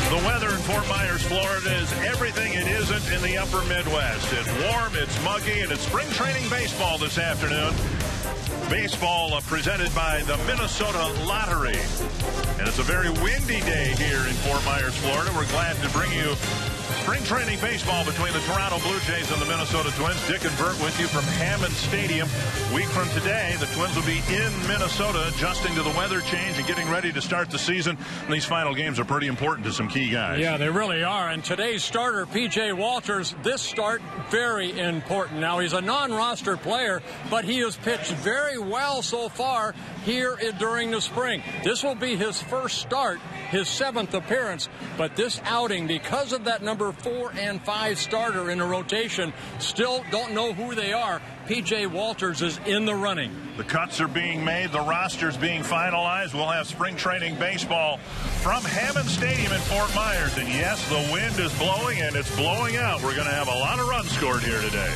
The weather in Fort Myers, Florida is everything it isn't in the upper Midwest. It's warm, it's muggy, and it's spring training baseball this afternoon. Baseball presented by the Minnesota Lottery. And it's a very windy day here in Fort Myers, Florida. We're glad to bring you spring training baseball between the Toronto Blue Jays and the Minnesota Twins. Dick and Bert with you from Hammond Stadium. Week from today, the Twins will be in Minnesota, adjusting to the weather change and getting ready to start the season. And these final games are pretty important to some key guys. Yeah, they really are. And today's starter, P.J. Walters, this start very important. Now, he's a non-roster player, but he has pitched very well so far here during the spring. This will be his first start, his 7th appearance. But this outing, because of that number 4 and 5 starter in the rotation, still don't know who they are. P.J. Walters is in the running. The cuts are being made. The roster's being finalized. We'll have spring training baseball from Hammond Stadium in Fort Myers. And yes, the wind is blowing, and it's blowing out. We're going to have a lot of runs scored here today.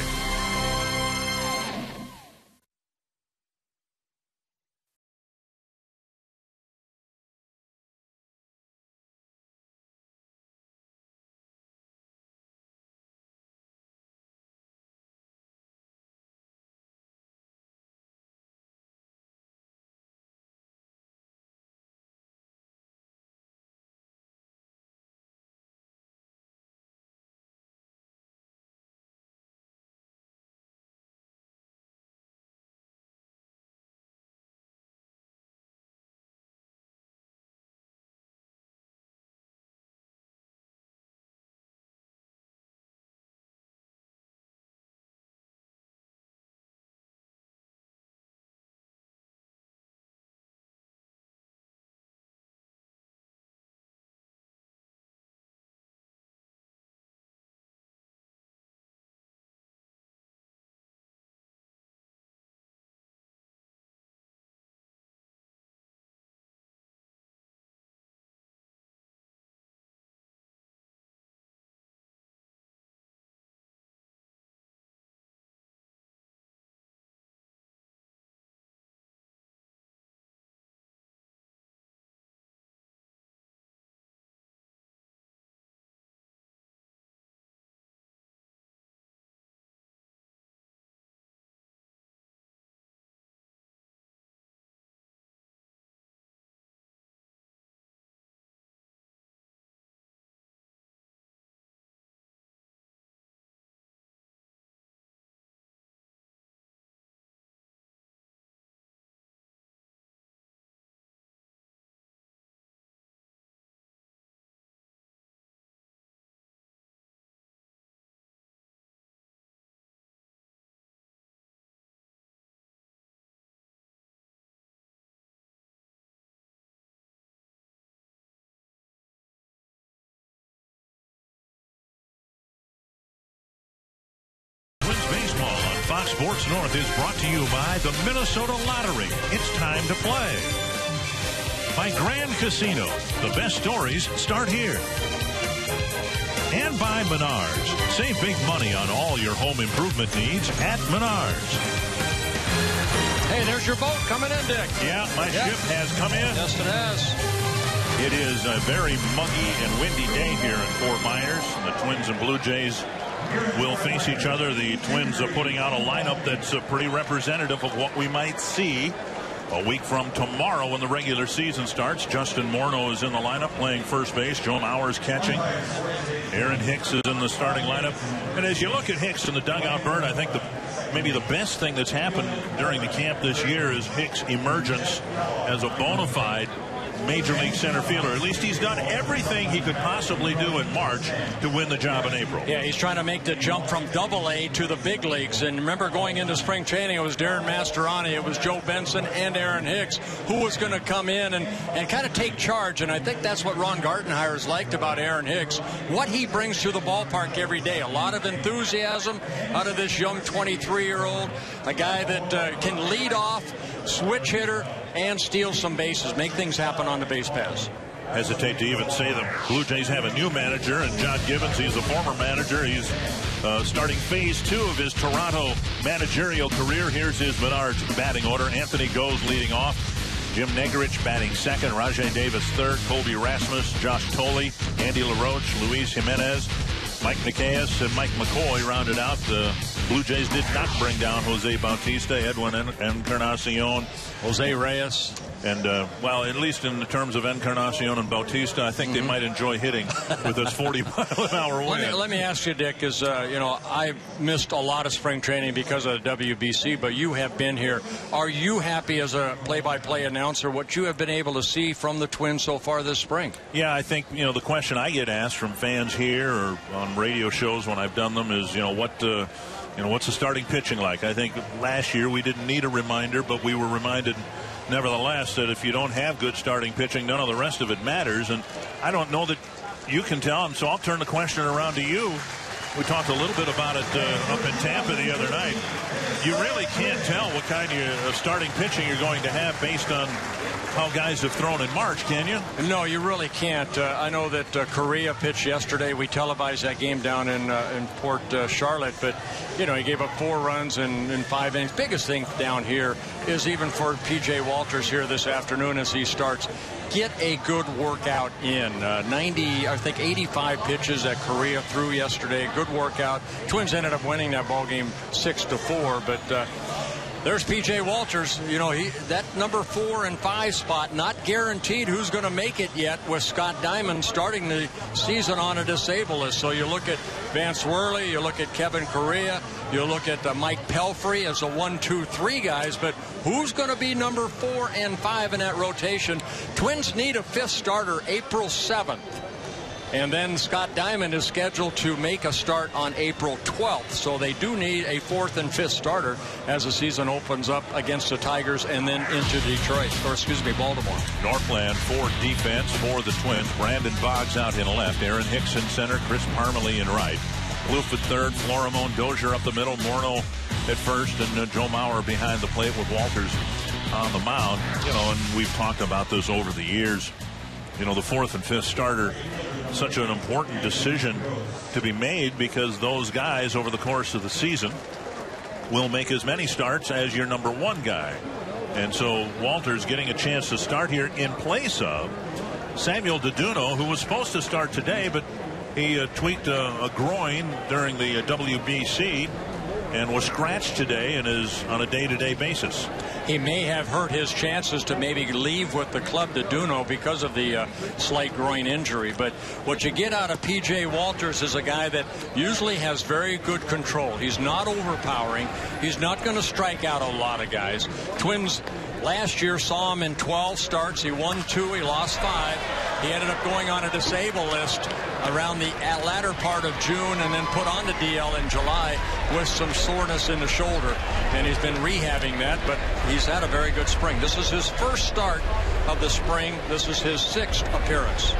Baseball on Fox Sports North is brought to you by the Minnesota Lottery. It's time to play. By Grand Casino. The best stories start here. And by Menards. Save big money on all your home improvement needs at Menards. Hey, there's your boat coming in, Dick. Yeah, my ship has come in. Yes, it has. It is a very muggy and windy day here in Fort Myers. The Twins and Blue Jays will face each other. The Twins are putting out a lineup that's pretty representative of what we might see a week from tomorrow when the regular season starts. Justin Morneau is in the lineup playing first base. Joe Mauer's catching. Aaron Hicks is in the starting lineup. And as you look at Hicks in the dugout, Bert, I think maybe the best thing that's happened during the camp this year is Hicks' emergence as a bona fide Major League center fielder. At least he's done everything he could possibly do in March to win the job in April. Yeah, he's trying to make the jump from Double-A to the big leagues. And remember, going into spring training, it was Darren Mastroianni, it was Joe Benson, and Aaron Hicks who was going to come in and kind of take charge. And I think that's what Ron Gardenhire's liked about Aaron Hicks, what he brings to the ballpark every day. A lot of enthusiasm out of this young 23-year-old, a guy that can lead off, switch hitter, and steal some bases, make things happen on the base paths. Hesitate to even say the Blue Jays have a new manager, and John Gibbons, he's a former manager. He's starting phase 2 of his Toronto managerial career. Here's his Menards batting order. Anthony Goes leading off. Jim Negrich batting second, Rajay Davis third, Colby Rasmus, Josh Tolley, Andy LaRoche, Luis Jimenez, Mike Nicaeus, and Mike McCoy rounded out. The Blue Jays did not bring down Jose Bautista, Edwin Encarnacion, Jose Reyes. And, well, at least in the terms of Encarnacion and Bautista, I think they might enjoy hitting with this 40-mile-an-hour wind. Let me ask you, Dick, is, you know, I missed a lot of spring training because of the WBC, but you have been here. Are you happy as a play-by-play announcer what you have been able to see from the Twins so far this spring? Yeah, I think, you know, the question I get asked from fans here or on radio shows when I've done them is, you know, what's the starting pitching like? I think last year we didn't need a reminder, but we were reminded nevertheless that if you don't have good starting pitching, none of the rest of it matters. And I don't know that you can tell, and so I'll turn the question around to you. We talked a little bit about it up in Tampa the other night. You really can't tell what kind of starting pitching you're going to have based on how guys have thrown in March, can you? No, you really can't. I know that Correa pitched yesterday. We televised that game down in Port Charlotte, but you know, he gave up 4 runs in 5 innings. Biggest thing down here is even for P.J. Walters here this afternoon as he starts, get a good workout in. 85 pitches that Correa threw yesterday. Good workout. Twins ended up winning that ball game 6-4, but there's P.J. Walters. You know, that number 4 and 5 spot, not guaranteed who's going to make it yet with Scott Diamond starting the season on a disabled list. So you look at Vance Worley, you look at Kevin Correa, you look at Mike Pelfrey as a 1, 2, 3 guys, but who's going to be number 4 and 5 in that rotation? Twins need a 5th starter April 7th. And then Scott Diamond is scheduled to make a start on April 12th. So they do need a 4th and 5th starter as the season opens up against the Tigers and then into Baltimore. Northland for defense for the Twins. Brandon Boggs out in left. Aaron Hicks in center. Chris Parmalee in right. Kloof at third. Florimon Dozier up the middle. Morneau at first. And Joe Mauer behind the plate with Walters on the mound. You know, and we've talked about this over the years. You know, the 4th and 5th starter, such an important decision to be made because those guys over the course of the season will make as many starts as your number 1 guy. And so Walters getting a chance to start here in place of Samuel DeDuno, who was supposed to start today, but he tweaked a groin during the WBC and was scratched today and is on a day-to-day basis. He may have hurt his chances to maybe leave with the club DeDuno because of the slight groin injury. But what you get out of P.J. Walters is a guy that usually has very good control. He's not overpowering. He's not going to strike out a lot of guys. Twins last year saw him in 12 starts. He won 2. He lost 5. He ended up going on a disabled list around the latter part of June and then put on the DL in July with some soreness in the shoulder. And he's been rehabbing that, but he's had a very good spring. This is his first start of the spring. This is his 6th appearance.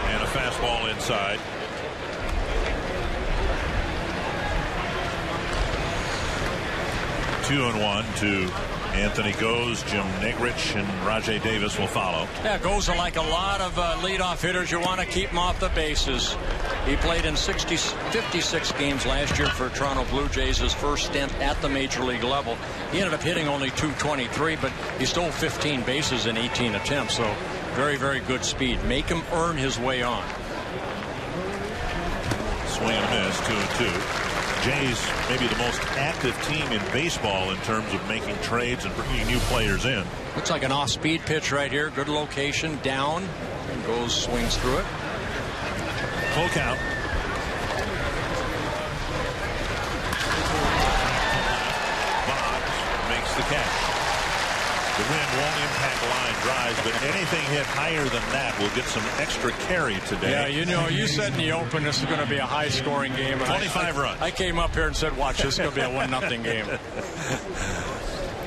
And a fastball inside. Two and 1 to Anthony Goes, Jim Negrich, and Rajay Davis will follow. Yeah, Goes are like a lot of leadoff hitters. You want to keep them off the bases. He played in 56 games last year for Toronto Blue Jays, his first stint at the major league level. He ended up hitting only .223, but he stole 15 bases in 18 attempts, so very, very good speed. Make him earn his way on. Swing and a miss, 2-2. Jays maybe the most active team in baseball in terms of making trades and bringing new players in. Looks like an off-speed pitch right here. Good location, down, and Goes swings through it. Full count. Boggs makes the catch. The wind won't impact line drives, but anything hit higher than that will get some extra carry today. Yeah, you know, you said in the open this is going to be a high-scoring game. 25 runs. I came up here and said, watch, this is going to be a 1-0 game.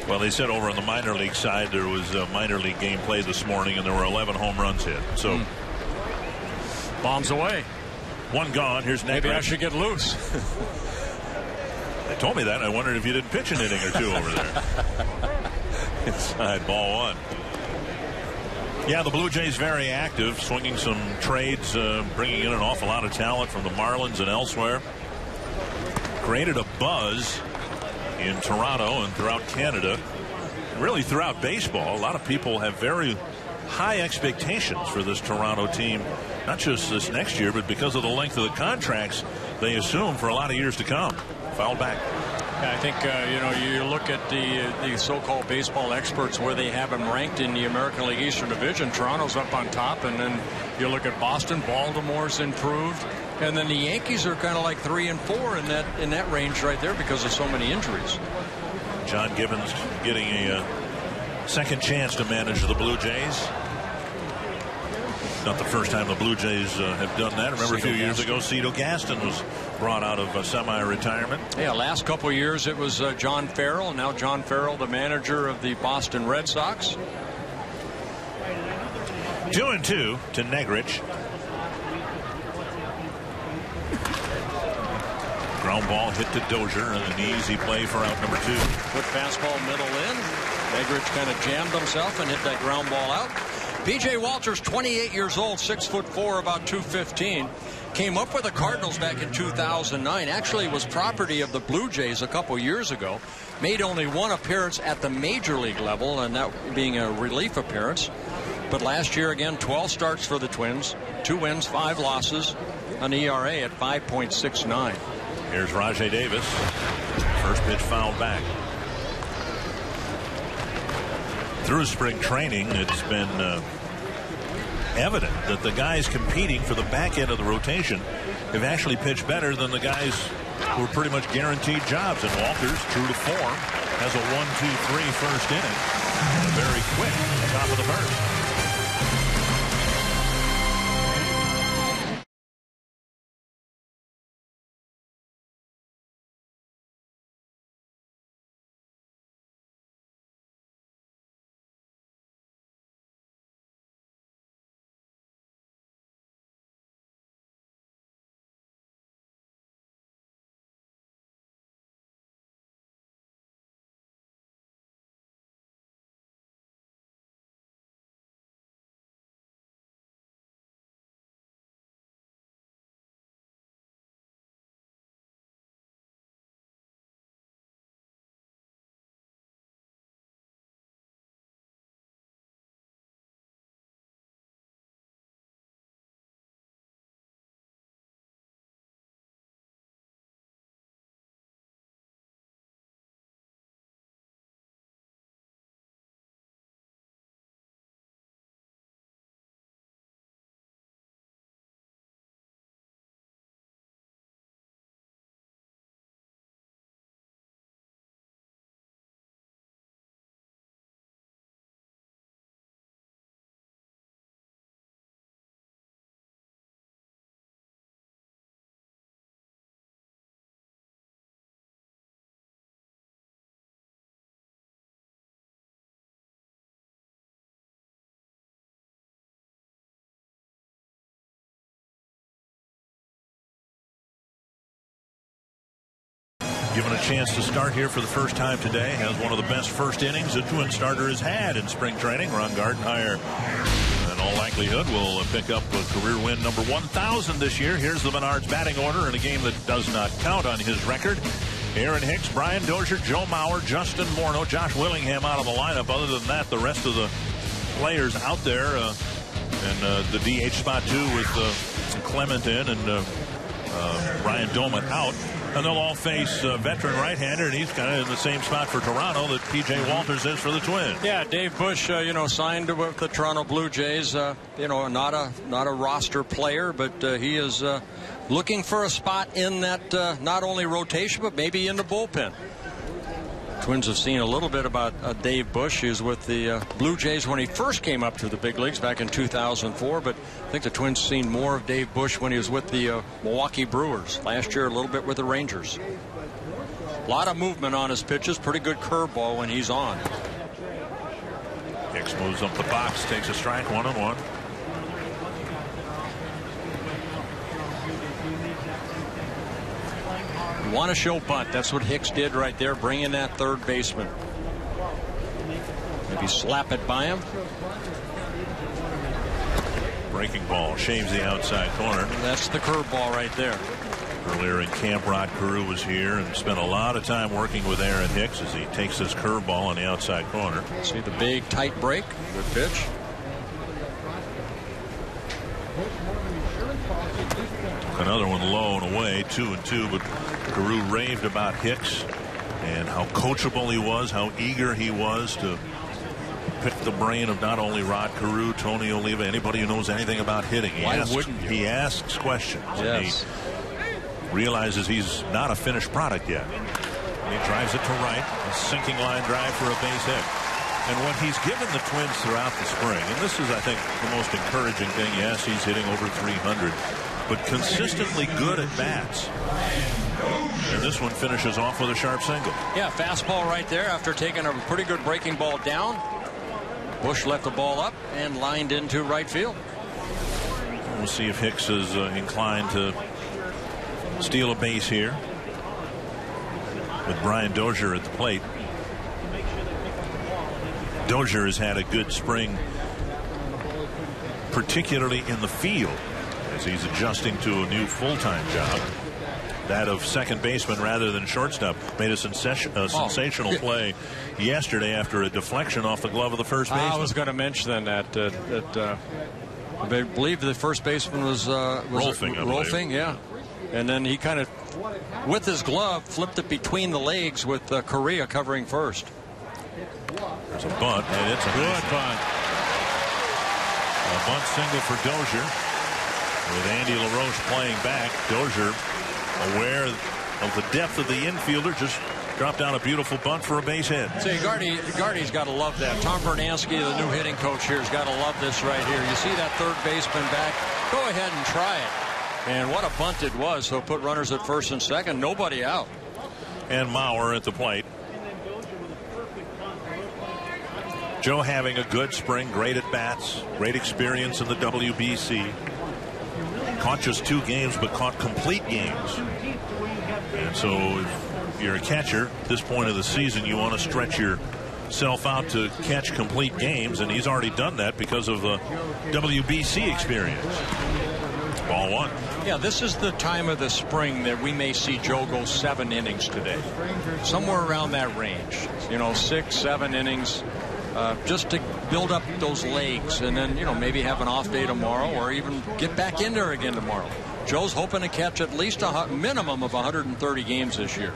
Well, they said over on the minor league side there was a minor league game played this morning, and there were 11 home runs hit. So bombs away. 1 gone. Here's Negrich. Maybe I should get loose. They told me that. I wondered if you didn't pitch an inning or 2 over there. Inside, ball 1. Yeah, the Blue Jays very active, swinging some trades, bringing in an awful lot of talent from the Marlins and elsewhere. Created a buzz in Toronto and throughout Canada. really throughout baseball, a lot of people have very high expectations for this Toronto team, not just this next year, but because of the length of the contracts they assume for a lot of years to come. Foul back. I think, you look at the so-called baseball experts where they have them ranked in the American League Eastern Division. Toronto's up on top, and then you look at Boston. Baltimore's improved, and then the Yankees are kind of like 3 and 4 in that range right there because of so many injuries. John Gibbons getting a second chance to manage the Blue Jays. Not the first time the Blue Jays have done that. Remember a few years ago, Cito Gaston was brought out of semi-retirement. Yeah, last couple of years it was John Farrell. Now John Farrell, the manager of the Boston Red Sox. 2-2 to Negrich. Ground ball hit to Dozier, and an easy play for out number 2. Quick fastball middle in. Negrich kind of jammed himself and hit that ground ball out. P.J. Walters, 28 years old, 6'4", about 215. Came up with the Cardinals back in 2009. Actually was property of the Blue Jays a couple years ago. Made only one appearance at the major league level, and that being a relief appearance. But last year, again, 12 starts for the Twins. 2 wins, 5 losses. An ERA at 5.69. Here's Rajay Davis. First pitch fouled back. Through spring training, it's been evident that the guys competing for the back end of the rotation have actually pitched better than the guys who are pretty much guaranteed jobs. And Walters, true to form, has a 1-2-3 first inning. And a very quick top of the first. Given a chance to start here for the first time today. Has one of the best first innings a Twin starter has had in spring training. Ron Gardenhire, in all likelihood, will pick up a career win number 1,000 this year. Here's the Menards batting order in a game that does not count on his record. Aaron Hicks, Brian Dozier, Joe Mauer, Justin Morneau, Josh Willingham out of the lineup. Other than that, the rest of the players out there. And the DH spot, too, with Clement in and Ryan Doman out. And they'll all face veteran right-hander, and he's kind of in the same spot for Toronto that P.J. Walters is for the Twins. Yeah, Dave Bush, signed with the Toronto Blue Jays. Not a roster player, but he is looking for a spot in that not only rotation, but maybe in the bullpen. Twins have seen a little bit about Dave Bush. He was with the Blue Jays when he first came up to the big leagues back in 2004. But I think the Twins seen more of Dave Bush when he was with the Milwaukee Brewers. Last year, a little bit with the Rangers. A lot of movement on his pitches. Pretty good curveball when he's on. Hicks moves up the box, takes a strike, 1-1. Want to show bunt. That's what Hicks did right there, bring in that third baseman. Maybe slap it by him. Breaking ball shaves the outside corner. That's the curveball right there. Earlier in camp, Rod Carew was here and spent a lot of time working with Aaron Hicks as he takes his curveball on the outside corner. See the big tight break. Good pitch. Another one low and away, 2-2, but Carew raved about Hicks and how coachable he was, how eager he was to pick the brain of not only Rod Carew, Tony Oliva, anybody who knows anything about hitting. He asks questions. Yes. He realizes he's not a finished product yet. And he drives it to right, a sinking line drive for a base hit. And what he's given the Twins throughout the spring, and this is, I think, the most encouraging thing. Yes, he's hitting over 300, but consistently good at bats. And this one finishes off with a sharp single. Yeah, fastball right there after taking a pretty good breaking ball down. Bush let the ball up and lined into right field. We'll see if Hicks is inclined to steal a base here with Brian Dozier at the plate. Dozier has had a good spring, particularly in the field, as he's adjusting to a new full-time job, that of second baseman rather than shortstop. Made a sensational play yesterday after a deflection off the glove of the first baseman. I was going to mention that I believe the first baseman was Rolfing, yeah. And then he kind of, with his glove, flipped it between the legs with Correa covering first. There's a bunt, and it's a good bunt. A bunt single for Dozier. With Andy LaRoche playing back, Dozier, aware of the depth of the infielder, just dropped down a beautiful bunt for a base hit. See, Gardy's got to love that. Tom Bernansky, the new hitting coach here, has got to love this right here. You see that third baseman back? Go ahead and try it. And what a bunt it was. So put runners at first and second, nobody out. And Mauer at the plate. Joe having a good spring, great at bats, great experience in the WBC. Caught just 2 games, but caught complete games. And so if you're a catcher at this point of the season, you want to stretch yourself out to catch complete games, and he's already done that because of the WBC experience. Ball 1. Yeah, this is the time of the spring that we may see Joe go 7 innings today. Somewhere around that range. 6, 7 innings. Just to build up those legs, and then maybe have an off day tomorrow, or even get back in there again tomorrow. Joe's hoping to catch at least a minimum of 130 games this year.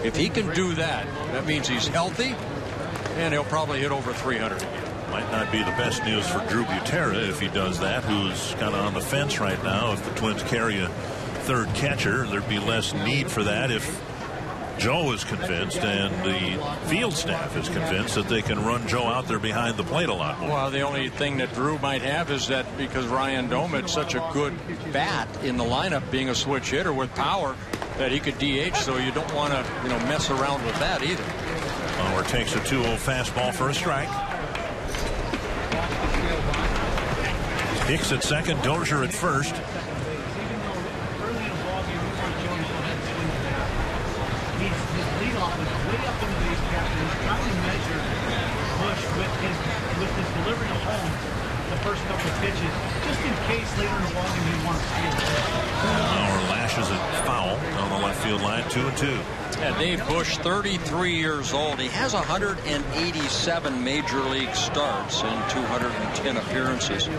If he can do that, that means he's healthy, and he'll probably hit over 300 again. Might not be the best news for Drew Butera if he does that, who's kind of on the fence right now. If the Twins carry a third catcher, there'd be less need for that if Joe is convinced and the field staff is convinced that they can run Joe out there behind the plate a lot more. Well, the only thing that Drew might have is that because Ryan Domit's such a good bat in the lineup, being a switch hitter with power, that he could DH, so you don't want to mess around with that either. Bauer takes a 2-0 fastball for a strike. Hicks at second, Dozier at first. With his delivery to home the first couple of pitches, just in case later in the ball game he wants to steal it. Bauer lashes it foul on the left field line, 2-2. Yeah, Dave Bush, 33 years old. He has 187 major league starts and 210 appearances.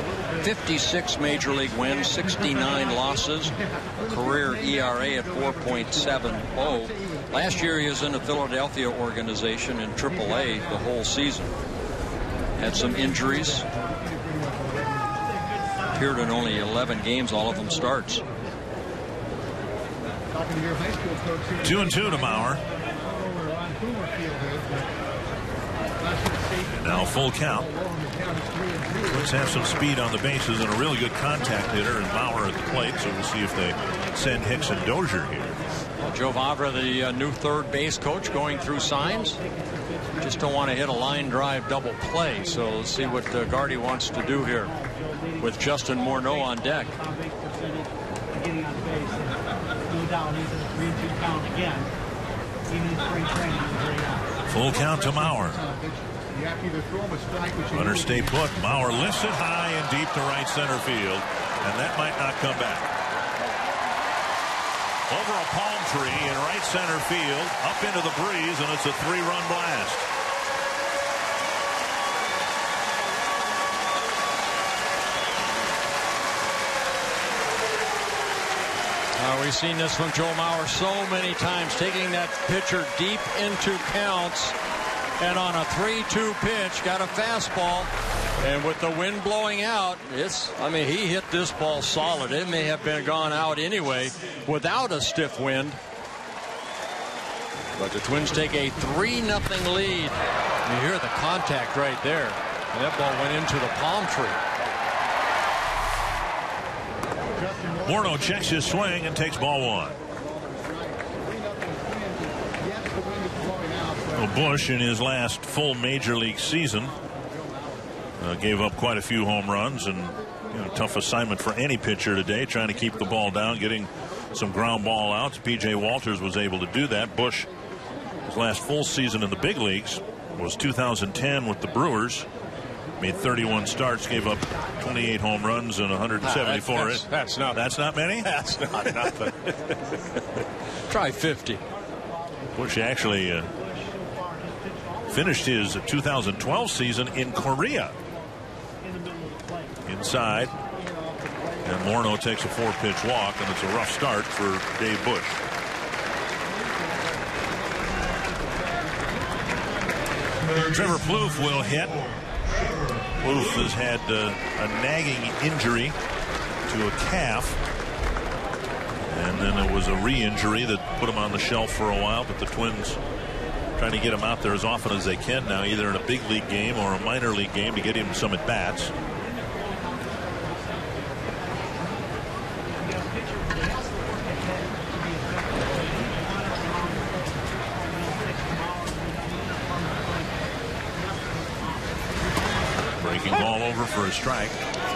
56 major league wins, 69 losses, a career ERA at 4.70. Last year he was in the Philadelphia organization in AAA the whole season. Had some injuries. Appeared in only 11 games, all of them starts. 2-2 to Mauer. And now full count. Let's have some speed on the bases and a really good contact hitter and Mauer at the plate, so we'll see if they send Hicks and Dozier here. Joe Vavra, the new third base coach, going through signs. Just don't want to hit a line drive double play, so let's see what Gardy wants to do here with Justin Morneau on deck. Full count to Mauer. Runner stay put. Mauer lifts it high and deep to right center field, and that might not come back. over a palm tree in right center field, up into the breeze, and it's a 3-run blast. We've seen this from Joe Mauer so many times, taking that pitcher deep into counts, and on a 3-2 pitch, got a fastball, and with the wind blowing out, he hit this ball solid. It may have been gone out anyway without a stiff wind. But the Twins take a 3-0 lead. You hear the contact right there. And that ball went into the palm tree. Morneau checks his swing and takes ball 1. Well, Bush, in his last full major league season, gave up quite a few home runs, and tough assignment for any pitcher today, trying to keep the ball down, getting some ground ball outs. P.J. Walters was able to do that. Bush, his last full season in the big leagues was 2010 with the Brewers. Made 31 starts, gave up 28 home runs and 174. That's not many? That's not nothing. Try 50. Bush actually finished his 2012 season in Korea. Inside. And Morneau takes a 4-pitch walk, and it's a rough start for Dave Bush. Trevor Plouffe will hit. Plouffe has had a nagging injury to a calf, and then it was a re-injury that put him on the shelf for a while, but the Twins trying to get him out there as often as they can now, either in a big league game or a minor league game, to get him some at-bats. Ball over for a strike.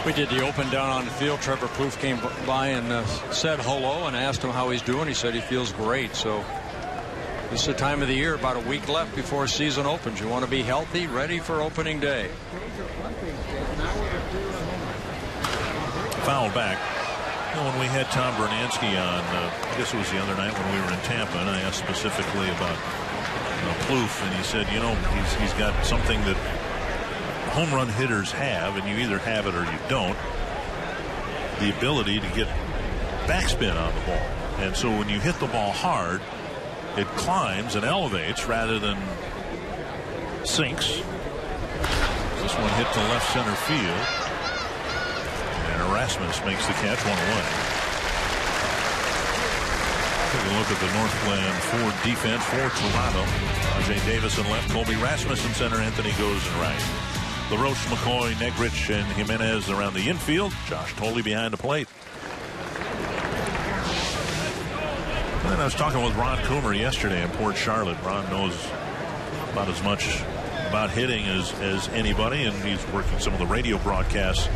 We did the open down on the field. Trevor Plouffe came by and said hello and asked him how he's doing. He said he feels great. So this is the time of the year, about a week left before season opens. You want to be healthy, ready for opening day. Foul back. When we had Tom Bernansky on, I guess it was the other night when we were in Tampa, and I asked specifically about Plouffe, and he said, he's got something that home run hitters have, and you either have it or you don't, the ability to get backspin on the ball. And so when you hit the ball hard, it climbs and elevates rather than sinks. This one hit to left center field, and Erasmus makes the catch, 1 away. Take a look at the Northland Ford defense for Toronto. Ajay Davis in left, Colby Rasmussen center, Anthony Goes in right. LaRoche, McCoy, Negrich, and Jimenez around the infield. Josh Tolley behind the plate. And I was talking with Ron Coomer yesterday in Port Charlotte. Ron knows about as much about hitting as anybody, and he's working some of the radio broadcasts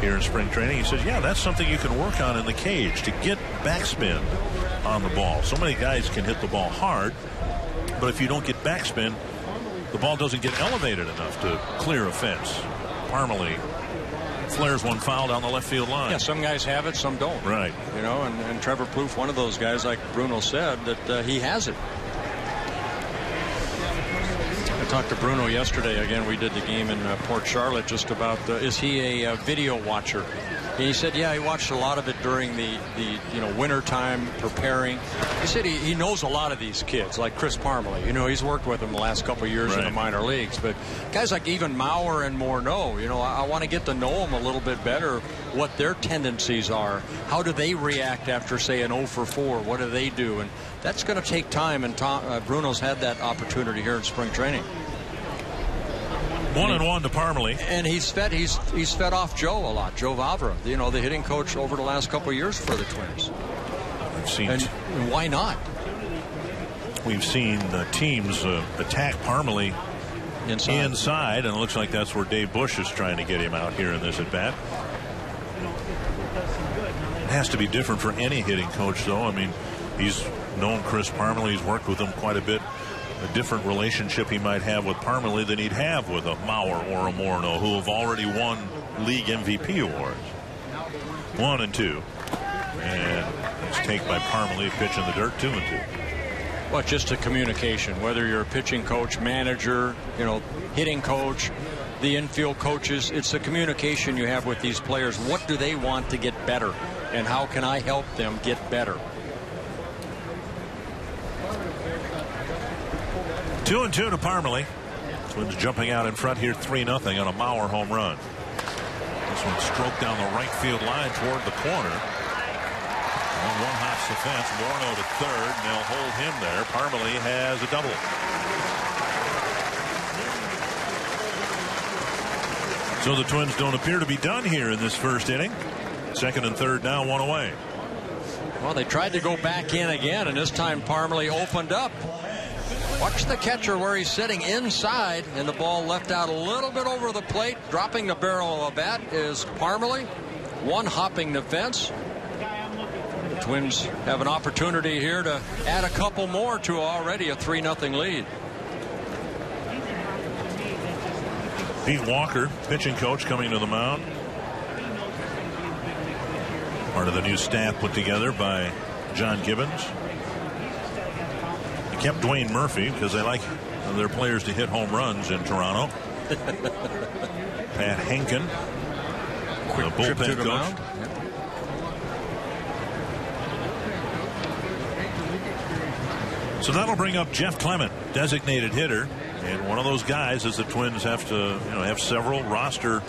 here in spring training. He says, yeah, that's something you can work on in the cage, to get backspin on the ball. So many guys can hit the ball hard, but if you don't get backspin, the ball doesn't get elevated enough to clear a fence. Parmalee flares one foul down the left field line. Yeah, some guys have it, some don't. Right. And Trevor Plouffe, one of those guys, like Bruno said, that he has it. I talked to Bruno yesterday. Again, we did the game in Port Charlotte, just about is he a video watcher? And he said, yeah, he watched a lot of it during the winter time preparing. He said he knows a lot of these kids, like Chris Parmalee. He's worked with them the last couple of years in the minor leagues. But guys like even Mauer and Morneau, I want to get to know them a little bit better, what their tendencies are. How do they react after, say, an 0 for 4? What do they do? And that's going to take time, and Bruno's had that opportunity here in spring training. 1-1 to Parmalee. And he's fed off Joe a lot. Joe Vavra, the hitting coach over the last couple of years for the Twins. We've seen, and why not? We've seen teams attack Parmalee inside, and it looks like that's where Dave Bush is trying to get him out here in this at bat. It has to be different for any hitting coach, though. I mean, he's known Chris Parmalee. He's worked with him quite a bit. A different relationship he might have with Parmalee than he'd have with a Mauer or a Morneau, who have already won league MVP awards. 1-2. And it's take by Parmalee, pitch in the dirt, 2-2. Well, just a communication, whether you're a pitching coach, manager, hitting coach, the infield coaches, it's the communication you have with these players. What do they want to get better, and how can I help them get better? 2-2 to Parmalee. Twins jumping out in front here 3-0 on a Mauer home run. This one stroked down the right field line toward the corner. One hops the fence. Morneau to third, and they'll hold him there. Parmalee has a double. So the Twins don't appear to be done here in this first inning. Second and third now, one away. Well, they tried to go back in again, and this time Parmalee opened up. Watch the catcher where he's sitting inside, and the ball left out a little bit over the plate. Dropping the barrel of a bat is Parmalee. One hopping the fence. The Twins have an opportunity here to add a couple more to already a 3-0 lead. Pete Walker, pitching coach, coming to the mound. Part of the new staff put together by John Gibbons. He kept Dwayne Murphy because they like their players to hit home runs in Toronto. Pat Henkin, Quick the trip to bullpen the coach. mound. So that'll bring up Jeff Clement, designated hitter, and one of those guys as the Twins have to, have several roster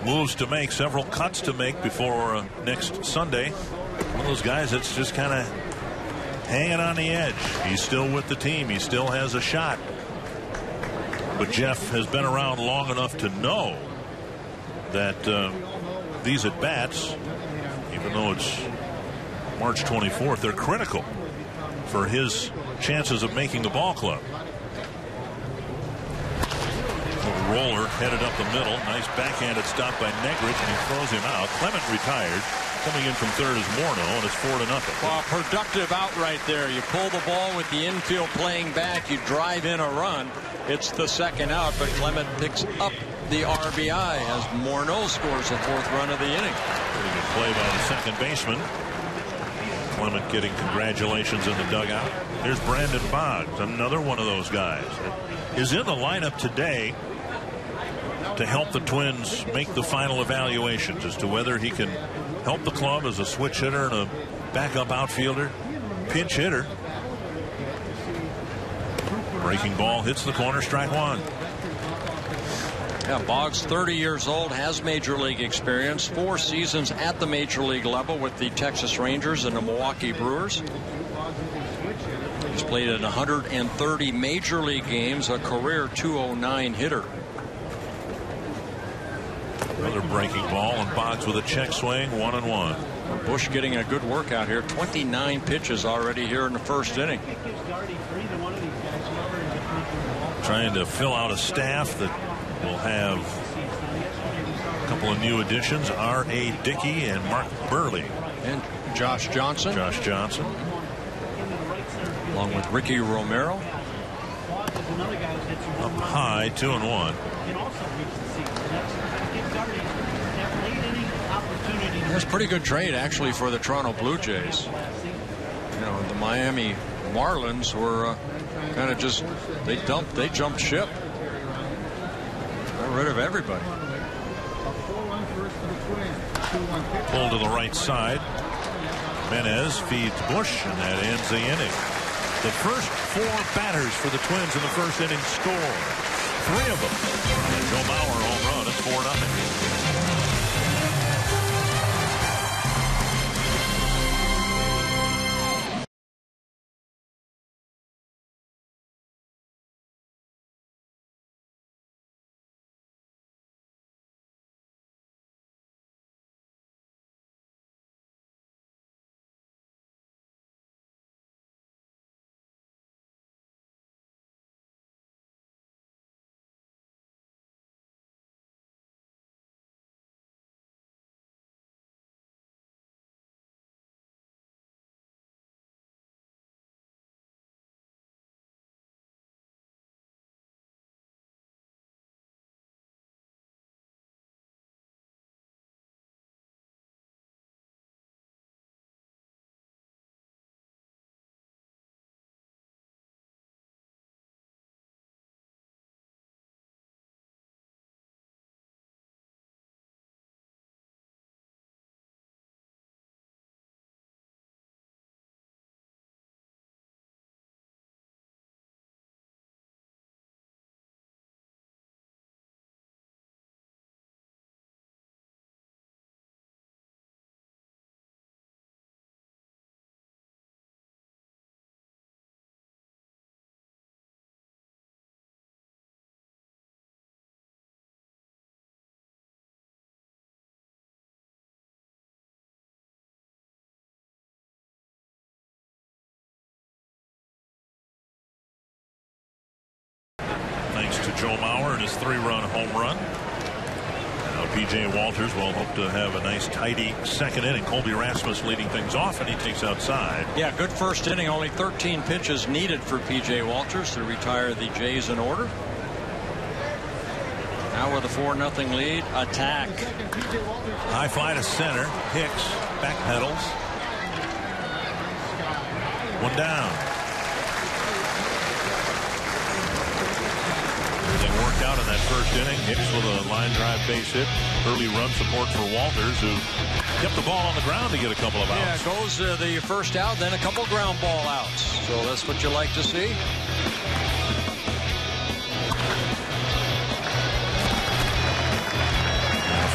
moves to make, several cuts to make before next Sunday. One of those guys that's just kind of hanging on the edge. He's still with the team. He still has a shot. But Jeff has been around long enough to know that these at-bats, even though it's March 24th, they're critical for his chances of making the ball club. Roller headed up the middle. Nice backhanded stop by Negrich, and he throws him out. Clement retired. Coming in from third is Morneau, and it's 4-0. Well, productive out right there. You pull the ball with the infield playing back. You drive in a run. It's the second out, but Clement picks up the RBI as Morneau scores the fourth run of the inning. Pretty good play by the second baseman. Clement getting congratulations in the dugout. Here's Brandon Boggs, another one of those guys. Is in the lineup today to help the Twins make the final evaluations as to whether he can help the club as a switch hitter and a backup outfielder, pinch hitter. Breaking ball hits the corner, strike one. Yeah, Boggs, 30 years old, has major league experience, 4 seasons at the major league level with the Texas Rangers and the Milwaukee Brewers. He's played in 130 major league games, a career .209 hitter. Another breaking ball, and Boggs with a check swing, 1-1. Bush getting a good workout here. 29 pitches already here in the first inning. Trying to fill out a staff that will have a couple of new additions, R.A. Dickey and Mark Burley. And Josh Johnson. Josh Johnson. Along with Ricky Romero. Up high, 2-1. That's a pretty good trade, actually, for the Toronto Blue Jays. The Miami Marlins were kind of just, they jumped ship. Got rid of everybody. Pull to the right side. Menez feeds Bush, and that ends the inning. The first 4 batters for the Twins in the first inning score. 3 of them. And Joe Mauer home run. It's 4-0. Joe Mauer and his 3-run home run. Now P.J. Walters will hope to have a nice tidy second inning. Colby Rasmus leading things off, and he takes outside. Yeah, good first inning. Only 13 pitches needed for P.J. Walters to retire the Jays in order. Now with a 4-0 lead, attack. High fly to center. Hicks backpedals. One down. Everything worked out in that first inning. Hicks with a line drive base hit. Early run support for Walters, who kept the ball on the ground to get a couple of outs. Yeah, goes the first out, then a couple ground ball outs. So that's what you like to see.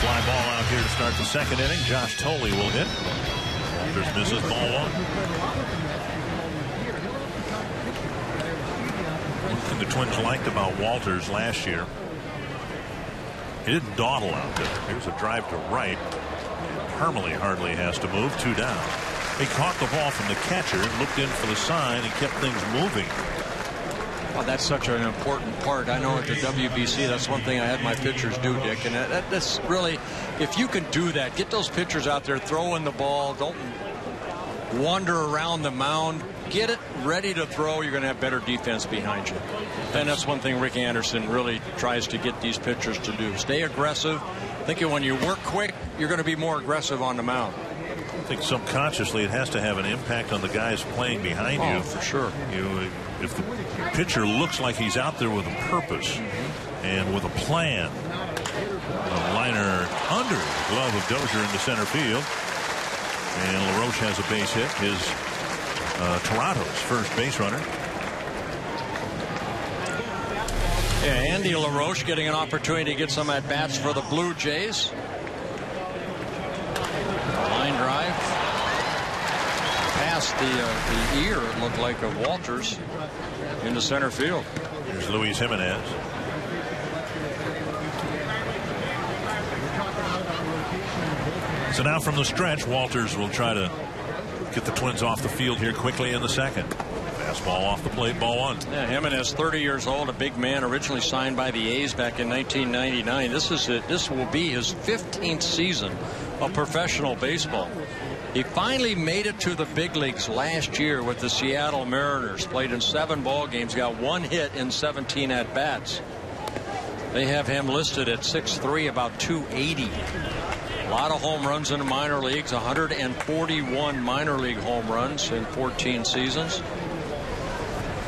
Fly ball out here to start the second inning. Josh Tolley will hit. Walters misses ball one. One thing the Twins liked about Walters last year, he didn't dawdle out there. Here's a drive to right. Hermele hardly has to move. 2 down. He caught the ball from the catcher and looked in for the sign and kept things moving. Well, that's such an important part. I know at the WBC, that's one thing I had my pitchers do, Dick. And that's really, if you can do that, get those pitchers out there throwing the ball. Don't wander around the mound. Get it ready to throw. You're going to have better defense behind you. And that's one thing Rick Anderson really tries to get these pitchers to do. Stay aggressive. Thinking when you work quick, you're going to be more aggressive on the mound. I think subconsciously it has to have an impact on the guys playing behind you. For sure. If the pitcher looks like he's out there with a purpose and with a plan. A liner under the glove of Dozier into center field. And LaRoche has a base hit. His Toronto's first base runner. Yeah, Andy LaRoche getting an opportunity to get some at-bats for the Blue Jays. Line drive. Past the ear, it looked like, of Walters into center field. Here's Luis Jimenez. So now from the stretch, Walters will try to get the Twins off the field here quickly in the second. Fastball off the plate, ball one. Yeah, Jimenez, 30 years old, a big man, originally signed by the A's back in 1999. This will be his 15th season of professional baseball. He finally made it to the big leagues last year with the Seattle Mariners. Played in 7 ball games, got 1 hit in 17 at-bats. They have him listed at 6'3", about 280. A lot of home runs in the minor leagues, 141 minor league home runs in 14 seasons.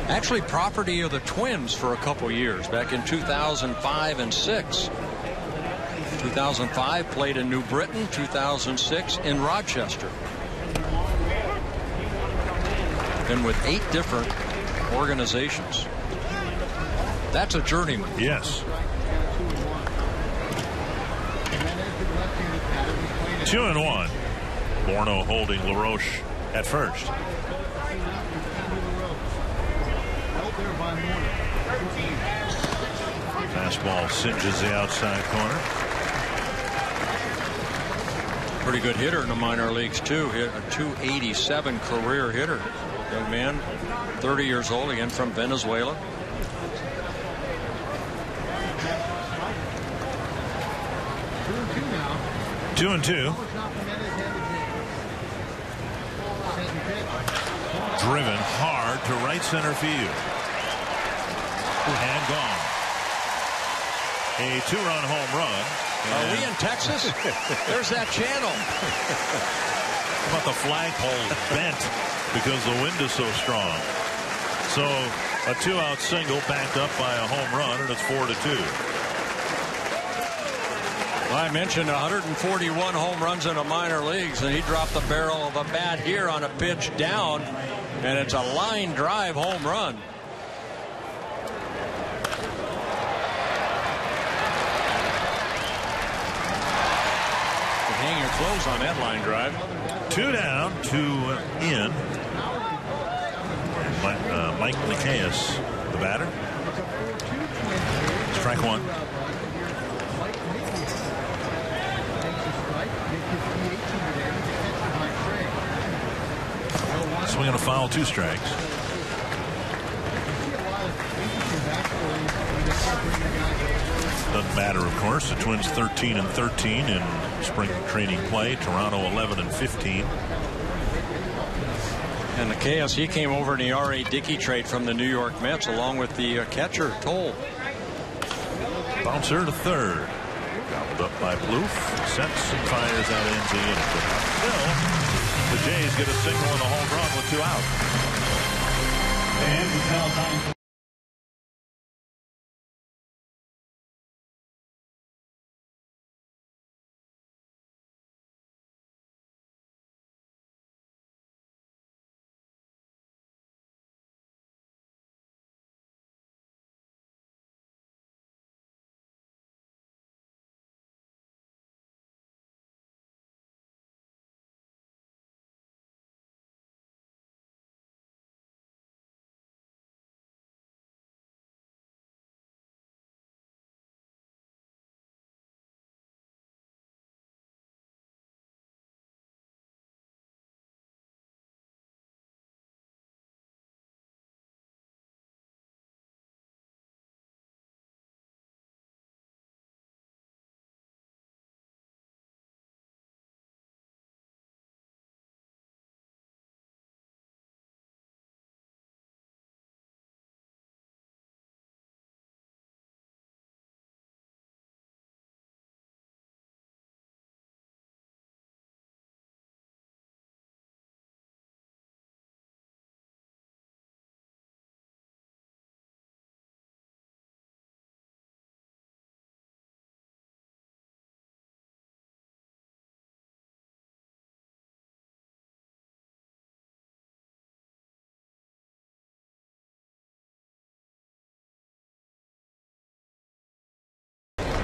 Actually property of the Twins for a couple years, back in 2005 and 6. 2005 played in New Britain, 2006 in Rochester. Been with 8 different organizations. That's a journeyman. Yes. 2-1. Borno holding LaRoche at first. Fastball singes the outside corner. Pretty good hitter in the minor leagues too. Hit a 287 career hitter. Young man, 30 years old, again from Venezuela. Two and two. Driven hard to right center field. And gone. A 2-run home run. Are we in Texas? There's that channel. How about the flagpole bent because the wind is so strong? So a 2-out single backed up by a home run, and it's 4-2. Well, I mentioned 141 home runs in the minor leagues, and he dropped the barrel of a bat here on a pitch down, and it's a line drive home run. Hang your clothes on that line drive. 2 down, 2 in. Mike Nicaeus, the batter. Strike one. Swing and a foul, 2 strikes. matter, of course. The Twins 13-13 in spring training play. Toronto 11-15. And the KSE came over in the R.A. Dickey trade from the New York Mets, along with the catcher, Toll. Bouncer to third. Gobbled up by Plouffe. Sets and fires that ends the inning. Still, the Jays get a single and a home run with 2 out. And the foul time.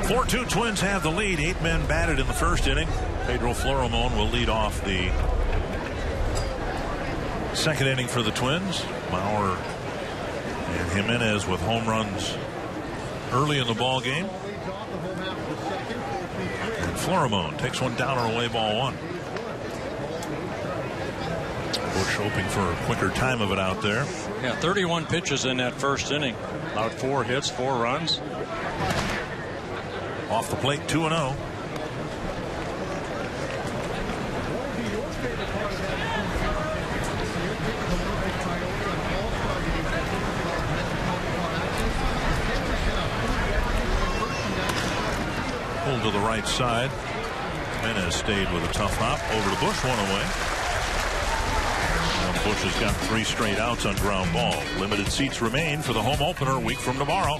Four-2 Twins have the lead. 8 men batted in the first inning. Pedro Florimon will lead off the second inning for the Twins. Mauer and Jimenez with home runs early in the ball game. And Florimon takes one down on away ball 1. Bush hoping for a quicker time of it out there. Yeah, 31 pitches in that first inning. About 4 hits, 4 runs. Off the plate, 2-0. Pulled to the right side. Jimenez stayed with a tough hop over to Bush, 1 away. Now Bush has got 3 straight outs on ground ball. Limited seats remain for the home opener a week from tomorrow.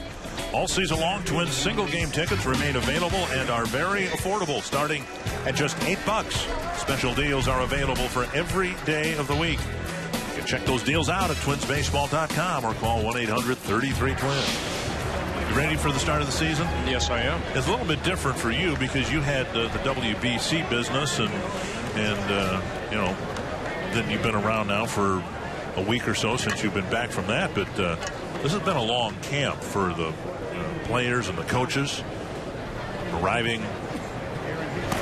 All season long, Twins single game tickets remain available and are very affordable, starting at just $8. Special deals are available for every day of the week. You can check those deals out at twinsbaseball.com or call 1-800-33-TWINS. You ready for the start of the season? Yes, I am. It's a little bit different for you because you had the WBC business and you know, then you've been around now for a week or so since you've been back from that. But this has been a long camp for the players and the coaches. Arriving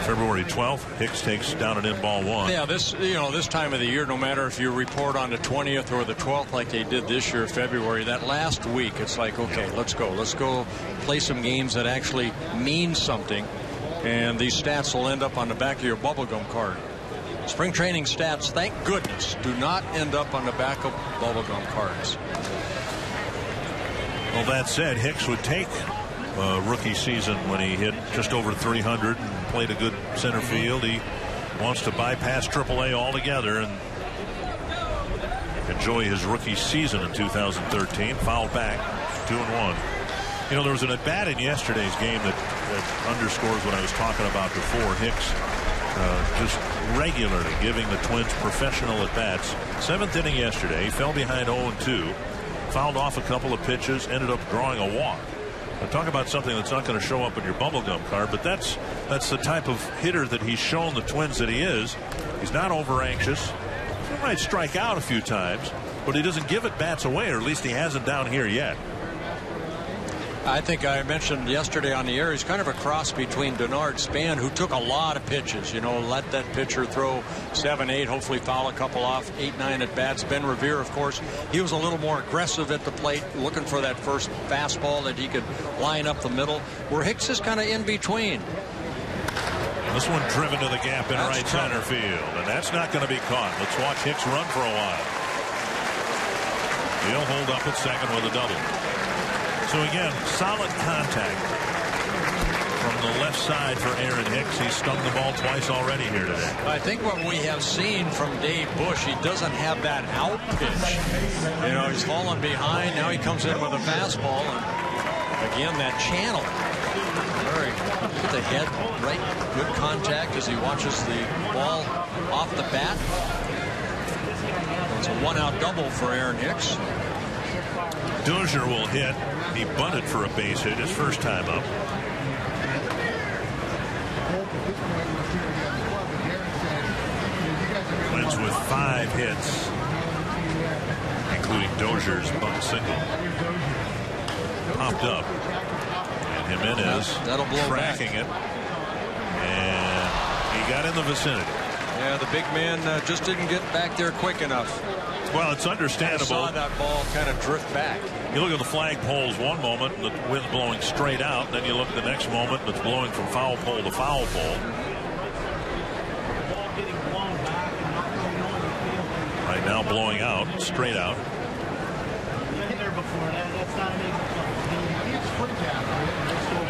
February 12th, Hicks takes down an in ball 1. Yeah, this time of the year, no matter if you report on the 20th or the 12th like they did this year, February, that last week, it's like, okay, let's go play some games that actually mean something, and these stats will end up on the back of your bubblegum card. Spring training stats, thank goodness, do not end up on the back of bubblegum cards. Well, that said, Hicks would take rookie season when he hit just over 300 and played a good center field. He wants to bypass AAA altogether and enjoy his rookie season in 2013. Fouled back, 2-1. You know, there was an at-bat in yesterday's game that underscores what I was talking about before. Hicks just regularly giving the Twins professional at-bats. 7th inning yesterday, he fell behind 0-2. Fouled off a couple of pitches, ended up drawing a walk. Now, talk about something that's not going to show up in your bubblegum card, but that's the type of hitter that he's shown the Twins that he is. He's not over anxious. He might strike out a few times, but he doesn't give at bats away, or at least he hasn't down here yet. I think I mentioned yesterday on the air, he's kind of a cross between Denard Span, who took a lot of pitches, let that pitcher throw 7, 8, hopefully foul a couple off, 8, 9 at bats. Ben Revere, of course, he was a little more aggressive at the plate, looking for that first fastball that he could line up the middle, where Hicks is kind of in between. This one driven to the gap in right center field, and that's not going to be caught. Let's watch Hicks run for a while. He'll hold up at second with a double. So again, solid contact from the left side for Aaron Hicks. He's stung the ball twice already here today. I think what we have seen from Dave Bush, he doesn't have that out pitch. He's fallen behind. Now he comes in with a fastball, and again that channel. Very hit the head, right, good contact as he watches the ball off the bat. It's a 1-out double for Aaron Hicks. Dozier will hit. He bunted for a base hit his first time up. Wins with 5 hits, including Dozier's bunt single. Popped up. Jimenez tracking it, and he got in the vicinity. Yeah, the big man just didn't get back there quick enough. Well, it's understandable. I saw that ball kind of drift back. You look at the flagpoles one moment, and the wind's blowing straight out. Then you look at the next moment, and it's blowing from foul pole to foul pole. Right now, blowing out, straight out.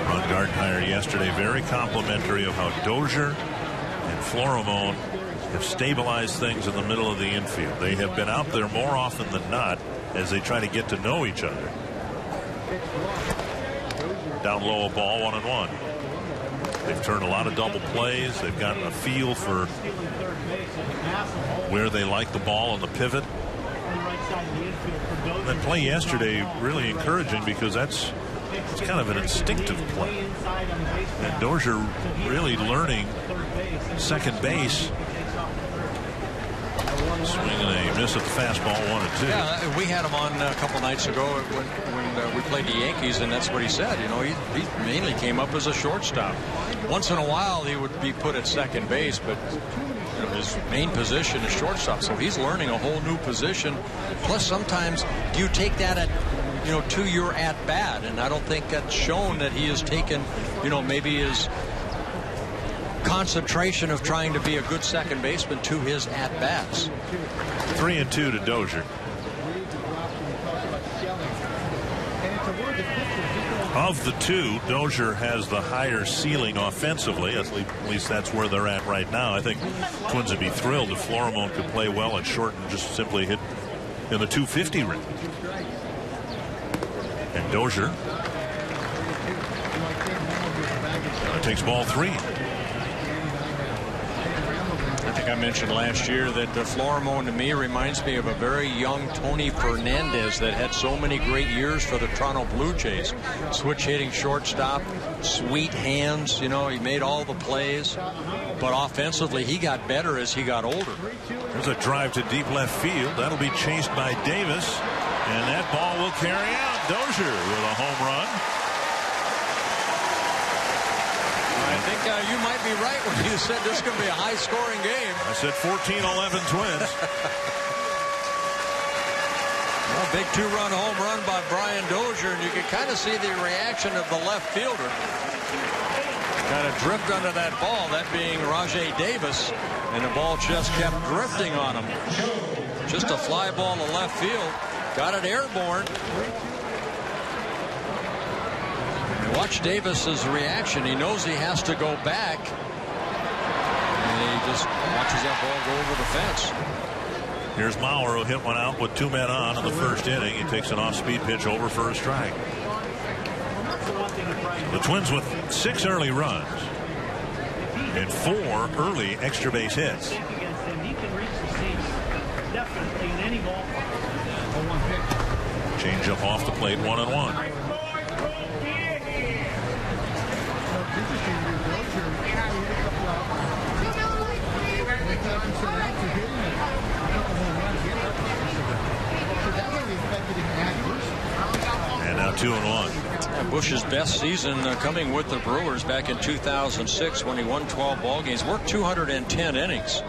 Ron Gardenhire yesterday very complimentary of how Dozier and Florimone have stabilized things in the middle of the infield. They have been out there more often than not as they try to get to know each other. Down low a ball, 1-1. They've turned a lot of double plays. They've gotten a feel for where they like the ball on the pivot. That play yesterday really encouraging because it's kind of an instinctive play. And Dozier really learning second base. Swing and a miss at the fastball, 1-2. Yeah, we had him on a couple nights ago when we played the Yankees, and that's what he said. He mainly came up as a shortstop. Once in a while, he would be put at second base, but his main position is shortstop. So he's learning a whole new position. Plus, sometimes you take that to your at bat, and I don't think that's shown that he has taken, maybe his concentration of trying to be a good second baseman to his at bats. 3-2 to Dozier. Of the two, Dozier has the higher ceiling offensively. At least that's where they're at right now. I think Twins would be thrilled if Florimone could play well at short and just simply hit in the 250 range. And Dozier takes ball 3. I think I mentioned last year that Florimone to me reminds me of a very young Tony Fernandez that had so many great years for the Toronto Blue Jays. Switch hitting shortstop, sweet hands, he made all the plays. But offensively, he got better as he got older. There's a drive to deep left field. That'll be chased by Davis. And that ball will carry out. Dozier with a home run. I think you might be right when you said this is going to be a high-scoring game. I said 14-11 Twins. Well, big 2-run home run by Brian Dozier, and you can kind of see the reaction of the left fielder. Kind of drift under that ball, that being Rajai Davis, and the ball just kept drifting on him. Just a fly ball to left field. Got it airborne. Watch Davis's reaction. He knows he has to go back, and he just watches that ball go over the fence. Here's Mauer, who hit one out with 2 men on in the first inning. He takes an off-speed pitch over for a strike. The Twins with 6 early runs and 4 early extra base hits. Change up off the plate, 1-1. And now 2-1. Bush's best season coming with the Brewers back in 2006 when he won 12 ball games, worked 210 innings,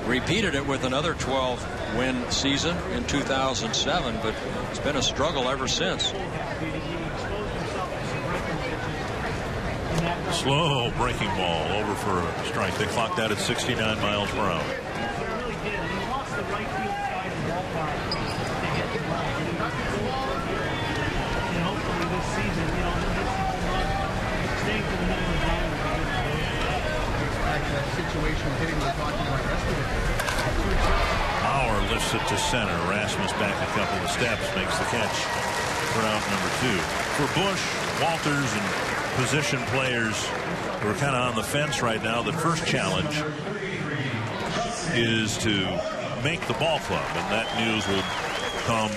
repeated it with another 12-win season in 2007, but it's been a struggle ever since. Slow breaking ball over for a strike. They clocked that at 69 miles per hour. Bauer lifts it to center. Rasmus back a couple of steps, makes the catch for out number 2. For Bush, Walters, and position players who are kind of on the fence right now, the first challenge is to make the ball club, and that news will come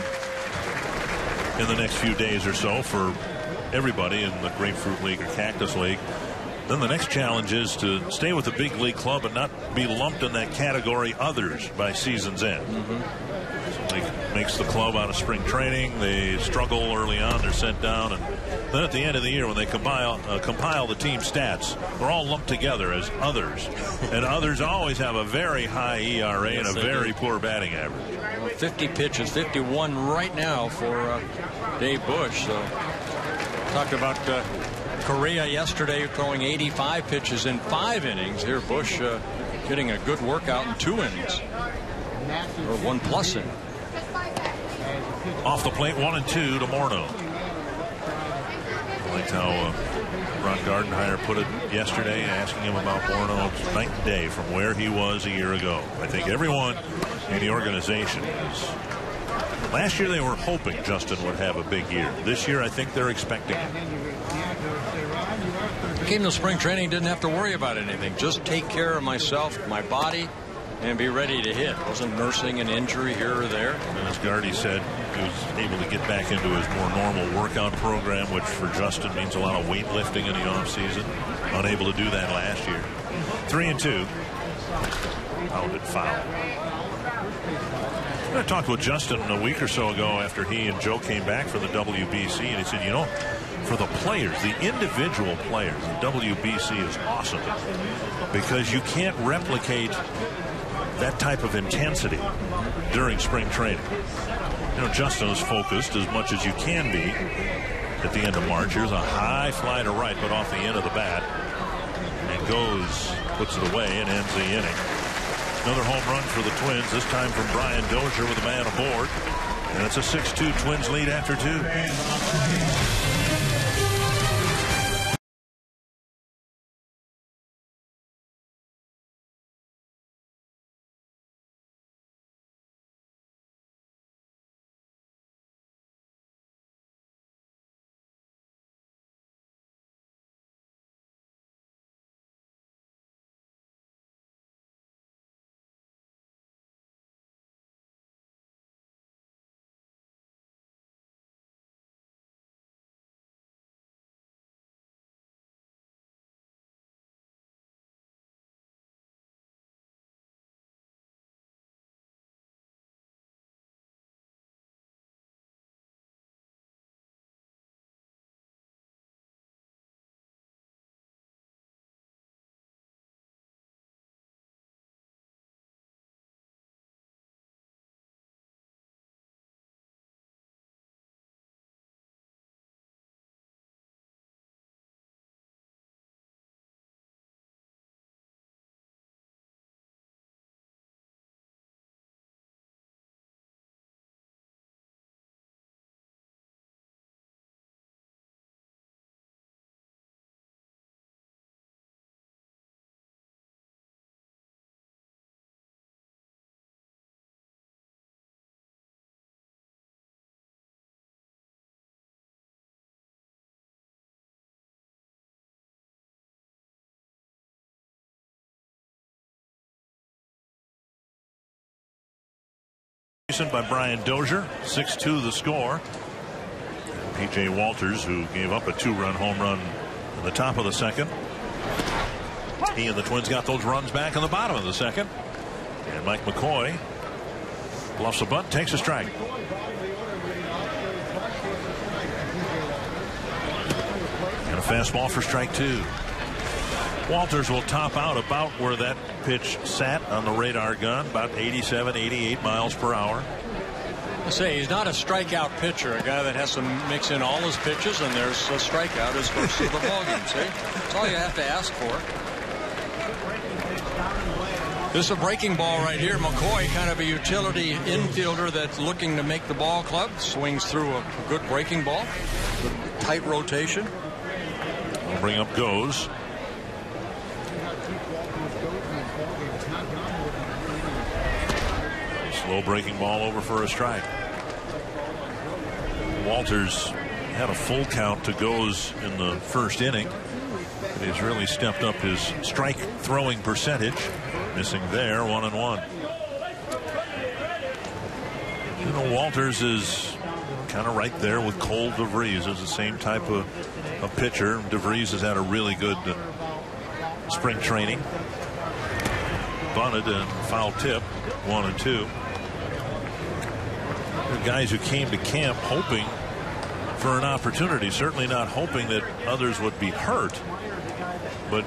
in the next few days or so for everybody in the Grapefruit League or Cactus League. Then the next challenge is to stay with the big league club and not be lumped in that category others by season's end. So makes the club out of spring training. They struggle early on. They're sent down. And then at the end of the year when they compile the team stats, they're all lumped together as others. And others always have a very high ERA and a very poor batting average. Well, 50 pitches, 51 right now for Dave Bush. So talked about Correa yesterday throwing 85 pitches in 5 innings. Here Bush getting a good workout in 2 innings. Or 1+ inning. Off the plate, 1-2 to Morneau. I liked how Ron Gardenhire put it yesterday, asking him about Morneau. It's night and day from where he was a year ago. I think everyone in the organization is. Last year they were hoping Justin would have a big year. This year I think they're expecting it. Came to spring training, didn't have to worry about anything. Just take care of myself, my body, and be ready to hit. Wasn't nursing an injury here or there. And as Gardy said, he was able to get back into his more normal workout program, which for Justin means a lot of weightlifting in the offseason. Unable to do that last year. 3-2. Pounded foul. I talked with Justin a week or so ago after he and Joe came back for the WBC, and he said, you know, for the players, the individual players, the WBC is awesome because you can't replicate that type of intensity during spring training. You know, Justin is focused as much as you can be at the end of March. Here's a high fly to right, but off the end of the bat, and puts it away and ends the inning. Another home run for the Twins, this time from Brian Dozier with a man aboard. And it's a 6-2 Twins lead after 2. By Brian Dozier, 6-2 the score. P.J. Walters, who gave up a 2-run home run in the top of the second. He and the Twins got those runs back in the bottom of the second. And Mike McCoy bluffs a bunt, takes a strike. fastball for strike 2. Walters will top out about where that pitch sat on the radar gun, about 87, 88 miles per hour. I say he's not a strikeout pitcher, a guy that has to mix in all his pitches, and there's a strikeout as first of the ballgame. See, that's all you have to ask for. This is a breaking ball right here. McCoy, kind of a utility infielder that's looking to make the ball club, swings through a good breaking ball. Tight rotation. We'll bring up Goes. Slow breaking ball over for a strike. Walters had a full count to Goes in the first inning. But he's really stepped up his strike throwing percentage. Missing there, 1-1. You know, Walters is kind of right there with Cole DeVries as the same type of pitcher. DeVries has had a really good spring training. Bunted and foul tip, 1-2. The guys who came to camp hoping for an opportunity, certainly not hoping that others would be hurt, but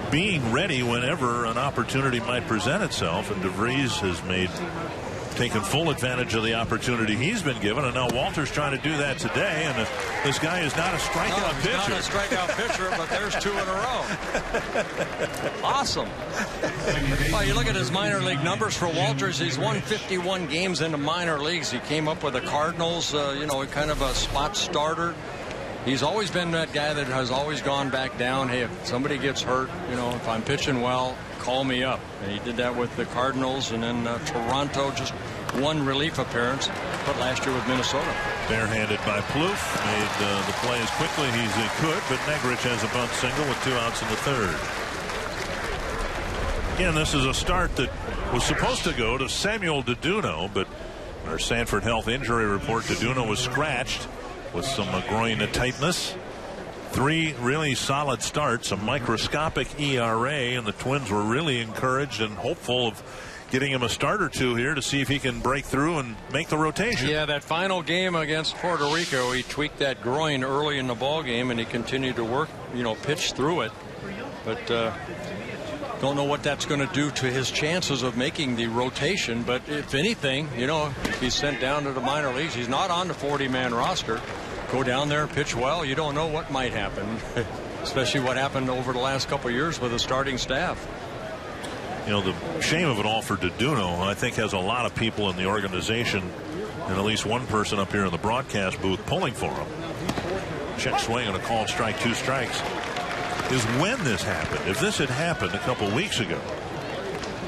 being ready whenever an opportunity might present itself. And DeVries has taken full advantage of the opportunity he's been given, and now Walter's trying to do that today. And this guy is not a strikeout pitcher. Not a strikeout pitcher, but there's 2 in a row. Awesome. Well, you look at his minor league numbers for Walters. He's won 51 games in the minor leagues. He came up with the Cardinals, kind of a spot starter. He's always been that guy that has always gone back down. Hey, if somebody gets hurt, if I'm pitching well, call me up. And he did that with the Cardinals, and then Toronto, just one relief appearance, but last year with Minnesota. Barehanded by Plouffe, made the play as quickly as he could, but Negrich has a bunt single with 2 outs in the third. Again, this is a start that was supposed to go to Samuel Deduno, but our Sanford Health injury report, Deduno was scratched with some groin tightness. 3 really solid starts, a microscopic ERA, and the Twins were really encouraged and hopeful of getting him a start or 2 here to see if he can break through and make the rotation. Yeah, that final game against Puerto Rico, he tweaked that groin early in the ball game, and he continued to work, pitch through it. But don't know what that's going to do to his chances of making the rotation. But if anything, if he's sent down to the minor leagues, he's not on the 40-man roster. Go down there and pitch well. You don't know what might happen, especially what happened over the last couple of years with the starting staff. The shame of it all for Deduno, I think, has a lot of people in the organization and at least one person up here in the broadcast booth pulling for him. Check swing and a called strike, 2 strikes. Is when this happened. If this had happened a couple weeks ago,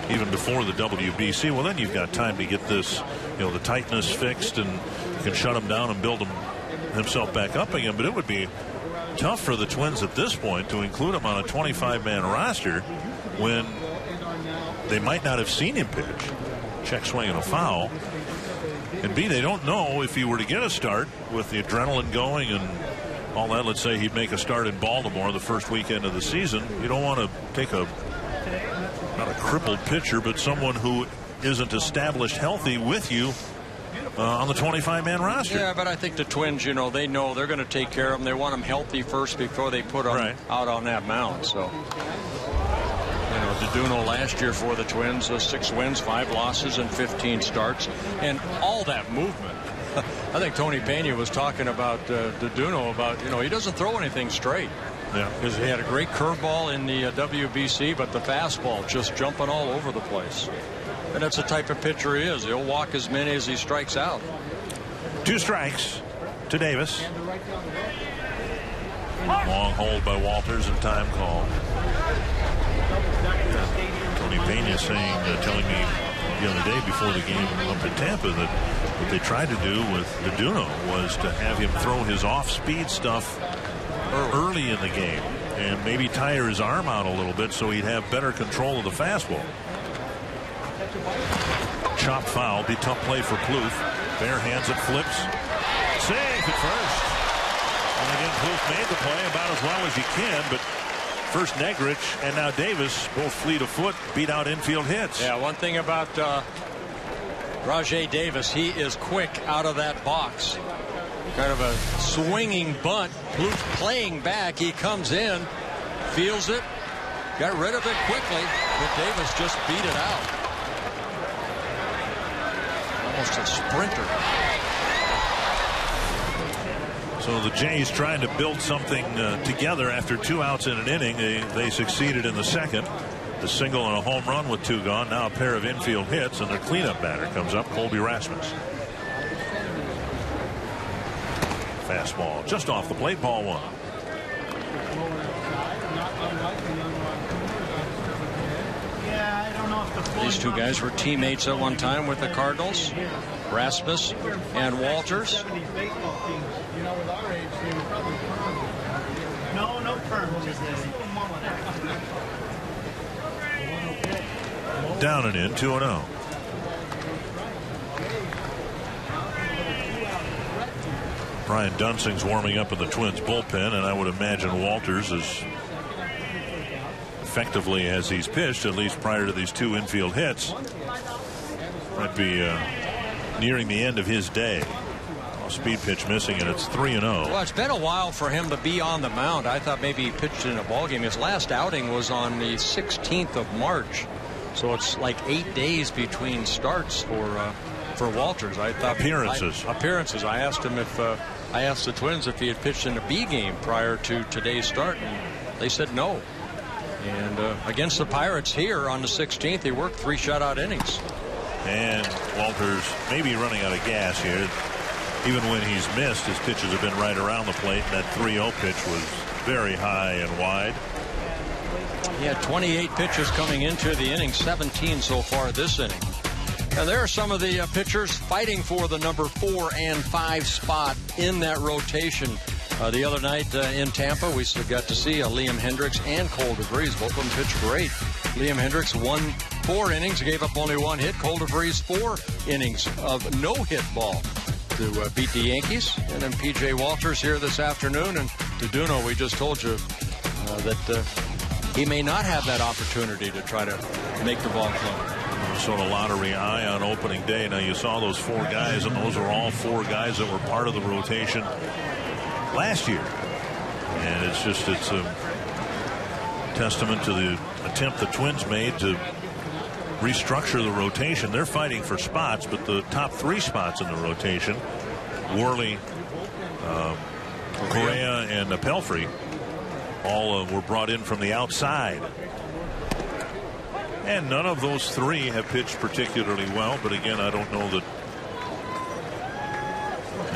even before the WBC, well, then you've got time to get this, the tightness fixed, and you can shut him down and build himself back up again. But it would be tough for the Twins at this point to include him on a 25-man roster when they might not have seen him pitch. Check swing and a foul. And B, they don't know if he were to get a start with the adrenaline going and all that. Let's say he'd make a start in Baltimore the first weekend of the season. You don't want to take not a crippled pitcher, but someone who isn't established healthy with you on the 25-man roster. Yeah, but I think the Twins, they know they're going to take care of him. They want him healthy first before they put him out on that mound. So, Deduno last year for the Twins, 6 wins, 5 losses, and 15 starts, and all that movement. I think Tony Pena was talking about Deduno about, he doesn't throw anything straight. Yeah. Because he had a great curveball in the WBC, but the fastball just jumping all over the place. And that's the type of pitcher he is. He'll walk as many as he strikes out. 2 strikes to Davis. Long hold by Walters and time call. Tony Pena telling me the other day before the game up in Tampa that what they tried to do with Deduno was to have him throw his off-speed stuff early in the game and maybe tire his arm out a little bit so he'd have better control of the fastball. Chop foul, be tough play for Plouffe. Bare hands it, flips. Safe at first. And again, Plouffe made the play about as well as you can, but first Negrich and now Davis, both fleet of foot, beat out infield hits. Yeah, one thing about Rajai Davis, he is quick out of that box. Kind of a swinging bunt. Blue playing back. He comes in, feels it, got rid of it quickly, but Davis just beat it out. Almost a sprinter. So the Jays trying to build something together after 2 outs in an inning. They succeeded in the second. The single and a home run with 2 gone. Now a pair of infield hits, and their cleanup batter comes up, Colby Rasmus. Fastball just off the plate, ball 1. These two guys were teammates at one time with the Cardinals, Rasmus and Walters. No perm. Down and in, 2-0. Brian Dunsing's warming up in the Twins bullpen, and I would imagine Walters, as effectively as he's pitched, at least prior to these 2 infield hits, might be nearing the end of his day. Speed pitch missing, and it's 3-0. Well, it's been a while for him to be on the mound. I thought maybe he pitched in a ball game. His last outing was on the 16th of March, so it's like 8 days between starts for Walters. I thought appearances. I asked him if I asked the Twins if he had pitched in a B game prior to today's start, and they said no. And against the Pirates here on the 16th, he worked 3 shutout innings. And Walters may be running out of gas here. Even when he's missed, his pitches have been right around the plate, and that 3-0 pitch was very high and wide. He had 28 pitches coming into the inning, 17 so far this inning. Now, there are some of the pitchers fighting for the number 4 and 5 spot in that rotation. The other night in Tampa, we got to see Liam Hendricks and Cole DeVries. Both of them pitched great. Liam Hendricks won 4 innings, gave up only 1 hit. Cole DeVries 4 innings of no-hit ball to beat the Yankees. And then P.J. Walters here this afternoon. And to Duno, we just told you that he may not have that opportunity to try to make the ball club. Sort of lottery eye on opening day. Now, you saw those 4 guys, and those are all 4 guys that were part of the rotation last year. And it's a testament to the attempt the Twins made to restructure the rotation. They're fighting for spots, but the top 3 spots in the rotation, Worley, Correa, and Pelfrey, all were brought in from the outside. And none of those 3 have pitched particularly well. But again, I don't know that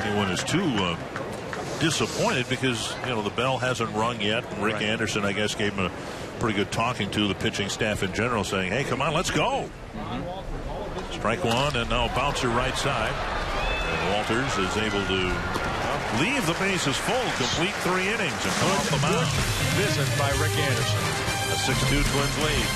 anyone is too disappointed, because the bell hasn't rung yet. And Rick Anderson, I guess, gave him a pretty good talking to, the pitching staff in general, saying, hey, come on, let's go. Strike 1, and now bouncer right side. And Walters is able to leave the bases full, complete 3 innings, and come off the mound. Visit by Rick Anderson. A 6-2 Twins lead.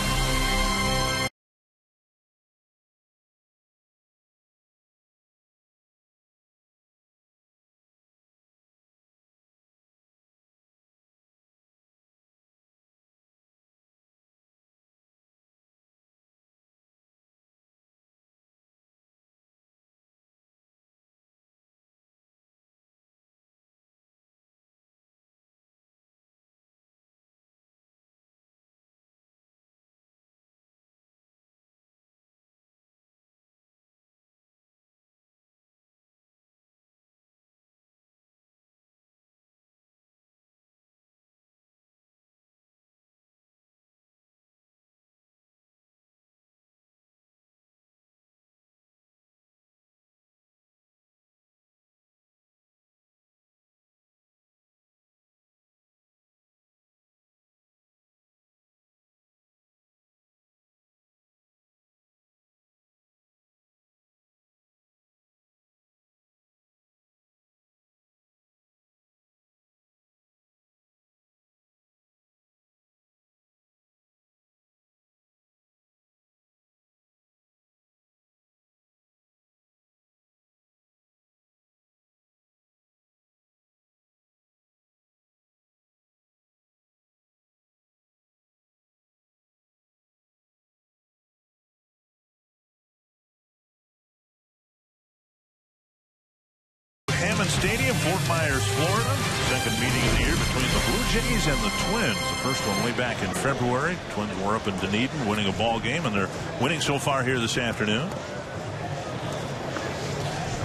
Timmons Stadium, Fort Myers, Florida. Second meeting of the year between the Blue Jays and the Twins. The first one way back in February. Twins were up in Dunedin winning a ball game, and they're winning so far here this afternoon.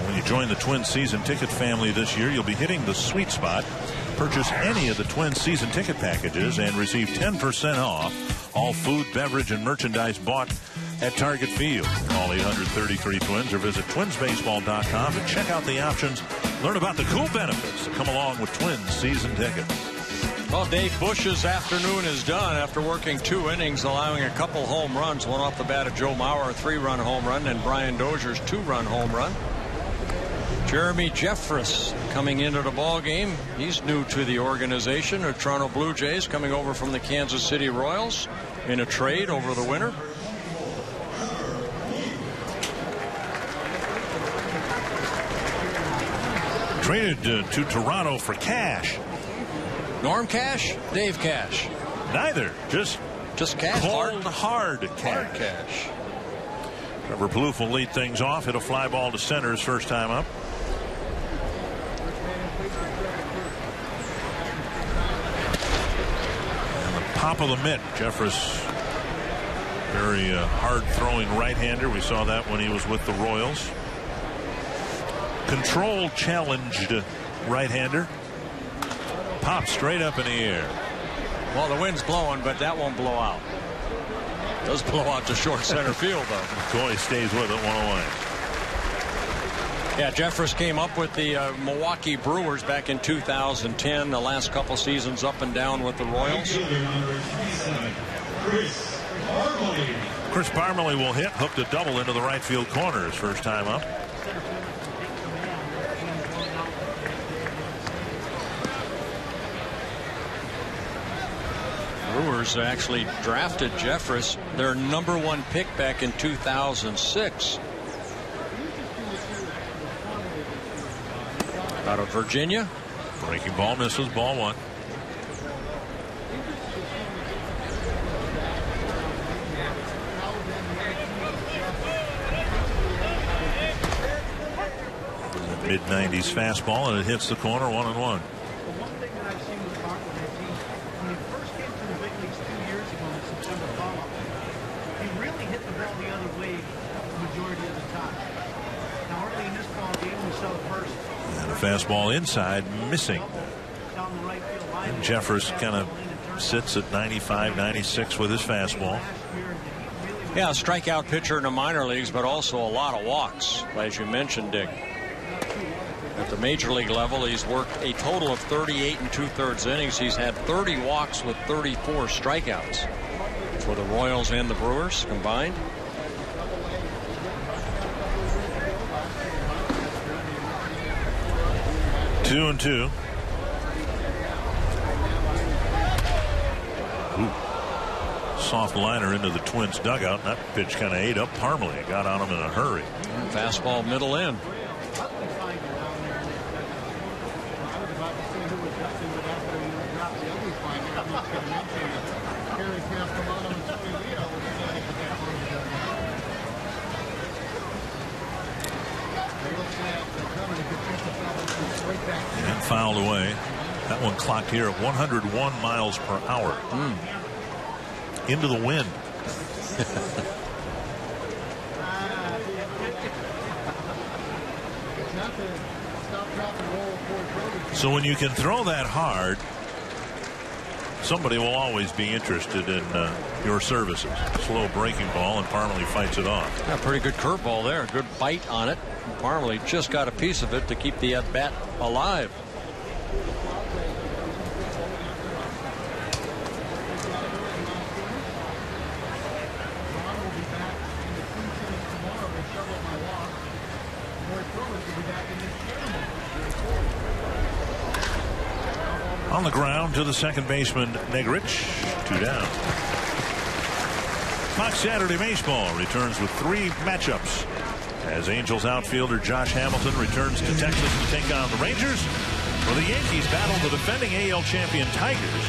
When you join the Twins season ticket family this year, you'll be hitting the sweet spot. Purchase any of the Twins season ticket packages and receive 10% off all food, beverage, and merchandise bought at Target Field. Call 833-TWINS or visit twinsbaseball.com to check out the options. Learn about the cool benefits that come along with Twins season tickets. Well, Dave Bush's afternoon is done after working 2 innings, allowing a couple home runs. One off the bat of Joe Mauer, a 3-run home run, and Brian Dozier's 2-run home run. Jeremy Jeffress coming into the ball game. He's new to the organization. The Toronto Blue Jays coming over from the Kansas City Royals in a trade over the winter. Traded to Toronto for Cash. Norm Cash? Dave Cash? Neither. Just Cash. Cold, hard Cash. Hard Cash. Trevor Plouffe will lead things off. Hit a fly ball to center his first time up. And the pop of the mitt. Jeffress, very hard-throwing right-hander. We saw that when he was with the Royals. Control challenged right-hander. Pop straight up in the air. Well, the wind's blowing, but that won't blow out. It does blow out to short center field, though. Coy stays with it 1-0. Yeah, Jeffress came up with the Milwaukee Brewers back in 2010. The last couple seasons up and down with the Royals. Chris Parmalee will hit. Hooked a double into the right field corner his first time up. Brewers actually drafted Jeffress, their #1 pick back in 2006. Out of Virginia. Breaking ball misses, ball 1. Mid-90s fastball, and it hits the corner, 1-1. Fastball inside, missing. And Jeffress kind of sits at 95, 96 with his fastball. Yeah, a strikeout pitcher in the minor leagues, but also a lot of walks, as you mentioned, Dick. At the major league level, he's worked a total of 38 2/3 innings. He's had 30 walks with 34 strikeouts for the Royals and the Brewers combined. Two and two. Ooh. Soft liner into the Twins dugout. That pitch kind of ate up Parmalee. Got on him in a hurry. Fastball middle in. And fouled away. That one clocked here at 101 miles per hour. Into the wind. So when you can throw that hard, somebody will always be interested in your services. Slow breaking ball, and Parmalee fights it off. Yeah, pretty good curveball there. Good bite on it. Parmalee just got a piece of it to keep the at-bat alive. On the ground to the second baseman, Negrich. 2 down. Fox Saturday Baseball returns with 3 matchups as Angels outfielder Josh Hamilton returns to Texas to take on the Rangers, where the Yankees battle the defending AL champion Tigers.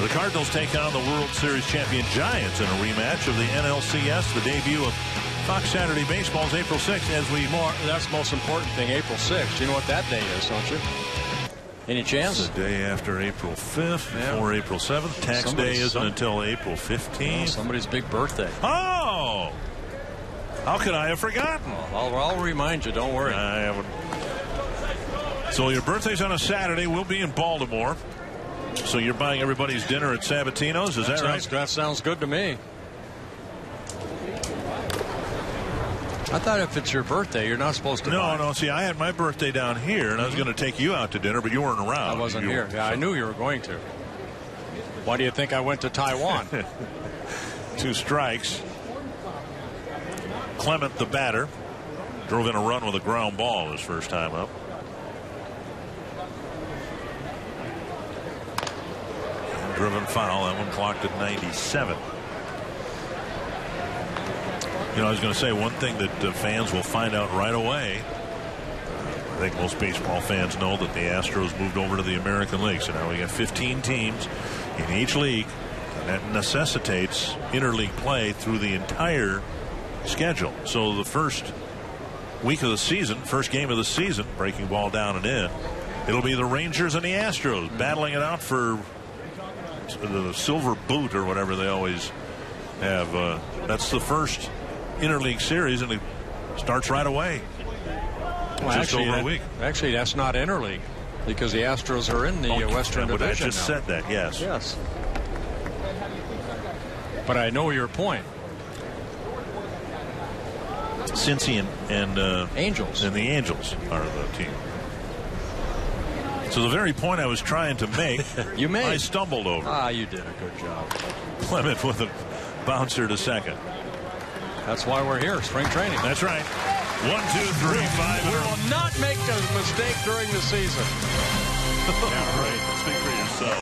The Cardinals take on the World Series champion Giants in a rematch of the NLCS. The debut of Fox Saturday Baseball is April 6th. That's the most important thing, April 6th. You know what that day is, don't you? Any chance? It's the day after April 5th, before April 7th. Tax day isn't until April 15th. Somebody's big birthday. Oh! How could I have forgotten? I'll remind you. Don't worry. I haven't. So your birthday's on a Saturday. We'll be in Baltimore. So you're buying everybody's dinner at Sabatino's. Is that right? That sounds good to me. I thought if it's your birthday, you're not supposed to. No. See, I had my birthday down here, and I was going to take you out to dinner, but you weren't around. I wasn't here. Yeah, I knew you were going to. Why do you think I went to Taiwan? 2 strikes. Clement, the batter, drove in a run with a ground ball his first time up. Driven foul. That one clocked at 97. You know, I was going to say one thing that fans will find out right away. I think most baseball fans know that the Astros moved over to the American League. So now we got 15 teams in each league. And that necessitates interleague play through the entire schedule. So the first week of the season, first game of the season, breaking ball down and in, it'll be the Rangers and the Astros battling it out for the silver boot or whatever they always have. That's the first interleague series, and it starts right away. Well, just over a week. Actually, that's not interleague because the Astros are in the Western Division. I just said that. Yes. Yes. But I know your point. Cincy and Angels. And the Angels are the team. So the very point I was trying to make, I stumbled over. You did a good job. Clement with a bouncer to second. That's why we're here, spring training. That's right. 1, 2, 3, 5. We will not make a mistake during the season. Yeah, right. Speak for yourself.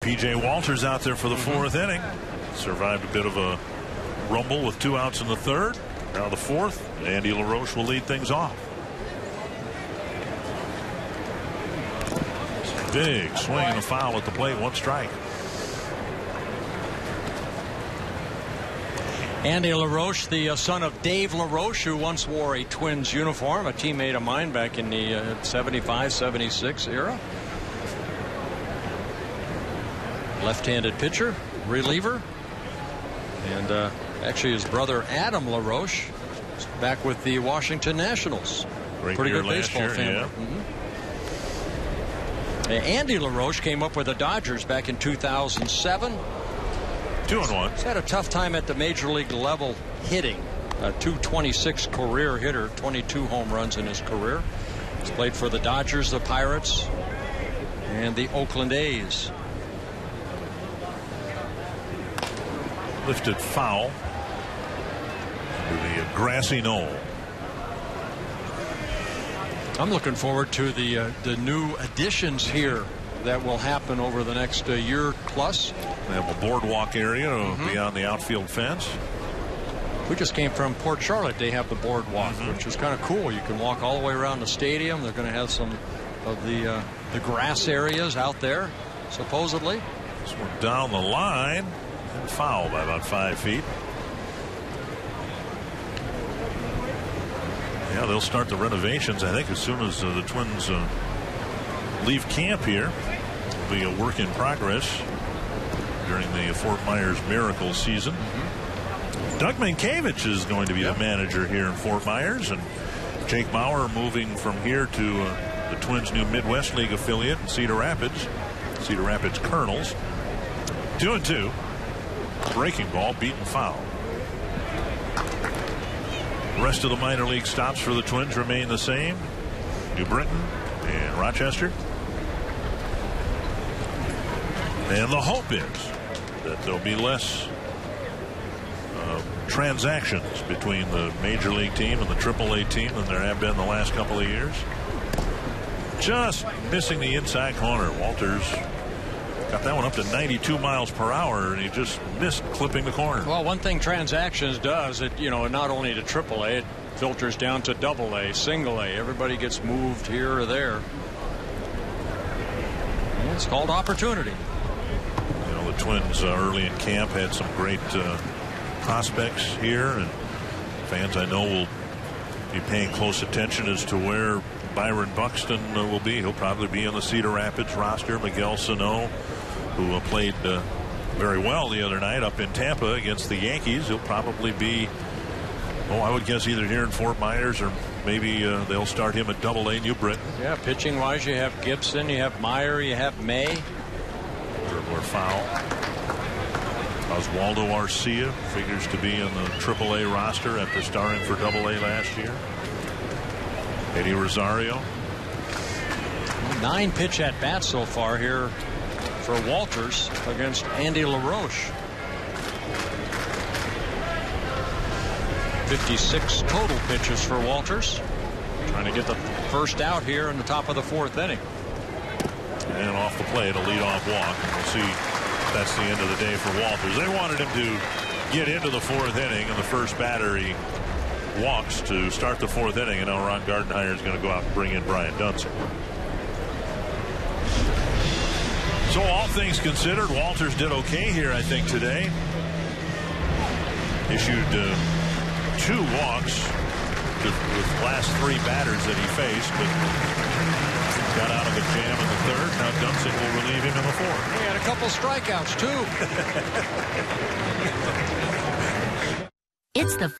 P.J. Walters out there for the 4th inning. Survived a bit of a rumble with 2 outs in the 3rd. Now the 4th. Andy LaRoche will lead things off. Big swing and a foul at the plate. 1 strike. Andy LaRoche, the son of Dave LaRoche, who once wore a Twins uniform, a teammate of mine back in the 75-76 era. Left-handed pitcher, reliever, and actually his brother Adam LaRoche back with the Washington Nationals. Pretty good baseball family. Yeah. Andy LaRoche came up with the Dodgers back in 2007. 2-1. He's had a tough time at the major league level hitting. A .226 career hitter, 22 home runs in his career. He's played for the Dodgers, the Pirates, and the Oakland A's. Lifted foul to the grassy knoll. I'm looking forward to the new additions here that will happen over the next year plus. They have a boardwalk area beyond the outfield fence. We just came from Port Charlotte. They have the boardwalk, which is kind of cool. You can walk all the way around the stadium. They're going to have some of the grass areas out there, supposedly. This one down the line and foul by about 5 feet. Yeah, they'll start the renovations, I think, as soon as the Twins leave camp here. It'll be a work in progress during the Fort Myers Miracle season. Doug Mankiewicz is going to be the manager here in Fort Myers, and Jake Bauer moving from here to the Twins' new Midwest League affiliate in Cedar Rapids Colonels. 2-2. Breaking ball, beaten foul. The rest of the minor league stops for the Twins remain the same. New Britain and Rochester. And the hope is that there'll be less transactions between the major league team and the AAA team than there have been the last couple of years. Just missing the inside corner. Walters got that one up to 92 miles per hour, and he just missed clipping the corner. Well, one thing transactions does, it not only to AAA, it filters down to AA, single A. Everybody gets moved here or there. And it's called opportunity. The Twins early in camp had some great prospects here, and fans I know will be paying close attention as to where Byron Buxton will be. He'll probably be on the Cedar Rapids roster. Miguel Sano, who played very well the other night up in Tampa against the Yankees, he'll probably be, I would guess either here in Fort Myers or maybe they'll start him at AA New Britain. Yeah, pitching wise, you have Gibson, you have Meyer, you have May. Or foul. Oswaldo Arcia figures to be on the AAA roster after starring for AA last year. Eddie Rosario. 9 pitch at bats so far here for Walters against Andy LaRoche. 56 total pitches for Walters. Trying to get the first out here in the top of the 4th inning. And off the plate, a leadoff walk. And we'll see if that's the end of the day for Walters. They wanted him to get into the 4th inning, and the first batter he walks to start the 4th inning, and now Ron Gardenhire is going to go out and bring in Brian Dunston. So all things considered, Walters did okay here, I think, today. Issued 2 walks with the last 3 batters that he faced, but got out of a jam in the 3rd. Now Dunston will relieve him in the 4th. He had a couple strikeouts, too. It's the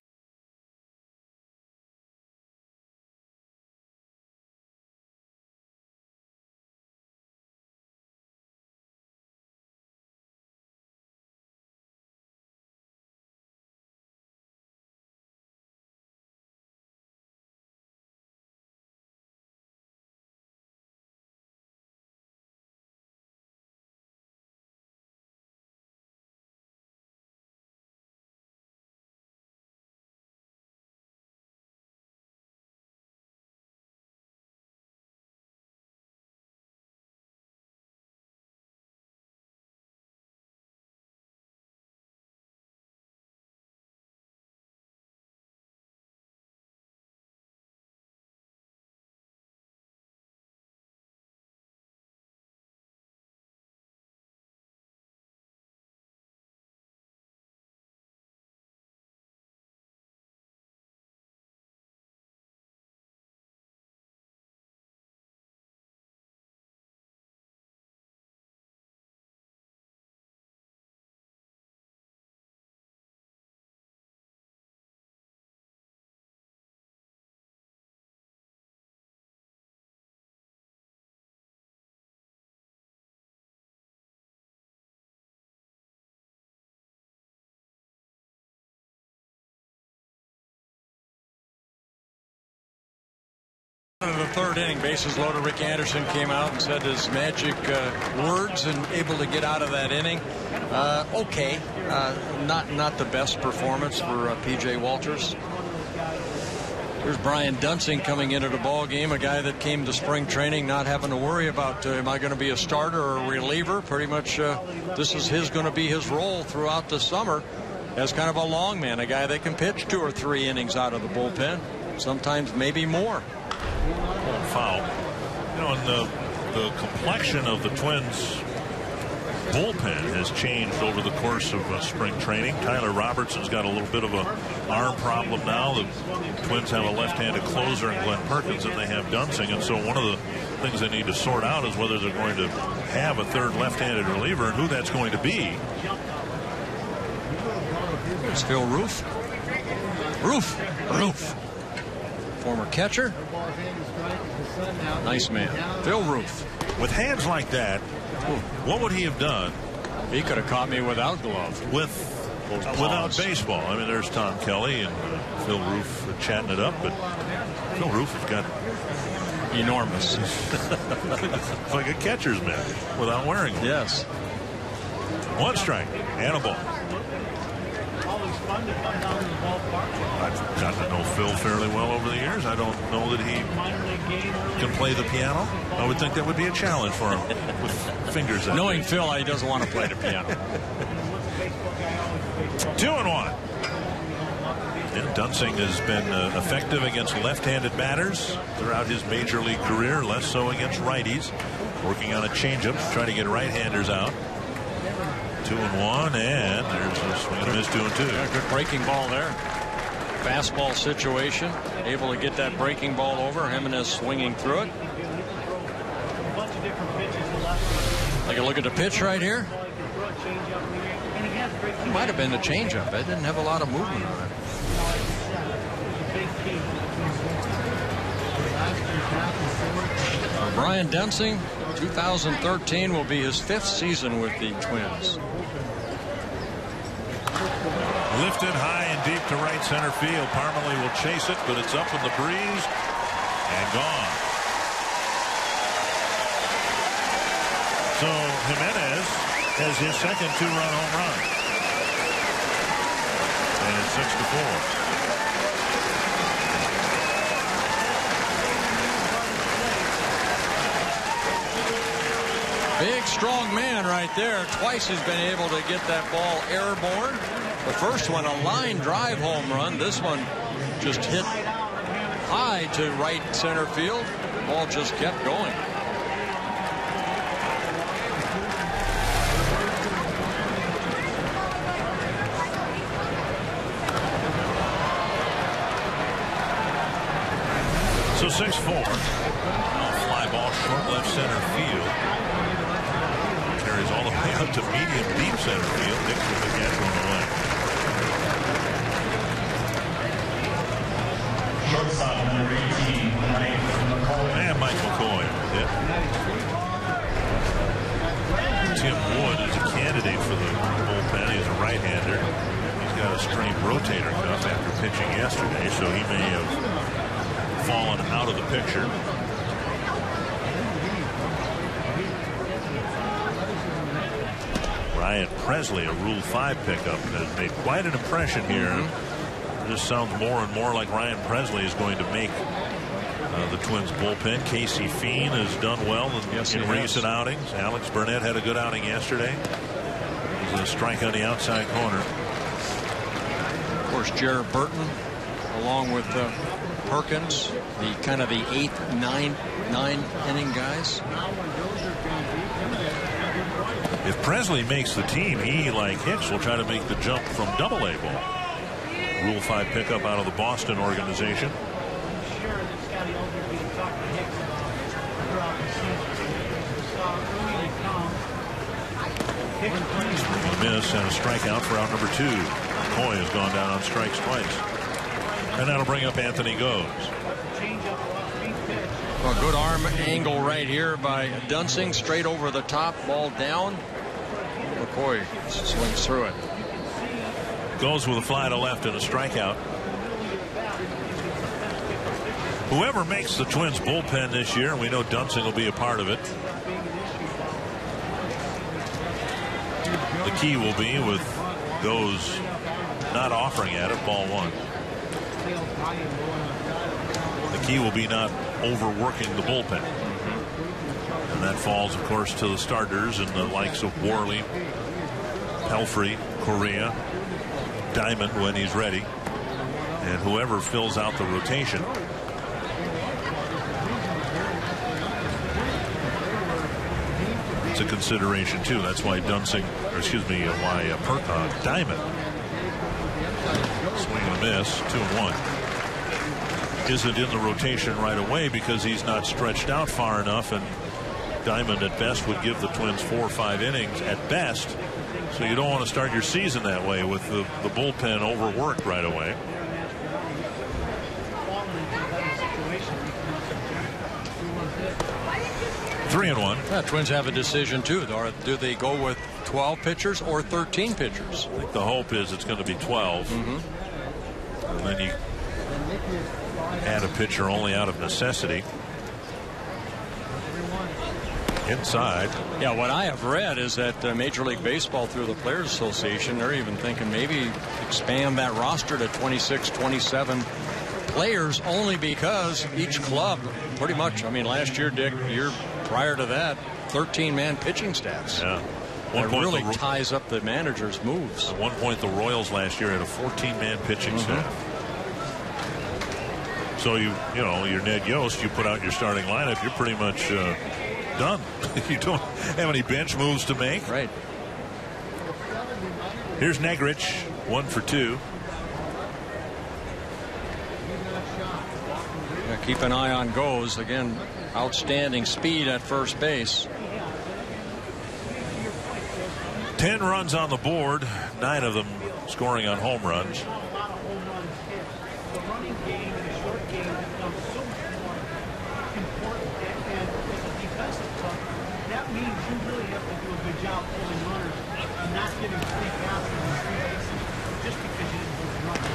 in the 3rd inning, bases loaded. Rick Anderson came out and said his magic words and able to get out of that inning. Okay, not the best performance for P.J. Walters. Here's Brian Dunsing coming into the ball game, a guy that came to spring training not having to worry about am I going to be a starter or a reliever. Pretty much this is going to be his role throughout the summer as kind of a long man, a guy that can pitch 2 or 3 innings out of the bullpen, sometimes maybe more. Oh, foul. You know, and the complexion of the Twins bullpen has changed over the course of spring training. Tyler Robertson's got a little bit of a arm problem now. The Twins have a left-handed closer in Glenn Perkins, and they have Dunsing, and so one of the things they need to sort out is whether they're going to have a third left-handed reliever and who that's going to be. There's Phil Roof. Roof. Former catcher. Nice man. Phil Roof. With hands like that, what would he have done? He could have caught me without glove. Without baseball. I mean, there's Tom Kelly and Phil Roof chatting it up, but Phil Roof has got enormous. It's like a catcher's mitt without wearing them. Yes. 1 strike and a ball. I've gotten to know Phil fairly well over the years. I don't know that he can play the piano. I would think that would be a challenge for him with fingers. Knowing Phil, he doesn't want to play the piano. 2-1. And Dunsing has been effective against left-handed batters throughout his major league career, less so against righties. Working on a changeup to try to get right-handers out. 2-1, and there's a swing and a miss, 2-2. Yeah, good breaking ball there. Fastball situation, able to get that breaking ball over. Jimenez swinging through it. Take a look at the pitch right here. It might have been the changeup. It didn't have a lot of movement on it. Brian Dunsing, 2013 will be his 5th season with the Twins. Lifted high and deep to right center field. Parmalee will chase it, but it's up in the breeze and gone. So Jimenez has his second 2-run home run. And it's 6-4. Big, strong man right there. Twice he's been able to get that ball airborne. The first one, a line drive home run. This one just hit high to right center field. The ball just kept going. So 6-4. Fly ball short left center field. Carries all the way up to medium deep center field. Hicks with the catch on the way. Shortstop number 18, And Mike McCoy. Yep. Tim Wood is a candidate for the bullpen. He's a right-hander. He's got a strained rotator cuff after pitching yesterday, so he may have fallen out of the picture. Ryan Presley, a Rule 5 pickup, has made quite an impression here. It just sounds more and more like Ryan Presley is going to make the Twins bullpen. Casey Fiend has done well in recent outings. Alex Burnett had a good outing yesterday. He's a strike on the outside corner. Of course, Jared Burton, along with Perkins, the kind of the 8th, 9 inning guys. If Presley makes the team, he, like Hicks, will try to make the jump from Double-A ball. Rule 5 pickup out of the Boston organization. A miss and a strikeout for out number 2. McCoy has gone down on strikes twice. And that'll bring up Anthony Goes. Well, good arm angle right here by Dunsing, straight over the top, ball down. McCoy swings through it. Goes with a fly to left and a strikeout. Whoever makes the Twins bullpen this year, and we know Dunsing will be a part of it. The key will be with Goes not offering at it, ball 1. key will be not overworking the bullpen. And that falls, of course, to the starters and the likes of Worley, Pelfrey, Correa, Diamond when he's ready, and whoever fills out the rotation. It's a consideration too. That's why Diamond swing and a miss, 2-1, isn't in the rotation right away because he's not stretched out far enough, and Diamond at best would give the Twins 4 or 5 innings at best. So you don't want to start your season that way with the bullpen overworked right away. 3-1. Yeah, Twins have a decision too. Do they go with 12 pitchers or 13 pitchers? I think the hope is it's going to be 12. And then you add a pitcher only out of necessity. Inside. Yeah, what I have read is that Major League Baseball, through the Players Association, they're even thinking maybe expand that roster to 26, 27 players, only because each club pretty much, I mean, last year, Dick, year prior to that, 13-man pitching staffs. Yeah. It really ties up the manager's moves. At one point, the Royals last year had a 14-man pitching staff. So you know, your Ned Yost, you put out your starting lineup, you're pretty much done. You don't have any bench moves to make. Right. Here's Negrich, 1 for 2. Yeah, keep an eye on Goes. Again, outstanding speed at first base. 10 runs on the board, 9 of them scoring on home runs. That means you really have to do a good job pulling runners and not giving free passes and free bases just because you didn't put the runners.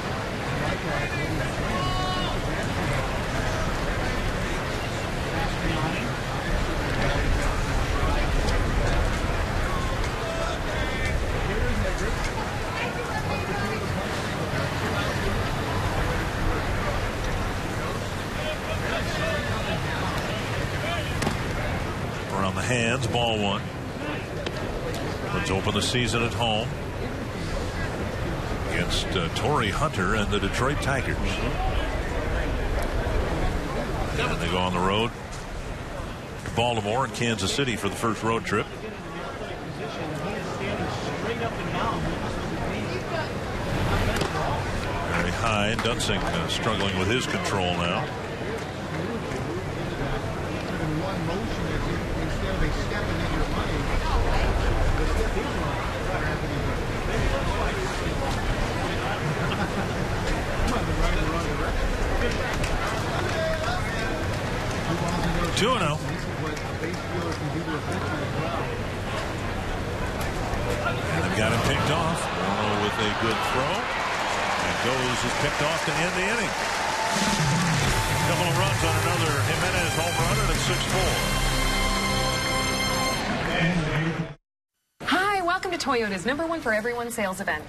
Around the hands, ball 1. Let's open the season at home against Torrey Hunter and the Detroit Tigers. And they go on the road to Baltimore and Kansas City for the first road trip. Very high, and Dunsink struggling with his control now. Two and 0. And they've got him picked off. Morrow with a good throw. And Goes is picked off to end the inning. A couple of runs on another Jimenez home run, and it's 6-4. Hi, welcome to Toyota's #1 for everyone sales event.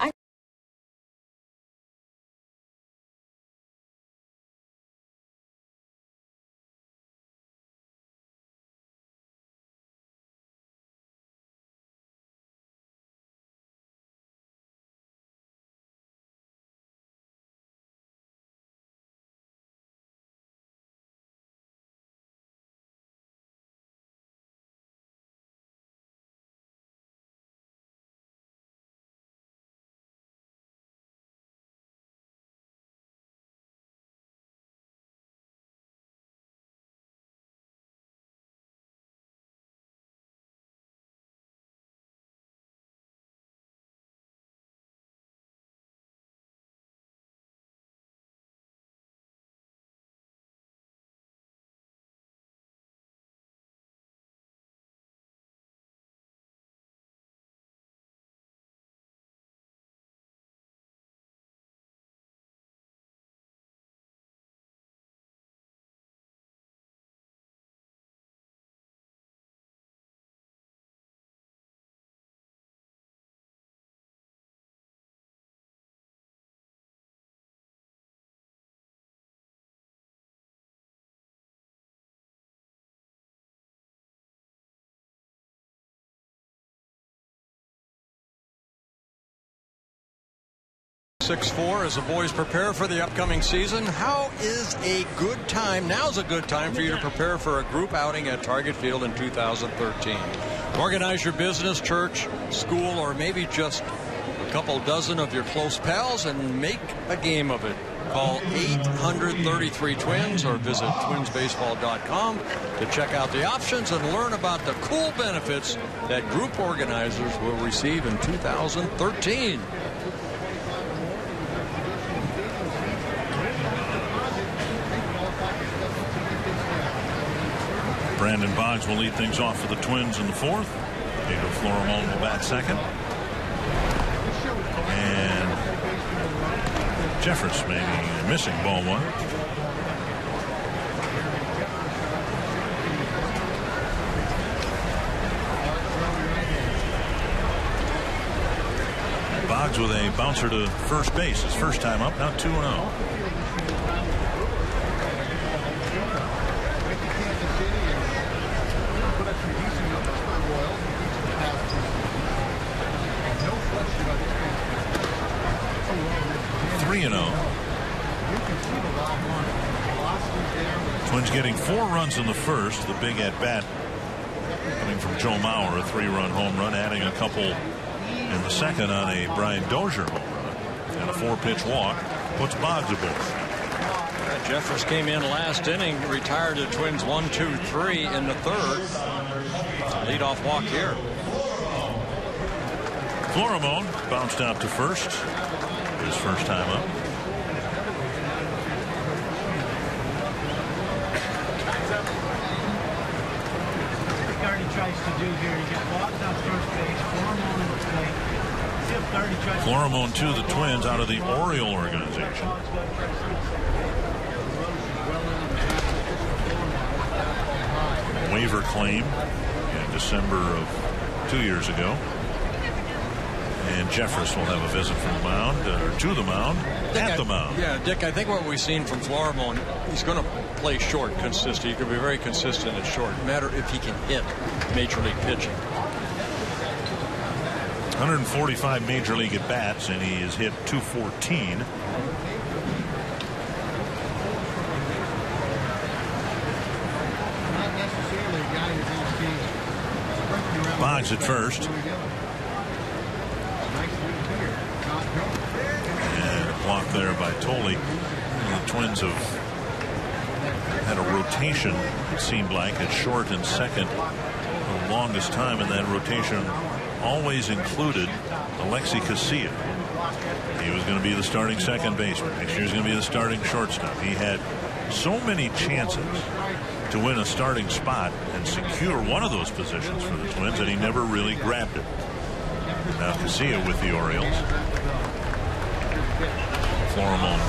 6-4 as the boys prepare for the upcoming season. How is a good time? Now's a good time for you to prepare for a group outing at Target Field in 2013. Organize your business, church, school, or maybe just a couple dozen of your close pals and make a game of it. Call 800-33-TWINS or visit twinsbaseball.com to check out the options and learn about the cool benefits that group organizers will receive in 2013. Brandon Boggs will lead things off for the Twins in the fourth. Diego Florimon will bat second. And Jeffress maybe missing ball one. Boggs with a bouncer to first base. His first time up, now 2-0. Twins getting 4 runs in the first. The big at bat coming from Joe Mauer, a 3-run home run, adding a couple in the second on a Brian Dozier home run, and a 4-pitch walk puts Boggs aboard. Jeffress came in last inning, retired the Twins 1-2-3 in the third. Leadoff walk here. Florimon bounced out to first. His first time up. Tries to do here. He got Boggs on first base, Florimon in the plate. Florimon to the Twins out of the Oriole organization. Waiver claim in December of 2 years ago. And Jeffress will have a visit from the mound, or to the mound, at the mound. Yeah, Dick, I think what we've seen from Florimon, he's going to play short consistent. He can be very consistent at short, no matter if he can hit major league pitching. 145 major league at bats, and he has hit 214. Boggs at first. And a block there by Tolle. The Twins have had a rotation, it seemed like, at short and second the longest time, and that rotation always included Alexi Casilla. He was going to be the starting second baseman. Next year he was going to be the starting shortstop. He had so many chances to win a starting spot and secure one of those positions for the Twins, and he never really grabbed it. Now Casilla with the Orioles. Florimon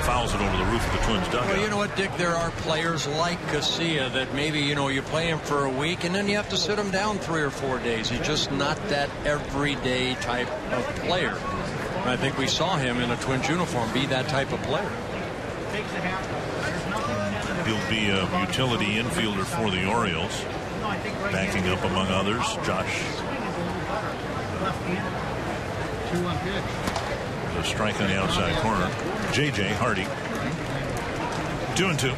fouls it over the roof of the Twins dugout. Well, you know what, Dick? There are players like Casilla that maybe, you know, you play him for a week and then you have to sit him down 3 or 4 days. He's just not that everyday type of player. And I think we saw him in a Twins uniform be that type of player. He'll be a utility infielder for the Orioles, backing up, among others, Josh. A strike on the outside corner. J.J. Hardy. 2-2.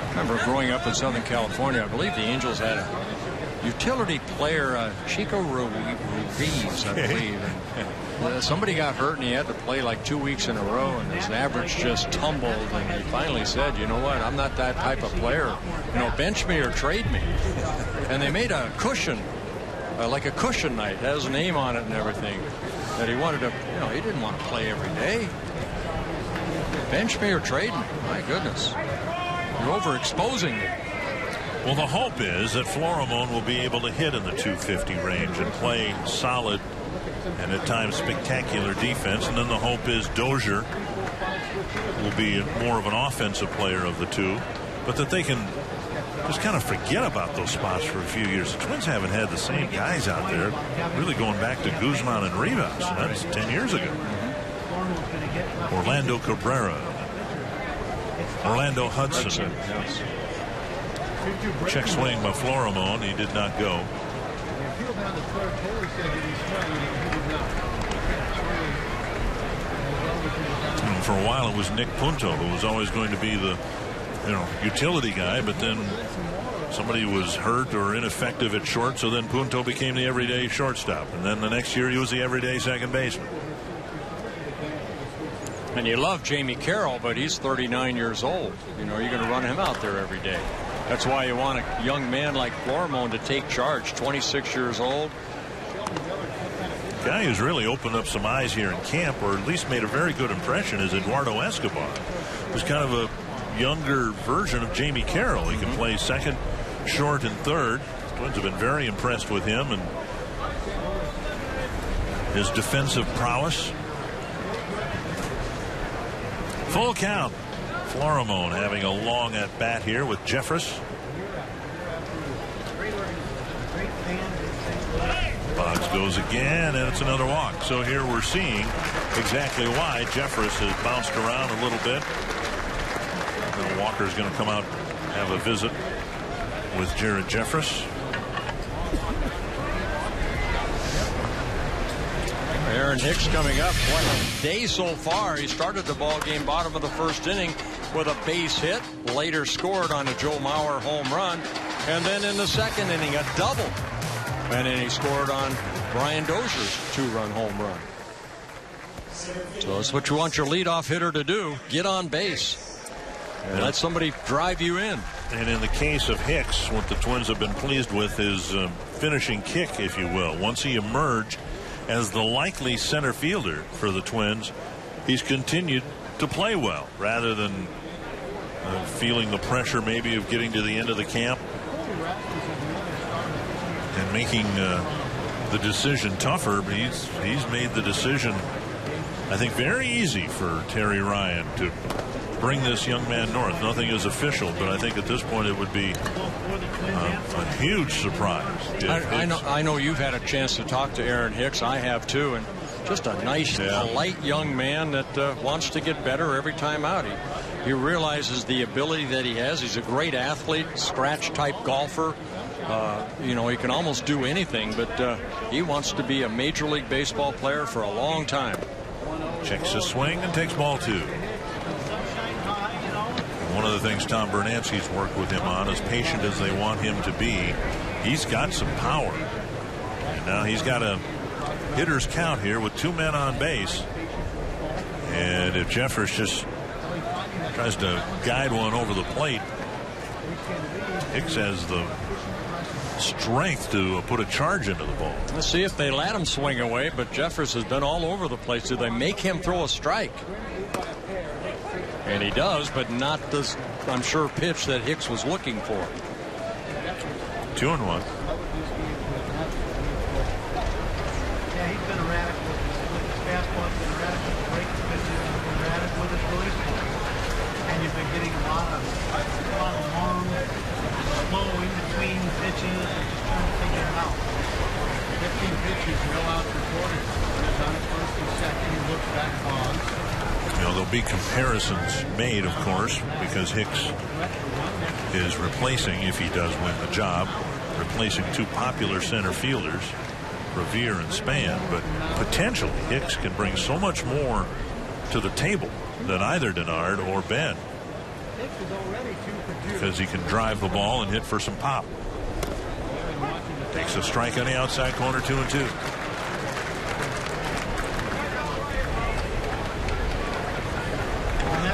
I remember growing up in Southern California, I believe the Angels had a utility player, Chico Ruiz, I believe. And somebody got hurt and he had to play like 2 weeks in a row, and his average just tumbled, and he finally said, you know what, I'm not that type of player. You know, bench me or trade me. And they made a cushion, like a cushion night, it has a name on it and everything, that he wanted to, you know, he didn't want to play every day. Bench me or trade me. My goodness. You're overexposing me. Well, the hope is that Florimon will be able to hit in the 250 range and play solid and at times spectacular defense. And then the hope is Dozier will be more of an offensive player of the two, but that they can just kind of forget about those spots for a few years. The Twins haven't had the same guys out there really going back to Guzman and Rivas. That's 10 years ago. Orlando Cabrera, Orlando Hudson. Check swing by Florimon. He did not go. And for a while, it was Nick Punto who was always going to be the, utility guy, but then somebody was hurt or ineffective at short, so then Punto became the everyday shortstop, and then the next year he was the everyday second baseman. And you love Jamie Carroll, but he's 39 years old. You're going to run him out there every day. That's why you want a young man like Florimon to take charge. 26 years old. Guy who's really opened up some eyes here in camp, or at least made a very good impression, is Eduardo Escobar. Who's kind of a younger version of Jamie Carroll. He can play second, short, and third. The Twins have been very impressed with him and his defensive prowess. Full count. Florimon having a long at bat here with Jeffress. Boggs goes again, and it's another walk. So here we're seeing exactly why Jeffress has bounced around a little bit. And Walker's going to come out and have a visit with Jared Jeffress. Aaron Hicks coming up. What a day so far. He started the ball game bottom of the first inning with a base hit. Later scored on a Joe Mauer home run. And then in the second inning, a double. And then he scored on Brian Dozier's 2-run home run. So that's what you want your leadoff hitter to do. Get on base. And let somebody drive you in. And in the case of Hicks, what the Twins have been pleased with is finishing kick, if you will. Once he emerged as the likely center fielder for the Twins, he's continued to play well rather than feeling the pressure maybe of getting to the end of the camp and making the decision tougher. But he's made the decision, I think, very easy for Terry Ryan to bring this young man north. Nothing is official, but I think at this point it would be a huge surprise. I know you've had a chance to talk to Aaron Hicks. I have too, and just a nice, polite young man that wants to get better every time out. He realizes the ability that he has. He's a great athlete, scratch-type golfer. He can almost do anything, but he wants to be a Major League Baseball player for a long time. Checks his swing and takes ball 2. One of the things Tom Bernanski's worked with him on, as patient as they want him to be, he's got some power. And now he's got a hitter's count here with 2 men on base. And if Jeffress just tries to guide one over the plate, Hicks has the strength to put a charge into the ball. Let's see if they let him swing away, but Jeffress has been all over the place. Do they make him throw a strike? And he does, but not this, I'm sure, pitch that Hicks was looking for. 2-1. Yeah, he's been erratic with his fastball. He's been erratic with the break pitches. He's been erratic with his release pitches. And you've been getting a lot of long, slow in-between pitches and just trying to figure it out. 15 pitches, no outs recorded. He's on his first and second. He looks back on. There'll be comparisons made, of course, because Hicks is replacing, if he does win the job, replacing 2 popular center fielders, Revere and Span. But potentially Hicks can bring so much more to the table than either Denard or Ben, because he can drive the ball and hit for some pop. Takes a strike on the outside corner, 2-2.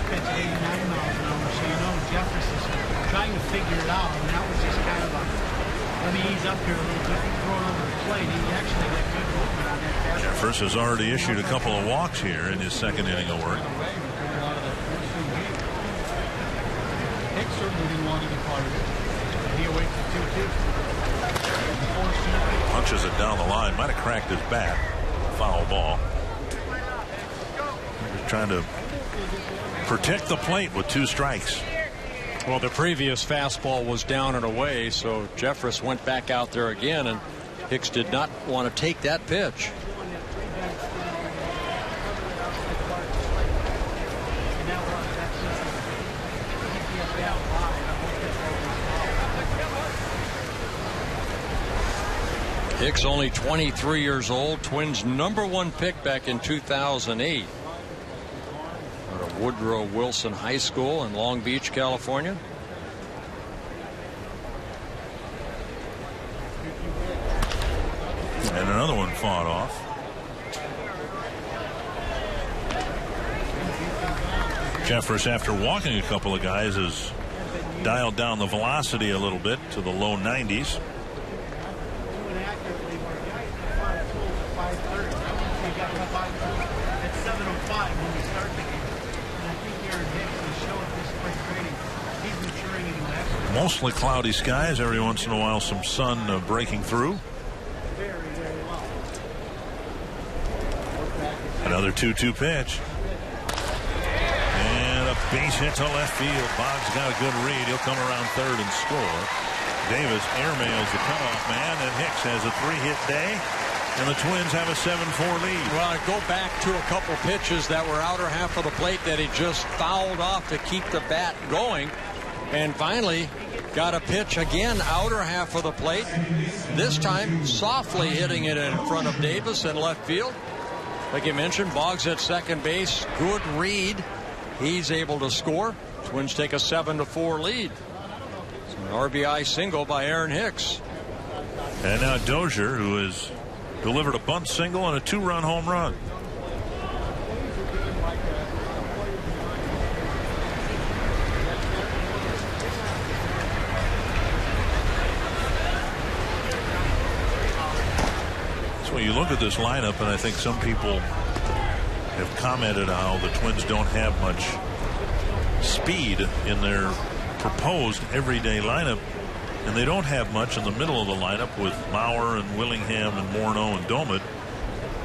Pitch 89 miles an hour, so Jeffress is trying to figure it out, and that was just kind of let me ease up here a little bit, throw it over the plate. He actually got good movement on that. Jeffress has already issued a couple of walks here in his second inning of work. Hicks certainly didn't want any part of it. He awaits the 2-2. Punches it down the line, might have cracked his bat. Foul ball. Just trying to protect the plate with 2 strikes. Well, the previous fastball was down and away, so Jeffress went back out there again, and Hicks did not want to take that pitch. Hicks only 23 years old. Twins #1 pick back in 2008. Out of Woodrow Wilson High School in Long Beach, California. And another one fought off. Jeffress, after walking a couple of guys, has dialed down the velocity a little bit to the low 90s. Mostly cloudy skies. Every once in a while some sun breaking through. Another 2-2 pitch. And a base hit to left field. Boggs got a good read. He'll come around third and score. Davis airmails the cutoff man, and Hicks has a 3-hit day. And the Twins have a 7-4 lead. Well, I go back to a couple pitches that were outer half of the plate that he just fouled off to keep the bat going. And finally got a pitch again outer half of the plate. This time softly hitting it in front of Davis in left field. Like you mentioned, Boggs at second base. Good read. He's able to score. Twins take a 7-4 lead. It's an RBI single by Aaron Hicks. And now Dozier, who has delivered a bunt single and a 2-run home run. So when you look at this lineup, and I think some people have commented how the Twins don't have much speed in their proposed everyday lineup, and they don't have much in the middle of the lineup with Mauer and Willingham and Morneau and Domit.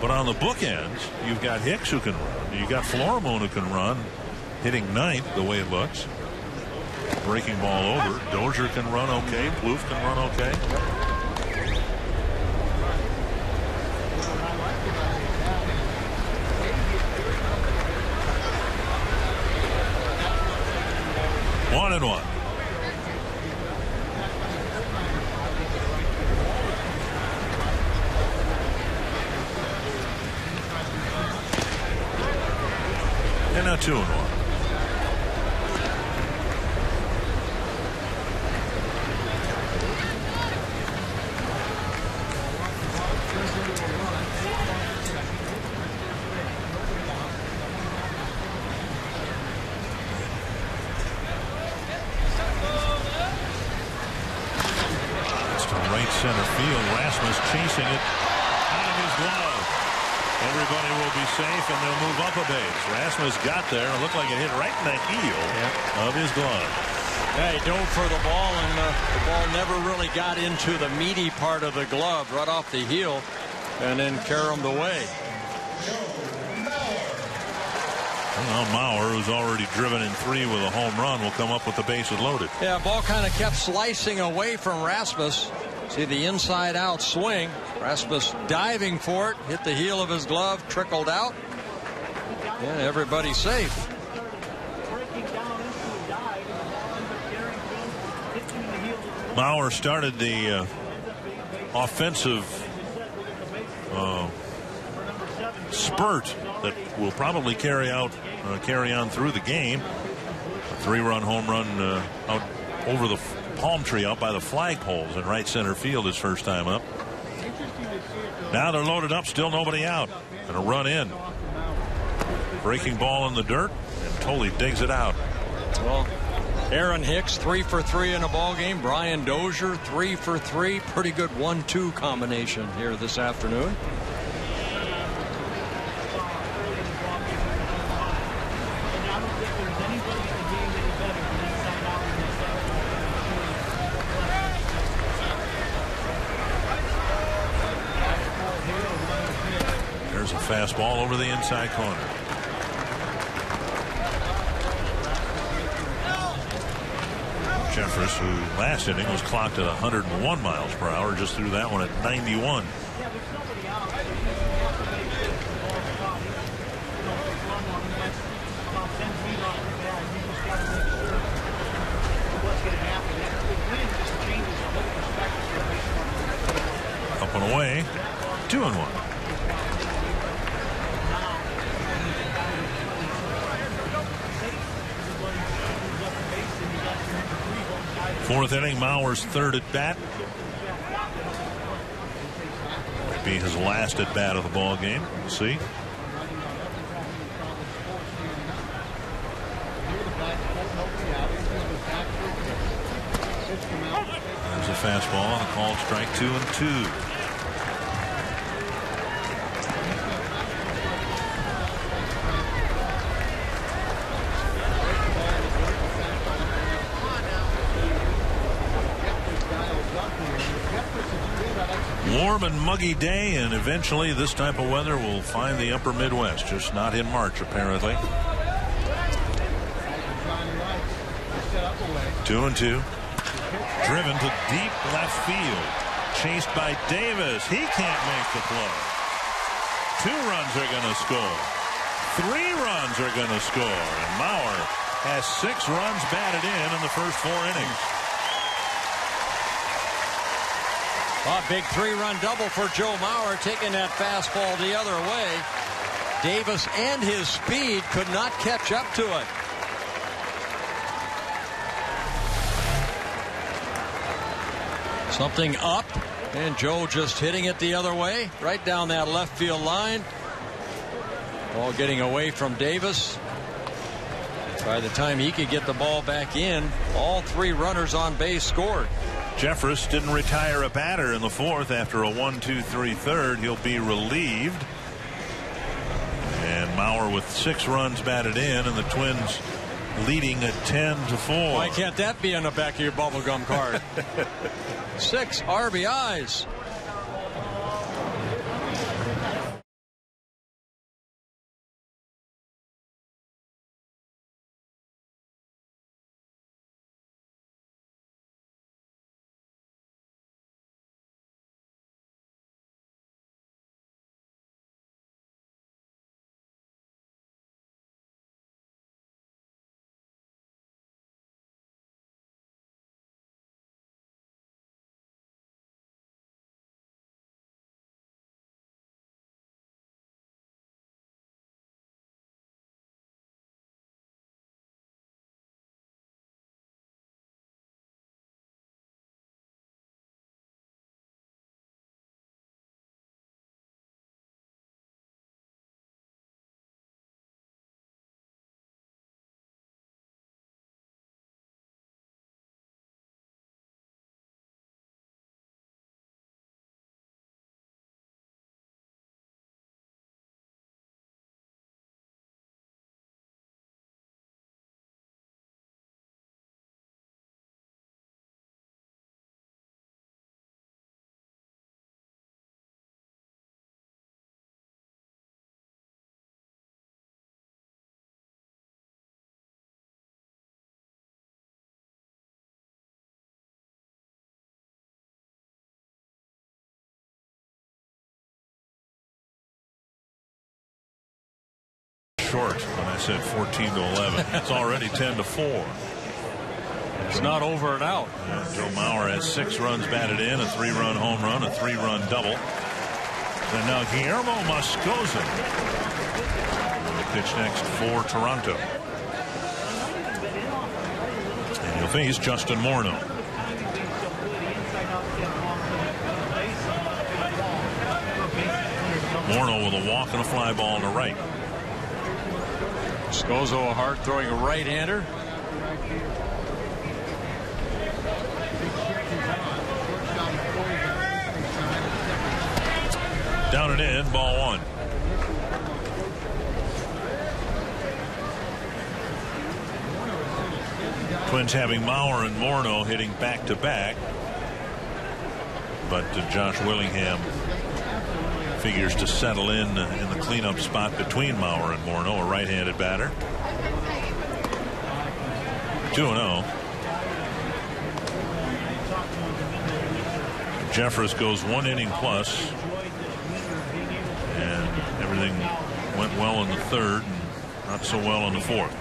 But on the bookends, you've got Hicks who can run. You've got Florimon who can run, hitting ninth the way it looks. Breaking ball over. Dozier can run okay. Plouffe can run okay. One and one. And now 2-1. Center field. Rasmus chasing it out of his glove. Everybody will be safe, and they'll move up a base. Rasmus got there. It looked like it hit right in the heel of his glove. Yeah, he dove for the ball, and the ball never really got into the meaty part of the glove, right off the heel, and then caromed away. Well, Mauer, who's already driven in 3 with a home run, will come up with the bases loaded. Yeah, ball kind of kept slicing away from Rasmus. See the inside out swing. Rasmus diving for it, hit the heel of his glove, trickled out. Yeah, everybody's safe. Mauer started the offensive spurt that will probably carry on through the game. A 3-run home run out over the palm tree out by the flagpoles in right center field his first time up. Now they're loaded up, still nobody out, and a run in. Breaking ball in the dirt, and Tolley digs it out. Well, Aaron Hicks 3 for 3 in a ball game. Brian Dozier 3 for 3. Pretty good 1-2 combination here this afternoon. There's a fastball over the inside corner. Jeffress, who last inning was clocked at 101 miles per hour, just threw that one at 91. Up and away. 2-1. Fourth inning, Mauer's third at bat. Might be his last at bat of the ball game. We'll see. There's a fastball and a called strike 2-2. Warm and muggy day, and eventually this type of weather will find the upper Midwest, just not in March apparently. 2-2. Driven to deep left field. Chased by Davis. He can't make the play. 2 runs are going to score. 3 runs are going to score. And Mauer has 6 runs batted in the first 4 innings. A big 3-run double for Joe Mauer, taking that fastball the other way. Davis and his speed could not catch up to it. Something up, and Joe just hitting it the other way, right down that left field line. Ball getting away from Davis. By the time he could get the ball back in, all 3 runners on base scored. Jeffress didn't retire a batter in the 4th after a 1-2-3 third. He'll be relieved. And Mauer with 6 runs batted in, and the Twins leading at 10-4. Why can't that be on the back of your bubblegum card? 6 RBIs. Short when I said 14-11. It's already 10-4. It's not over and out. Joe Mauer has 6 runs batted in, a 3-run home run, a 3-run double. And now Guillermo Moscoso will pitch next for Toronto. And he'll face Justin Morneau. Morneau with a walk and a fly ball to right. Moscoso, a hard-throwing right-hander. Down and in, ball 1. Twins having Mauer and Morneau hitting back-to-back. But Josh Willingham figures to settle in the cleanup spot between Mauer and Morneau, a right-handed batter. 2-0. Jeffress goes 1 inning plus, and everything went well in the 3rd, and not so well in the 4th.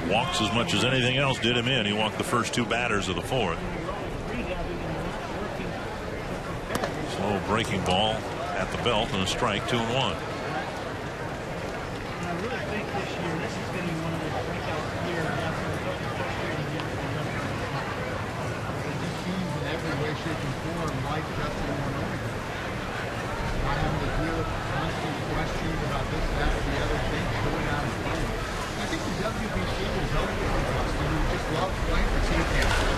Walks as much as anything else did him in. He walked the first 2 batters of the 4th. Slow breaking ball at the belt and a strike, 2-1. And I really think this year, this is going to be one of those breakout years after the frustrating years. It just seems in every way, shape, and form like Justin Morneau. Not having to deal with constant questions about this, that, or the other thing, going out and playing. I think the WBC was over for Justin, who just loves playing for Team Canada.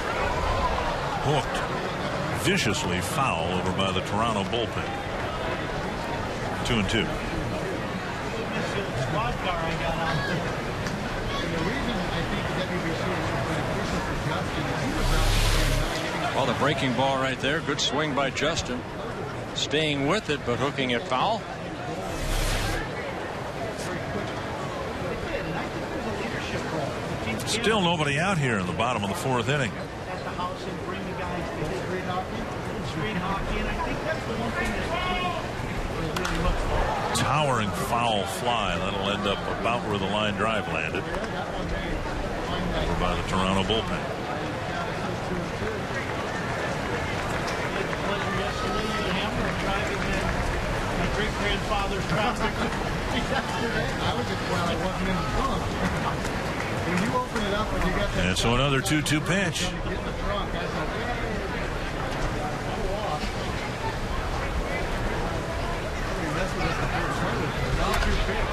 Hooked viciously foul over by the Toronto bullpen. 2-2. Squad car I got out there. And the reason I think the WBC is so beneficial for Justin is he was out there not getting. Well, the breaking ball right there. Good swing by Justin. Staying with it, but hooking it foul. Still nobody out here in the bottom of the 4th inning. At the house and bring the guys to hit street hockey. Street hockey, and I think that's the one thing that really looks for. Towering foul fly. That'll end up about where the line drive landed. Over by the Toronto bullpen. My great-grandfather's tractor. I was just glad I wasn't in the trunk. When you open it up and you got that. And so another 2-2 pitch. Get in the trunk. I said,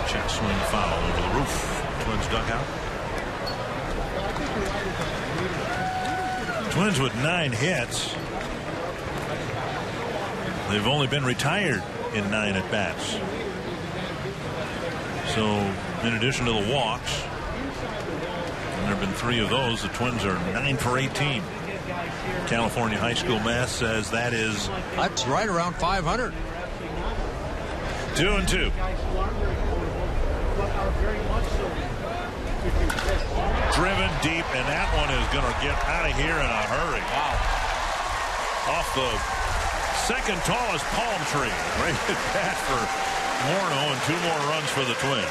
Check swing foul over the roof. Twins dugout. Twins with 9 hits. They've only been retired in 9 at bats. So in addition to the walks, and there have been 3 of those, the Twins are 9 for 18. California high school math says that's right around 500. 2-2. Driven deep, and that one is going to get out of here in a hurry. Wow. Off the second tallest palm tree. Great at bat for Morneau, and 2 more runs for the Twins.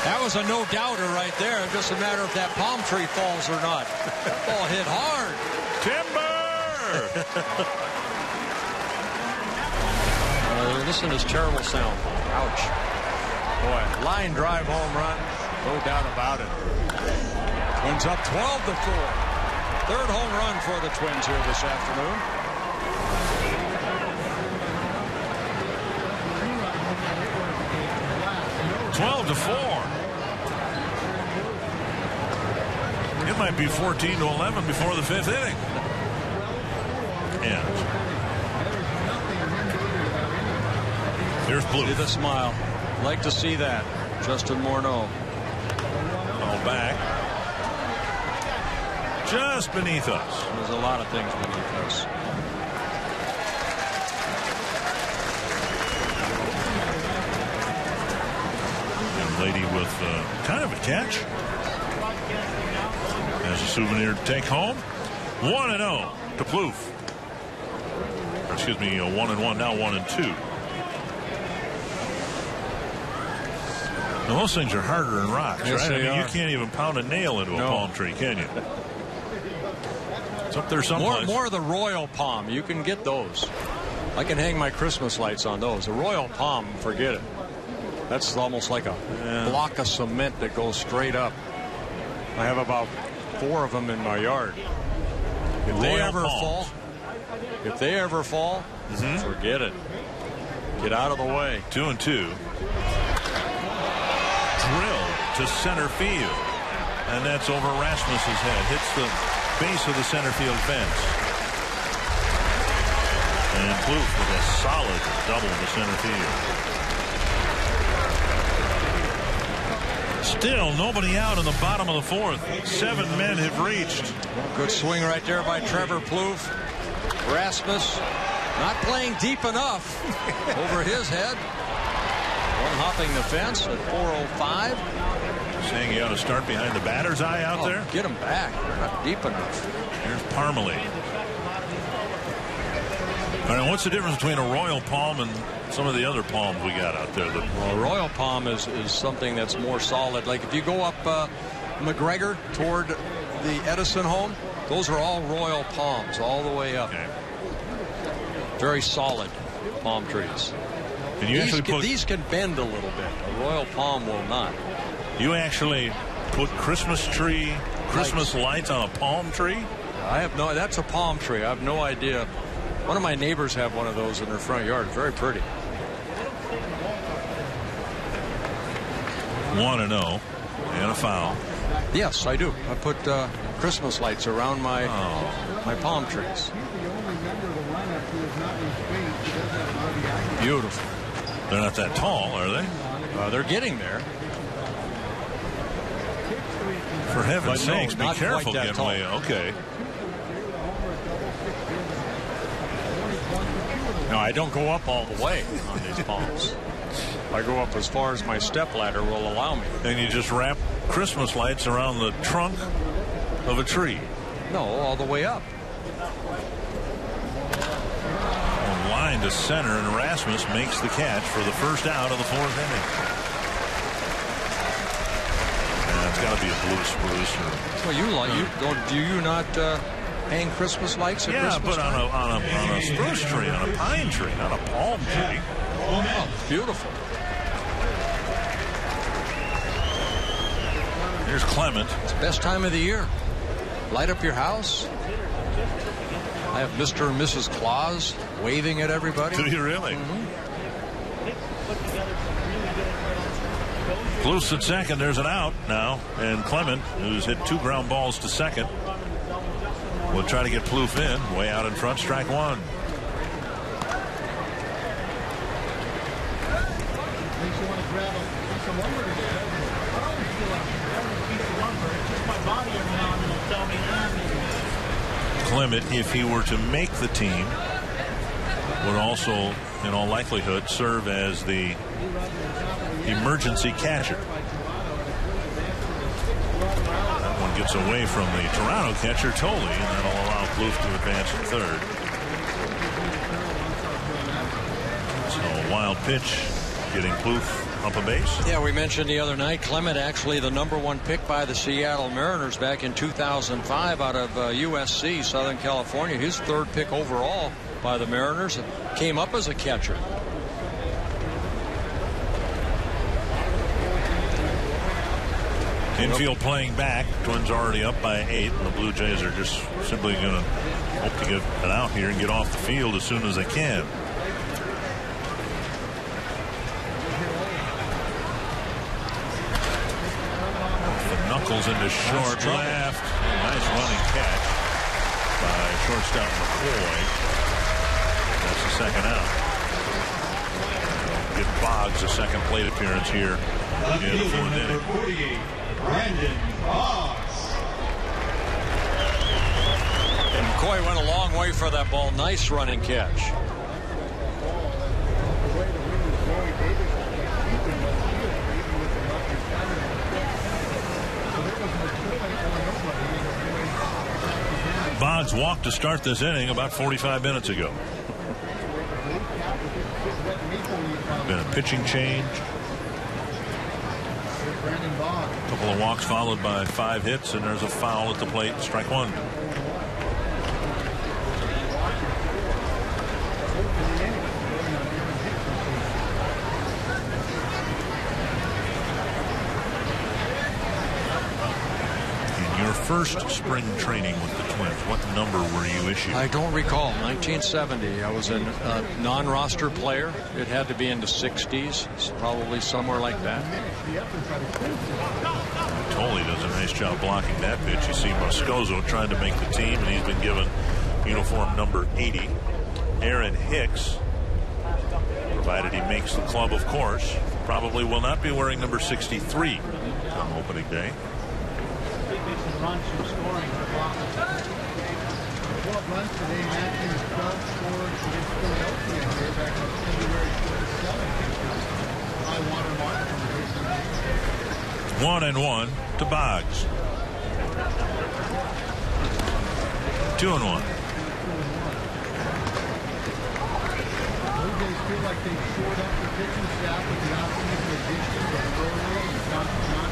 That was a no-doubter right there. Just a matter if that palm tree falls or not. That ball hit hard. Timber! Listen to this terrible sound. Ouch. Boy, line drive home run. No doubt about it. Twins up 12-4. 3rd home run for the Twins here this afternoon. $12-4. It might be 14-11 before the 5th inning. And here's Blue. See the smile. Like to see that. Justin Morneau. All back. Just beneath us. There's a lot of things beneath us. Young lady with kind of a catch. As a souvenir to take home. 1-0 to Plouffe. Or excuse me, 1-1, now 1-2. Now, those things are harder than rocks, yes, right? I mean, are. you can't even pound a nail into a palm tree, can you? It's up there someplace. More of the royal palm. You can get those. I can hang my Christmas lights on those. The royal palm, forget it. That's almost like a block of cement that goes straight up. I have about 4 of them in my yard. If they ever fall, forget it. Get out of the way. 2-2. Drill to center field, and that's over Rasmus's head. Hits the base of the center field fence. And Plouffe with a solid double to center field. Still nobody out in the bottom of the 4th. 7 men have reached. Good swing right there by Trevor Plouffe. Rasmus not playing deep enough over his head. One hopping the fence at 4:05. Saying he ought to start behind the batter's eye out there. Get him back. They're not deep enough. Here's Parmalee. All right, what's the difference between a royal palm and some of the other palms we got out there? Well, a royal palm is something that's more solid. Like if you go up McGregor toward the Edison home, Those are all royal palms all the way up. Okay. Very solid palm trees. And you These can bend a little bit. A royal palm will not. You actually put Christmas lights on a palm tree? I have no. That's a palm tree. I have no idea. One of my neighbors have one of those in their front yard. It's very pretty. 1-0 and a foul. Yes, I do. I put Christmas lights around my palm trees. Beautiful. They're not that tall, are they? They're getting there. For heaven's sakes, be not careful quite that getting tall. way. Okay. No, I don't go up all the way on these palms. I go up as far as my step ladder will allow me. And you just wrap Christmas lights around the trunk of a tree. No, all the way up. On line to center, and Rasmus makes the catch for the first out of the fourth inning. And it's got to be a blue spruce. Well, do you not hang Christmas lights at Christmas but time? on a spruce tree, on a pine tree, on a palm tree. Oh, beautiful. Here's Clement. It's the best time of the year. Light up your house. I have Mr. and Mrs. Claus waving at everybody. Do you really? Loose at second. There's an out now. And Clement, who's hit 2 ground balls to second, will try to get Plouffe in. Way out in front. Strike one. Clement, if he were to make the team, would also, in all likelihood, serve as the emergency catcher. That one gets away from the Toronto catcher, Tolley, and that'll allow Plouffe to advance to third. So a wild pitch getting Plouffe up a base. Yeah, we mentioned the other night, Clement actually the #1 pick by the Seattle Mariners back in 2005 out of USC, Southern California. His 3rd pick overall by the Mariners, came up as a catcher. Infield playing back. Twins already up by 8. And the Blue Jays are just simply going to hope to get it out here and get off the field as soon as they can. Knuckles into short left. Nice running catch by shortstop McCoy. That's the second out. Give Boggs a second plate appearance here in the fourth inning. 48, Brandon Boggs. And McCoy went a long way for that ball. Nice running catch. Boggs walked to start this inning about 45 minutes ago. Been a pitching change. A couple of walks followed by 5 hits, and there's a foul at the plate. Strike one. First spring training with the Twins, what number were you issued? I don't recall. 1970. I was a non-roster player. It had to be in the 60s. It's probably somewhere like that. Tolley does a nice job blocking that pitch. You see Moscoso trying to make the team, and he's been given uniform number 80. Aaron Hicks, provided he makes the club, of course, probably will not be wearing number 63 on opening day. Runs from scoring. 12 runs today. Matthews 12 scored against Philadelphia here back on February 27th. High water mark from the 1-1 to Boggs. 2-1. Blue Jays feel like they shored up the pitching staff with the optimism additions of Burley and Johnson.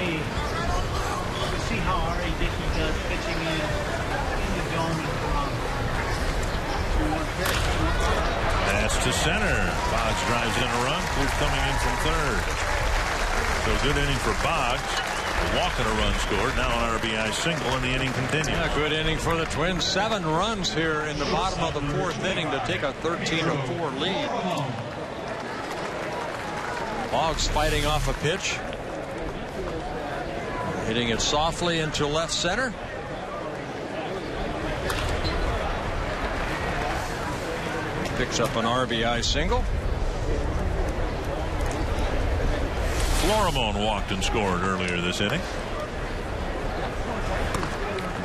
me, to see how R.A. Dickey does pitching in the dome in Toronto. Pass to center. Boggs drives in a run. Kluge coming in from third. So good inning for Boggs. A walk and a run scored. Now an RBI single, and the inning continues. Yeah, good inning for the Twins. 7 runs here in the bottom of the 4th inning to take a 13-4 lead. Boggs fighting off a pitch. Hitting it softly into left center. Picks up an RBI single. Florimone walked and scored earlier this inning.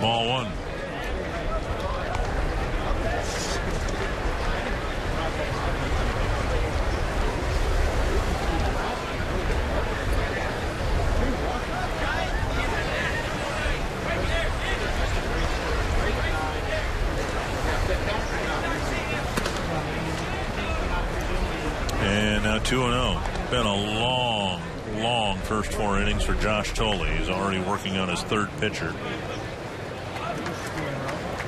Ball 1. And now 2-0. Been a long first 4 innings for Josh Tolley. He's already working on his 3rd pitcher.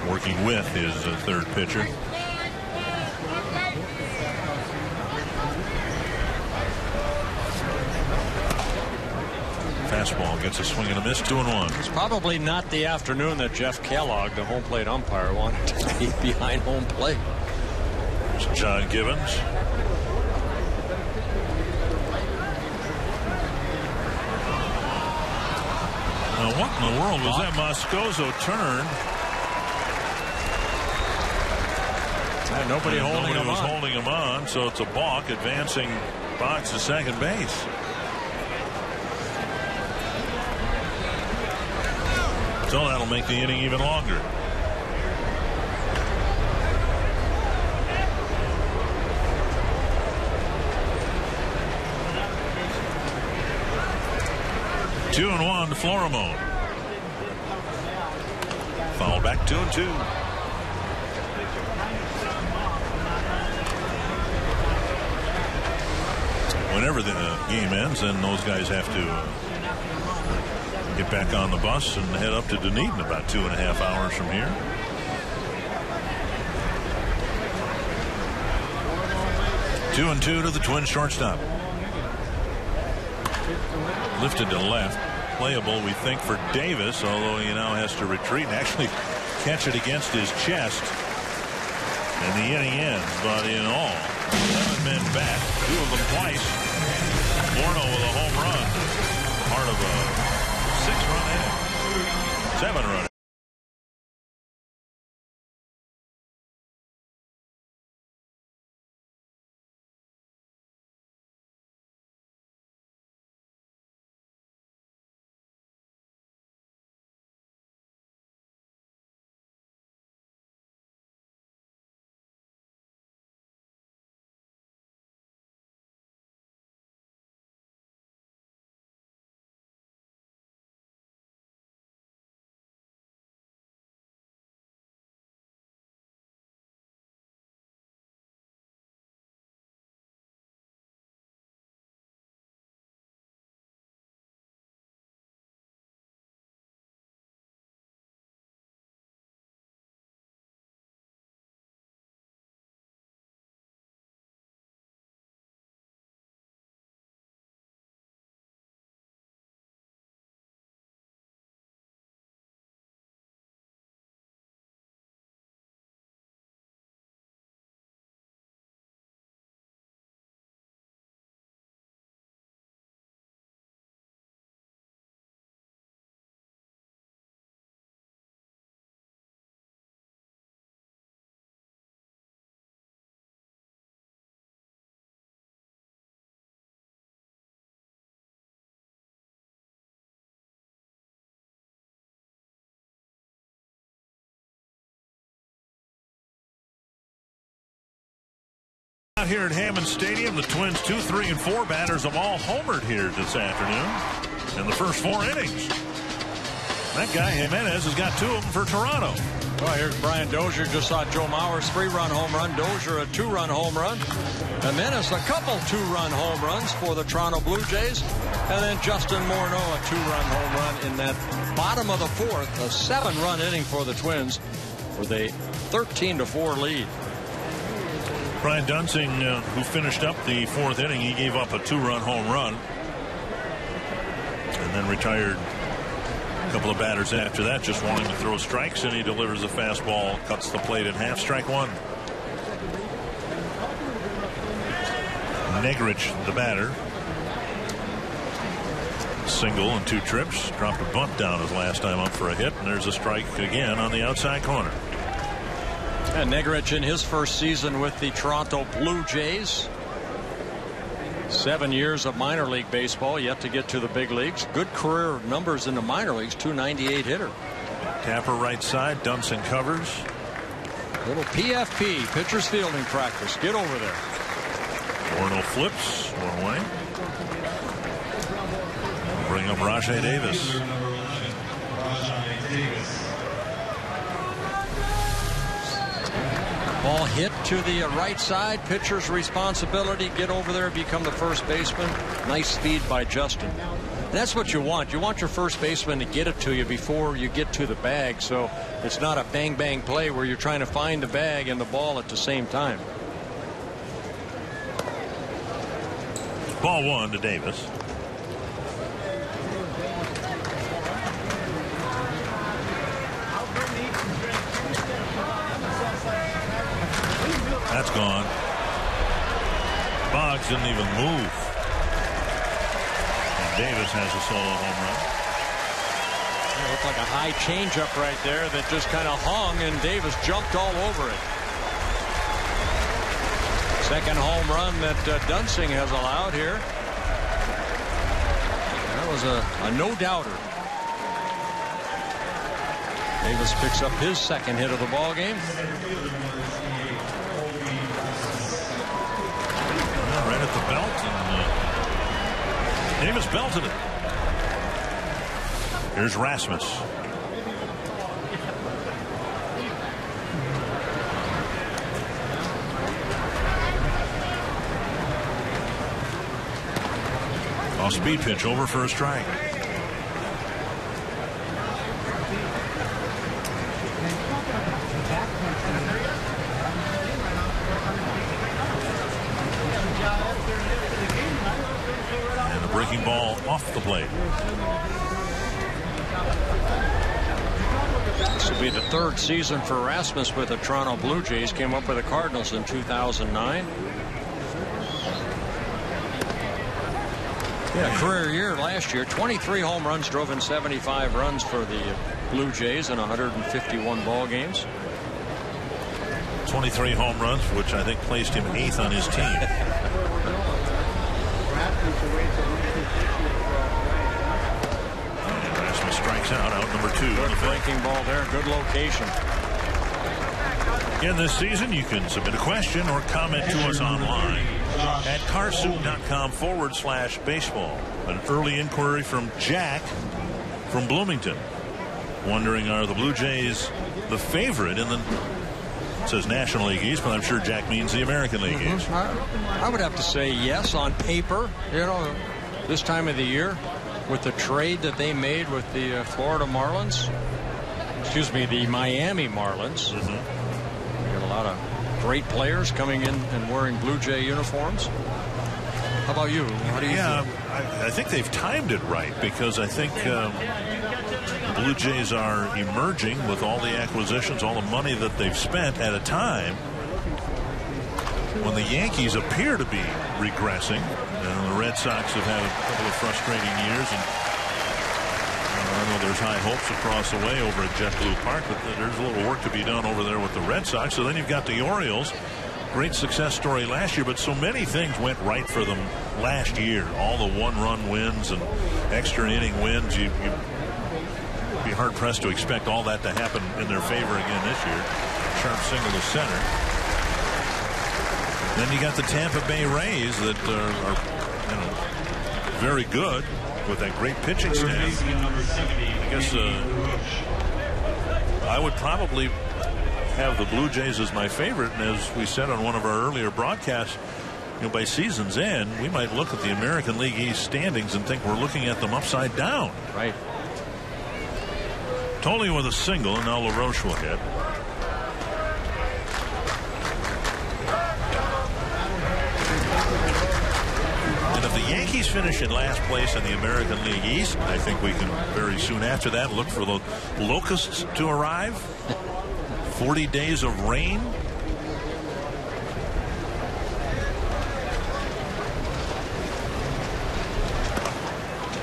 Working with his 3rd pitcher. Fastball gets a swing and a miss. 2-1. It's probably not the afternoon that Jeff Kellogg, the home plate umpire, wanted to be behind home plate. It's John Gibbons. Now, what in the world was that? Moscoso turned. And nobody was holding him on, so it's a balk, advancing Boggs to second base. So that'll make the inning even longer. Two and 1 to Florimone. Foul back 2-2. Whenever the game ends, then those guys have to get back on the bus and head up to Dunedin about 2.5 hours from here. Two and 2 to the Twins shortstop. Lifted to left. Playable, we think, for Davis, although he now has to retreat and actually catch it against his chest. And the inning ends, but in all, 7 men back, 2 of them twice. Morneau with a home run, part of a 6-run inning, 7-run. Out here at Hammond Stadium, the Twins 2, 3, and 4 batters have all homered here this afternoon in the first 4 innings. That guy Jimenez has got 2 of them for Toronto. Well, here's Brian Dozier. Just saw Joe Mauer's 3-run home run. Dozier a 2-run home run. And then it's a couple 2-run home runs for the Toronto Blue Jays. And then Justin Morneau a 2-run home run in that bottom of the 4th. A 7-run inning for the Twins with a 13-4 lead. Brian Dunsing, who finished up the 4th inning, he gave up a 2-run home run. And then retired a couple of batters after that, just wanting to throw strikes, and he delivers a fastball, cuts the plate in half, strike 1. Negrich, the batter. Single and 2 trips. Dropped a bunt down his last time up for a hit, and there's a strike again on the outside corner. And Negrich in his first season with the Toronto Blue Jays. 7 years of minor league baseball, yet to get to the big leagues. Good career numbers in the minor leagues, .298 hitter. Tapper right side, Dunsing covers. Little PFP, pitcher's fielding practice. Get over there. Morneau flips one way. Bring up Rajai Davis. Ball hit to the right side. Pitcher's responsibility. Get over there, become the first baseman. Nice speed by Justin. And that's what you want. You want your first baseman to get it to you before you get to the bag, so it's not a bang-bang play where you're trying to find the bag and the ball at the same time. Ball 1 to Davis. That's gone. Boggs didn't even move. And Davis has a solo home run. It looked like a high changeup right there that just kind of hung, and Davis jumped all over it. Second home run that Dunsing has allowed here. That was a no-doubter. Davis picks up his second hit of the ball game. Right at the belt, and Davis belted it. Here's Rasmus. Off speed pitch over for a strike. Breaking ball off the plate. This will be the 3rd season for Rasmus with the Toronto Blue Jays. Came up with the Cardinals in 2009. Yeah, career year last year. 23 home runs, drove in 75 runs for the Blue Jays in 151 ball games. 23 home runs, which I think placed him 8th on his team. And Rasmus strikes out number 2. Good breaking ball there. Good location. Again, this season, you can submit a question or comment to us online at carsoup.com/baseball. An early inquiry from Jack from Bloomington, wondering, are the Blue Jays the favorite in the, it says National League East, but I'm sure Jack means the American League East. I would have to say yes on paper. You know, this time of the year with the trade that they made with the Florida Marlins, excuse me, the Miami Marlins. We got a lot of great players coming in and wearing Blue Jay uniforms. How about you? How do you feel? I think they've timed it right, because I think the Blue Jays are emerging with all the acquisitions, all the money that they've spent at a time when the Yankees appear to be regressing. And the Red Sox have had a couple of frustrating years, and I know there's high hopes across the way over at JetBlue Park, but there's a little work to be done over there with the Red Sox. So then you've got the Orioles. Great success story last year, but so many things went right for them last year. All the one-run wins and extra inning wins. You'd be hard-pressed to expect all that to happen in their favor again this year. Sharp single to center. Then you got the Tampa Bay Rays that are very good with that great pitching staff. I guess I would probably have the Blue Jays as my favorite, and as we said on one of our earlier broadcasts, by season's end, we might look at the American League East standings and think we're looking at them upside down. Right. Tolley with a single, and now LaRoche will hit. And if the Yankees finish in last place in the American League East, I think we can very soon after that look for the locusts to arrive. 40 days of rain.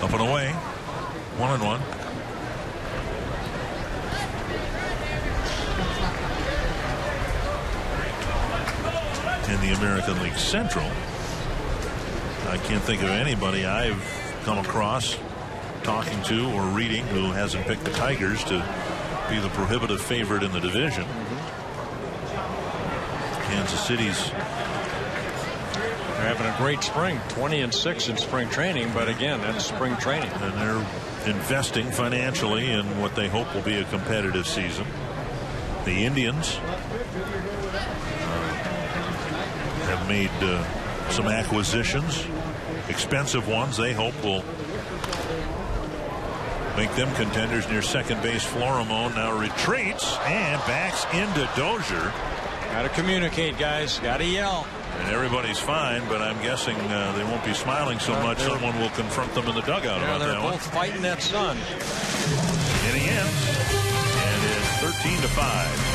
Up and away. 1-1. In the American League Central, I can't think of anybody I've come across, talking to, or reading who hasn't picked the Tigers to be the prohibitive favorite in the division. Kansas City's having a great spring, 20-6 in spring training, but again, that's spring training. And they're investing financially in what they hope will be a competitive season. The Indians have made some acquisitions, expensive ones they hope will make them contenders near second base. Florimone now retreats and backs into Dozier. Got to communicate, guys. Got to yell. And everybody's fine, but I'm guessing they won't be smiling so much. Someone will confront them in the dugout about that one. They're both fighting that sun. Inning ends, and it's 13-5.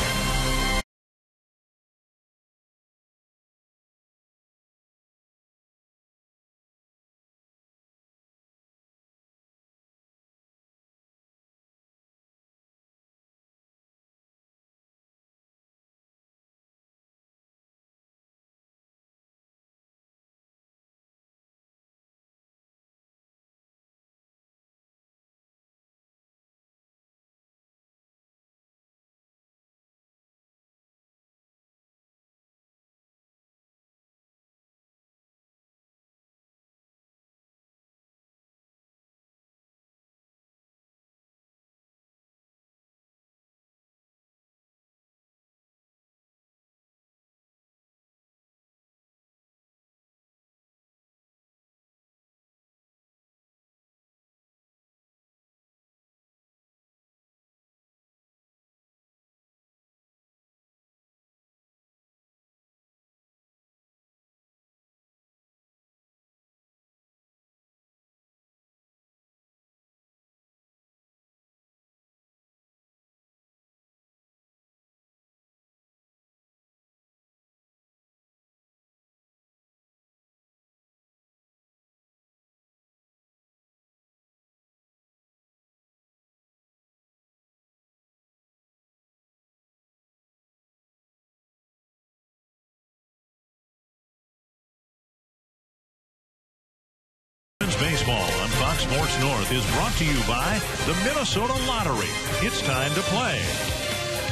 Baseball on Fox Sports North is brought to you by the Minnesota Lottery. It's time to play.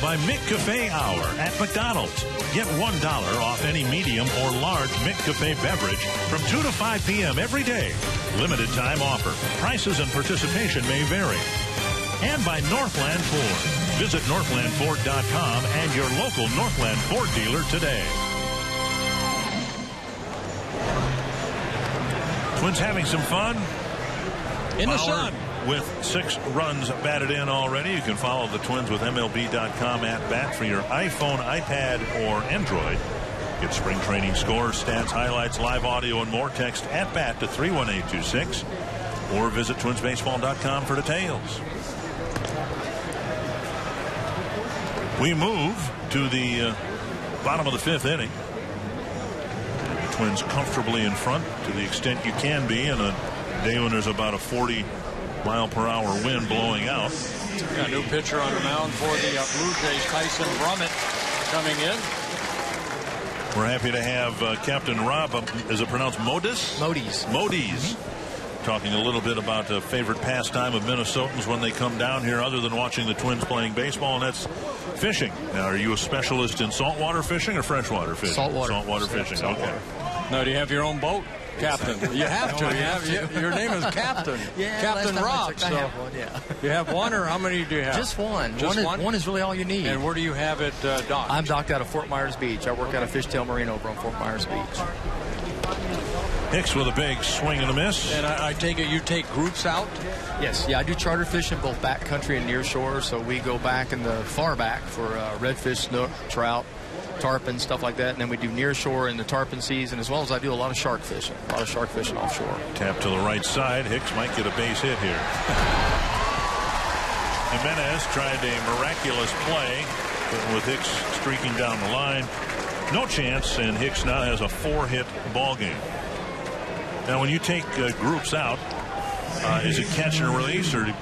By McCafe Hour at McDonald's. Get $1 off any medium or large McCafe beverage from 2 to 5 p.m. every day. Limited time offer. Prices and participation may vary. And by Northland Ford. Visit northlandford.com and your local Northland Ford dealer today. Twins having some fun in the sun with 6 runs batted in already. You can follow the Twins with MLB.com at bat for your iPhone, iPad, or Android. Get spring training scores, stats, highlights, live audio, and more. Text at bat to 31826 or visit twinsbaseball.com for details. We move to the bottom of the 5th inning. Twins comfortably in front to the extent you can be in a day when there's about a 40-mile-per-hour wind blowing out. Got a new pitcher on the mound for the Blue Jays, Tyson Brummett, coming in. We're happy to have Captain Rob, is it pronounced Modis? Modis. Talking a little bit about a favorite pastime of Minnesotans when they come down here other than watching the Twins playing baseball, and that's fishing. Now, are you a specialist in saltwater fishing or freshwater fishing? Saltwater. Saltwater fishing, okay. Now, do you have your own boat? Captain. You have to. Your name is Captain. Yeah, Captain Rob. I have one, yeah. You have one, or how many do you have? Just one. Just one? One is really all you need. And where do you have it docked? I'm docked out of Fort Myers Beach. I work out of Fishtail Marine over on Fort Myers Beach. Hicks with a big swing and a miss. And I take it you take groups out? Yes, yeah, I do charter fishing both backcountry and near shore. So we go back in the far back for redfish, snook, trout, tarpon, stuff like that. And then we do near shore in the tarpon season, as well as I do a lot of shark fishing. Offshore. Tap to the right side. Hicks might get a base hit here. Jimenez tried a miraculous play, but with Hicks streaking down the line, no chance, and Hicks now has a 4-hit ball game. Now, when you take groups out, is it catch and release, or do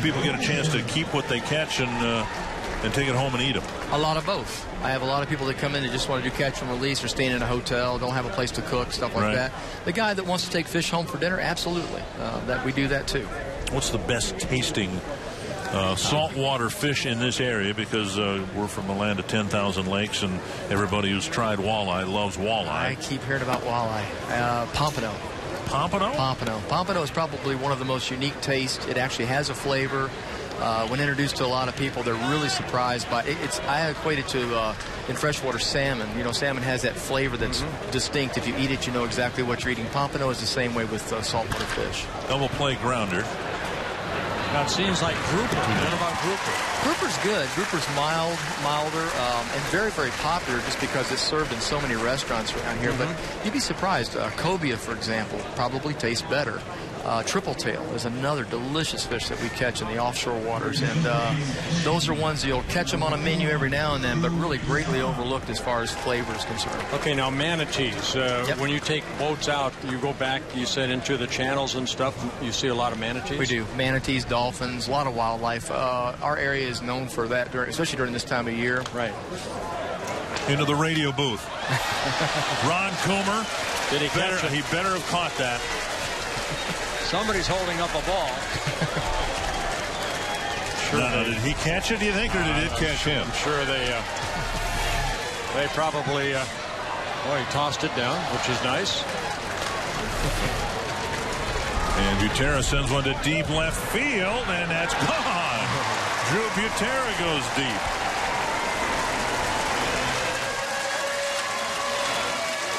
people get a chance to keep what they catch and take it home and eat them? A lot of both. I have a lot of people that come in that just want to do catch and release, or staying in a hotel, don't have a place to cook, stuff like that. The guy that wants to take fish home for dinner, absolutely. That we do that too. What's the best tasting saltwater fish in this area? Because we're from the land of 10,000 lakes, and everybody who's tried walleye loves walleye. I keep hearing about walleye. Pompano. Pompano? Pompano is probably one of the most unique tastes. It actually has a flavor. When introduced to a lot of people, they're really surprised by it. I equate it to in freshwater salmon. You know, salmon has that flavor that's distinct. If you eat it, you know exactly what you're eating. Pompano is the same way with saltwater fish. Double play grounder. Now, it seems like grouper. What about grouper? Grouper's good. Grouper's milder, and very, very popular just because it's served in so many restaurants around here. But you'd be surprised. Cobia, for example, probably tastes better. Triple tail is another delicious fish that we catch in the offshore waters, and those are ones you'll catch them on a menu every now and then, but really greatly overlooked as far as flavor is concerned. Okay, now manatees. When you take boats out, you go back, you said, into the channels and stuff, you see a lot of manatees? We do. Manatees, dolphins, a lot of wildlife. Our area is known for that, especially during this time of year. Right. Into the radio booth. Ron Coomer. Did he catch it? He better have caught that. Somebody's holding up a ball. Now, did he catch it, do you think, or did it catch him? I'm sure they probably, he tossed it down, which is nice. And Butera sends one to deep left field, and that's gone. Drew Butera goes deep.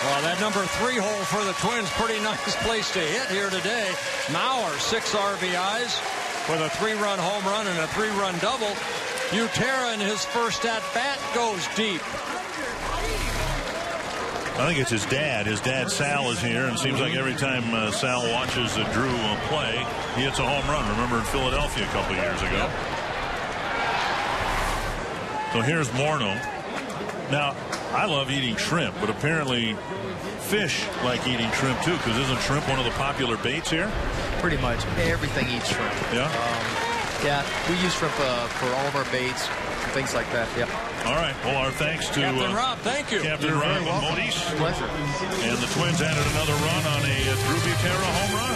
Well, that number 3 hole for the Twins, pretty nice place to hit here today. Mauer, 6 RBIs with a 3-run home run and a 3-run double. Butera in his first at-bat goes deep. I think it's his dad. His dad, Sal, is here, and it seems like every time Sal watches Drew play, he hits a home run. Remember in Philadelphia a couple of years ago. So here's Morneau. Now, I love eating shrimp, but apparently fish like eating shrimp too, because isn't shrimp one of the popular baits here? Pretty much. Everything eats shrimp. Yeah? Yeah, we use shrimp for all of our baits, things like that. Yep. All right. Well, our thanks to Captain Rob. Thank you. Captain Rob and Modis. Pleasure. And the Twins added another run on a Drew Butera home run.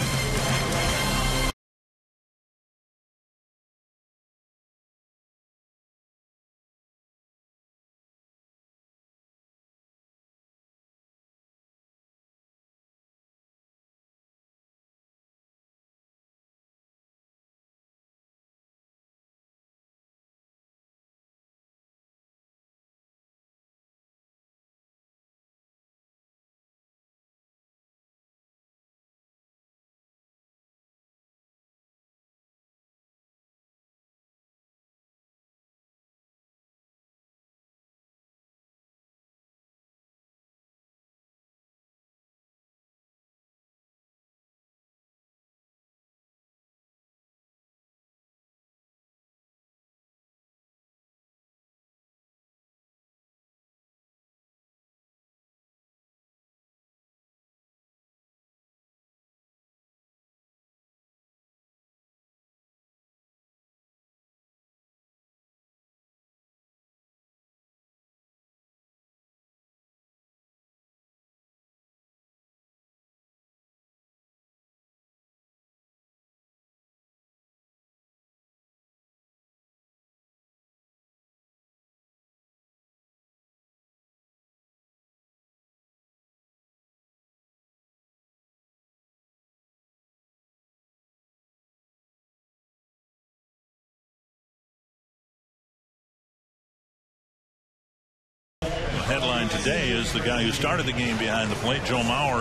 headline today is the guy who started the game behind the plate, Joe Mauer,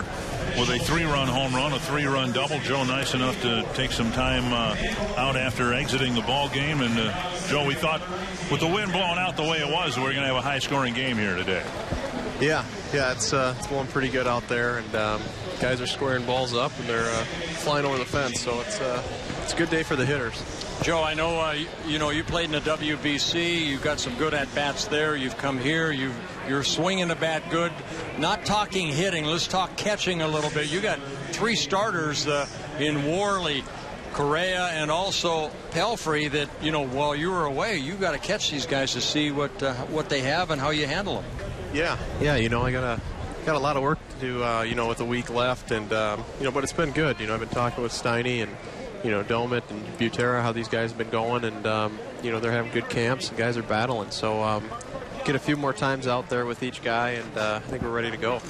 with a 3-run home run, a 3-run double. Joe nice enough to take some time out after exiting the ball game. And Joe, we thought with the wind blowing out the way it was, we're going to have a high-scoring game here today. Yeah, it's blowing pretty good out there, and guys are squaring balls up and they're flying over the fence. So it's a good day for the hitters. Joe, I know you played in the WBC. You've got some good at bats there. You've come here. You're swinging the bat good. Not talking hitting. Let's talk catching a little bit. You got 3 starters in Worley, Correa, and also Pelfrey. That while you were away, you got to catch these guys to see what they have and how you handle them. Yeah. I got a lot of work to do. With a week left, and but it's been good. I've been talking with Steiny and Domit and Butera, how these guys have been going, and they're having good camps and guys are battling. So get a few more times out there with each guy, and I think we're ready to go.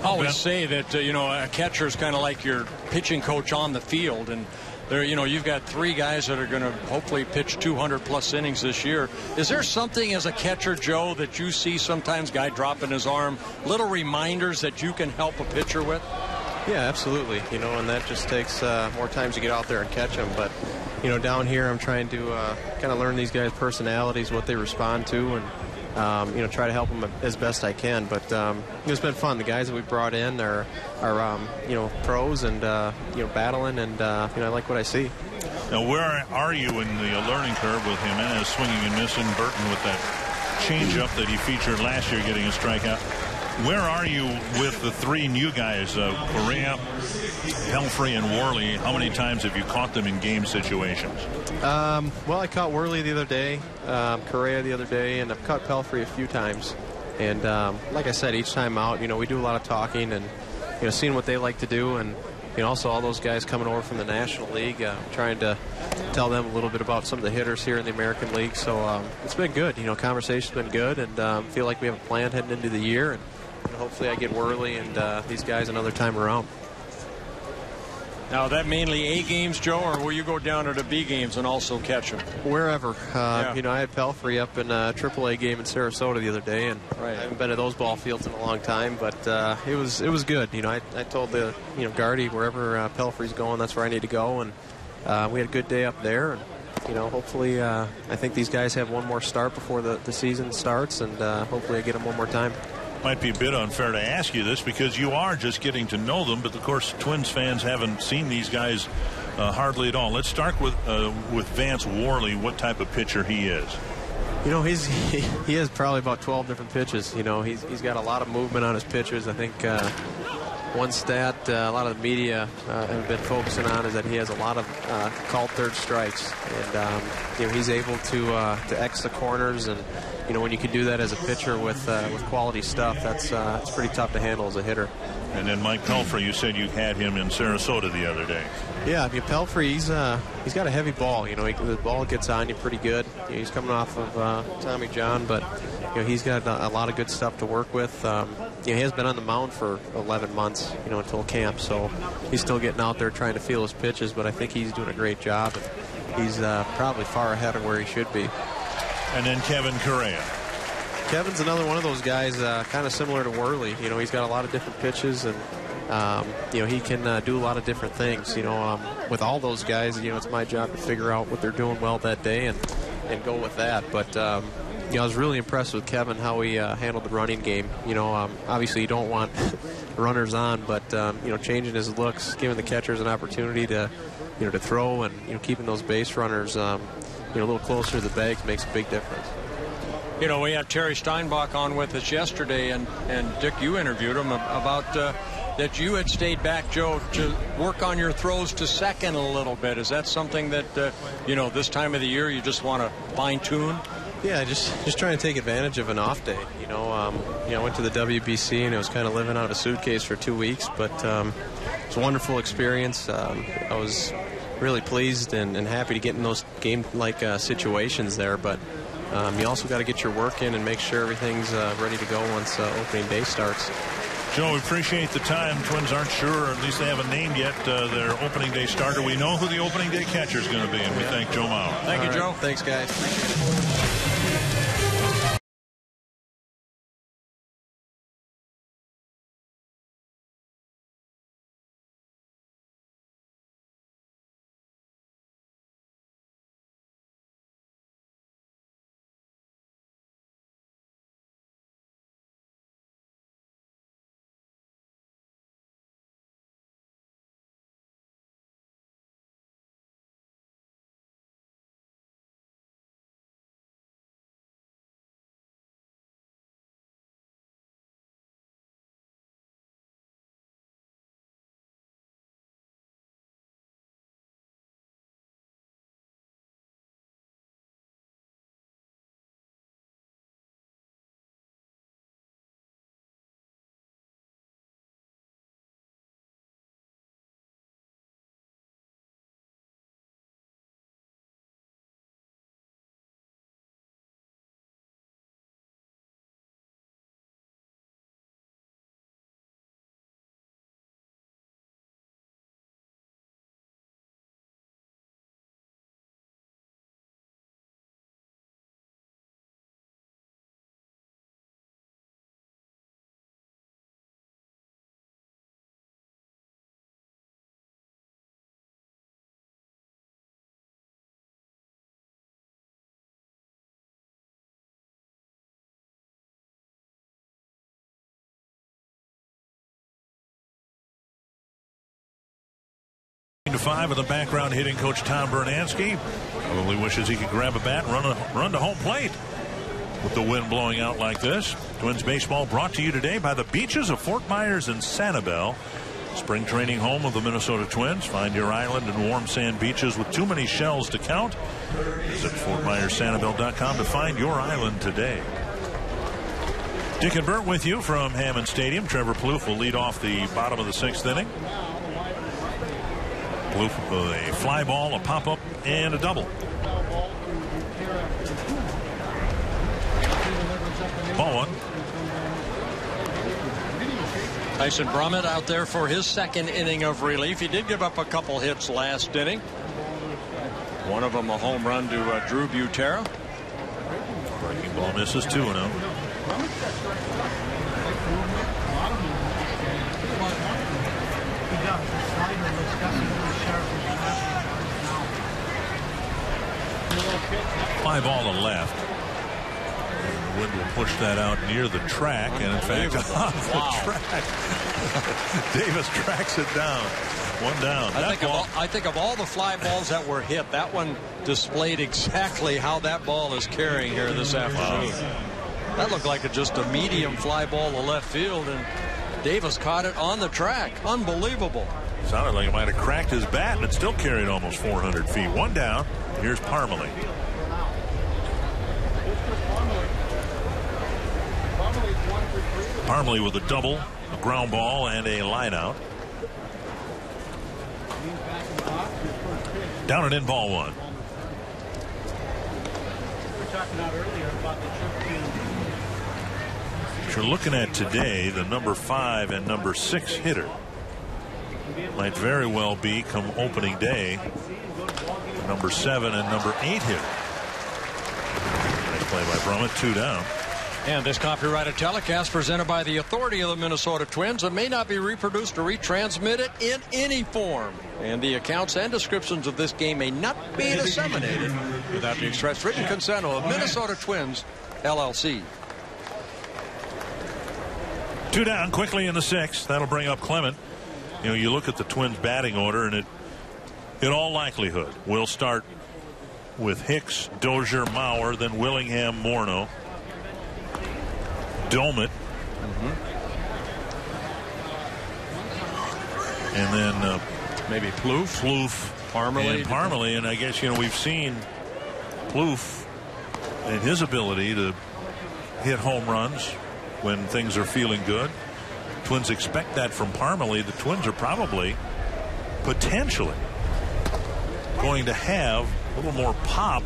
I always say that a catcher is kind of like your pitching coach on the field, and there you've got 3 guys that are going to hopefully pitch 200+ innings this year. Is there something as a catcher, Joe, that you see sometimes, guy dropping his arm, little reminders that you can help a pitcher with? Yeah, absolutely. And that just takes more times to get out there and catch them. But, down here I'm trying to kind of learn these guys' personalities, what they respond to, and, try to help them as best I can. But it's been fun. The guys that we brought in are pros and, battling, and, I like what I see. Now, where are you in the learning curve with Jimenez swinging and missing, Burton with that changeup that he featured last year getting a strikeout? Where are you with the 3 new guys, Correa, Pelfrey, and Worley? How many times have you caught them in game situations? Well, I caught Worley the other day, Correa the other day, and I've caught Pelfrey a few times. And like I said, each time out, we do a lot of talking and, seeing what they like to do. And, also all those guys coming over from the National League, trying to tell them a little bit about some of the hitters here in the American League. So it's been good. Conversation's been good, and feel like we have a plan heading into the year. And hopefully I get Worley and these guys another time around. Now, that mainly A games, Joe, or will you go down to the B games and also catch them? Wherever. I had Pelfrey up in a AAA game in Sarasota the other day, and I haven't been to those ball fields in a long time, but it was good. I told the Gardy, wherever Pelfrey's going, that's where I need to go, and we had a good day up there. And hopefully I think these guys have one more start before the season starts, and hopefully I get them one more time. Might be a bit unfair to ask you this because you are just getting to know them, but of course Twins fans haven't seen these guys hardly at all. Let's start with Vance Worley, what type of pitcher he is. He has probably about 12 different pitches. He's got a lot of movement on his pitches. I think one stat a lot of the media have been focusing on is that he has a lot of called third strikes, and he's able to X the corners, and when you can do that as a pitcher with quality stuff, it's pretty tough to handle as a hitter. And then Mike Pelfrey, you said you had him in Sarasota the other day. Yeah, Pelfrey, he's got a heavy ball. The ball gets on you pretty good. He's coming off of Tommy John, but he's got a lot of good stuff to work with. He has been on the mound for 11 months, until camp, so he's still getting out there trying to feel his pitches, but I think he's doing a great job. He's probably far ahead of where he should be. And then Kevin Correa. Kevin's another one of those guys kind of similar to Worley. He's got a lot of different pitches, and he can do a lot of different things. With all those guys, it's my job to figure out what they're doing well that day and go with that. But I was really impressed with Kevin, how he handled the running game. Obviously you don't want runners on, but changing his looks, giving the catchers an opportunity to throw, and keeping those base runners a little closer to the bags makes a big difference. We had Terry Steinbach on with us yesterday, and Dick, you interviewed him about that you had stayed back, Joe, to work on your throws to second a little bit. Is that something that, this time of the year you just want to fine-tune? Yeah, just trying to take advantage of an off day. I went to the WBC, and I was kind of living out of a suitcase for 2 weeks, but it's a wonderful experience. I was really pleased and happy to get in those game-like situations there, but you also got to get your work in and make sure everything's ready to go once opening day starts. Joe, we appreciate the time. Twins aren't sure, or at least they haven't named yet their opening day starter. We know who the opening day catcher is going to be, and we thank Joe Mauer. Thank you, Joe. Thanks, guys. Appreciate it. 5 in the background, hitting coach Tom Bernansky. Probably wishes he could grab a bat and run to home plate. With the wind blowing out like this, Twins baseball brought to you today by the beaches of Fort Myers and Sanibel. Spring training home of the Minnesota Twins. Find your island and warm sand beaches with too many shells to count. Visit FortMyersSanibel.com to find your island today. Dick and Bert with you from Hammond Stadium. Trevor Plouffe will lead off the bottom of the 6th inning. Plouffe with a fly ball, a pop-up, and a double. Ball 1. Tyson Brummett out there for his 2nd inning of relief. He did give up a couple hits last inning. One of them a home run to Drew Butera. Breaking ball misses 2-0. Fly ball to left. Wind will push that out near the track, and in fact on the track. Davis tracks it down. 1 down. I think of all the fly balls that were hit, that one displayed exactly how that ball is carrying here this afternoon. Wow. That looked like just a medium fly ball to left field, and Davis caught it on the track. Unbelievable. Sounded like it might have cracked his bat, and it still carried almost 400 feet. 1 down. Here's Parmalee. Parmalee with a double, a ground ball, and a line out. Down and in, ball 1. We were talking about earlier about the trip What you're looking at today, the number 5 and number 6 hitter might very well be, come opening day, number 7 and number 8 hitter. Nice play by Brummett. 2 down. And this copyrighted telecast presented by the authority of the Minnesota Twins. It may not be reproduced or retransmitted in any form. And the accounts and descriptions of this game may not be disseminated without the express written consent of Minnesota Twins, LLC. 2 down, quickly in the 6th. That'll bring up Clement. You know, you look at the Twins batting order, and it in all likelihood will start with Hicks, Dozier, Mauer, then Willingham, Morneau, Domit, and then maybe Plouffe, Parmalee. And I guess, you know, we've seen Plouffe and his ability to hit home runs when things are feeling good. Twins expect that from Parmalee. The Twins are probably potentially going to have a little more pop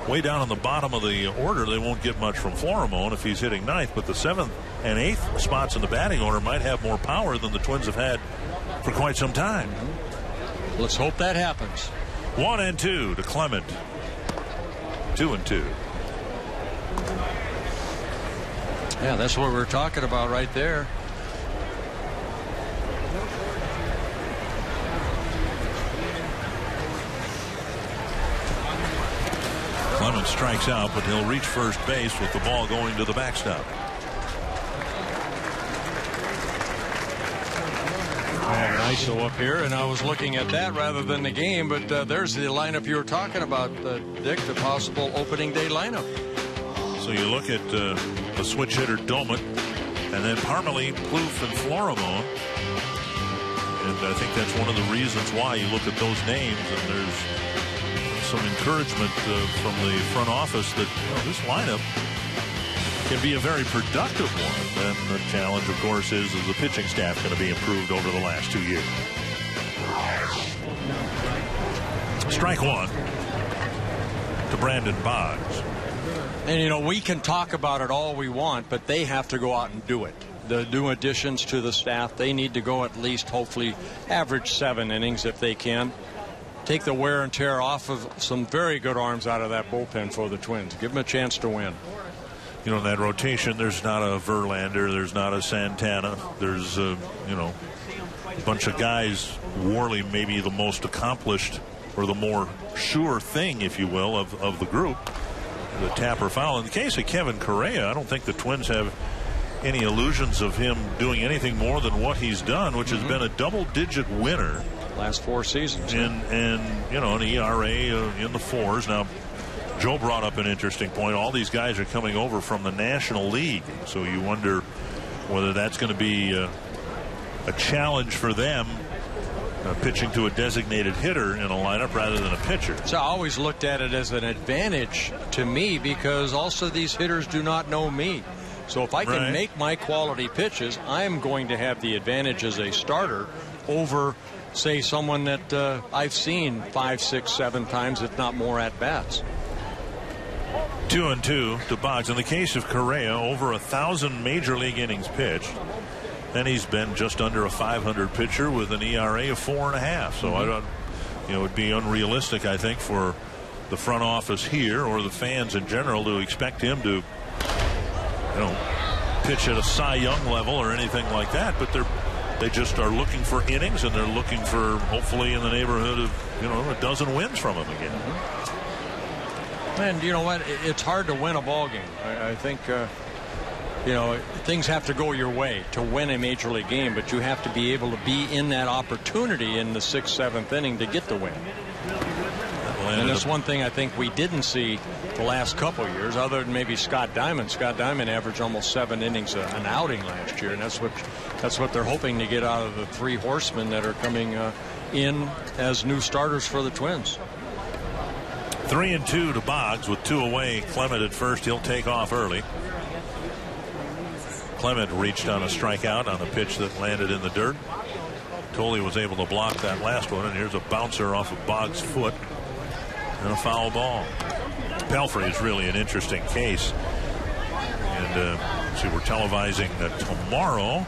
way down on the bottom of the order. They won't get much from Florimone if he's hitting 9th, but the 7th and 8th spots in the batting order might have more power than the Twins have had for quite some time. Let's hope that happens. 1 and 2 to Clement. 2 and 2. Yeah, that's what we're talking about right there. Clement strikes out, but he'll reach first base with the ball going to the backstop. ISO up here, and I was looking at that rather than the game, but there's the lineup you were talking about, Dick, the possible opening day lineup. So you look at the switch hitter Domit, and then Parmalee, Plouffe, and Florimone. And I think that's one of the reasons why you look at those names, and there's some encouragement from the front office that, you know, this lineup can be a very productive one. And the challenge, of course, is the pitching staff going to be improved over the last 2 years. Strike 1 to Brandon Boggs. And, you know, we can talk about it all we want, but they have to go out and do it. The new additions to the staff, they need to go at least, hopefully, average 7 innings if they can. Take the wear and tear off of some very good arms out of that bullpen for the Twins. Give them a chance to win. You know, in that rotation, there's not a Verlander, there's not a Santana, there's you know, a bunch of guys. Worley maybe the most accomplished or the more sure thing, if you will, of the group, the tap or foul. In the case of Kevin Correa, I don't think the Twins have any illusions of him doing anything more than what he's done, which has been a double-digit winner last 4 seasons. And you know, an ERA in the 4s. Now, Joe brought up an interesting point. All these guys are coming over from the National League, so you wonder whether that's going to be a challenge for them, pitching to a designated hitter in a lineup rather than a pitcher. So I always looked at it as an advantage to me, because also these hitters do not know me. So if I can make my quality pitches, I'm going to have the advantage as a starter over, say, someone that I've seen 5, 6, 7 times, if not more, at bats. 2-2 to Boggs. In the case of Correa, over 1,000 major league innings pitched, and he's been just under a 500 pitcher with an ERA of 4.5. So I don't, you know, it would be unrealistic, I think, for the front office here or the fans in general to expect him to, you know, pitch at a Cy Young level or anything like that. But they just are looking for innings, and they're looking for, hopefully, in the neighborhood of, you know, a dozen wins from him again. And you know what? It's hard to win a ball game. I think, you know, things have to go your way to win a major league game, but you have to be able to be in that opportunity in the 6th, 7th inning to get the win. And that's one thing I think we didn't see the last couple of years, other than maybe Scott Diamond. Scott Diamond averaged almost 7 innings an outing last year, and that's what they're hoping to get out of the 3 horsemen that are coming in as new starters for the Twins. 3-2 to Boggs with 2 away. Clement at first. He'll take off early. Clement reached on a strikeout on a pitch that landed in the dirt. Tolley was able to block that last one, and here's a bouncer off of Boggs' foot and a foul ball. Pelfrey is really an interesting case, and see, we're televising tomorrow,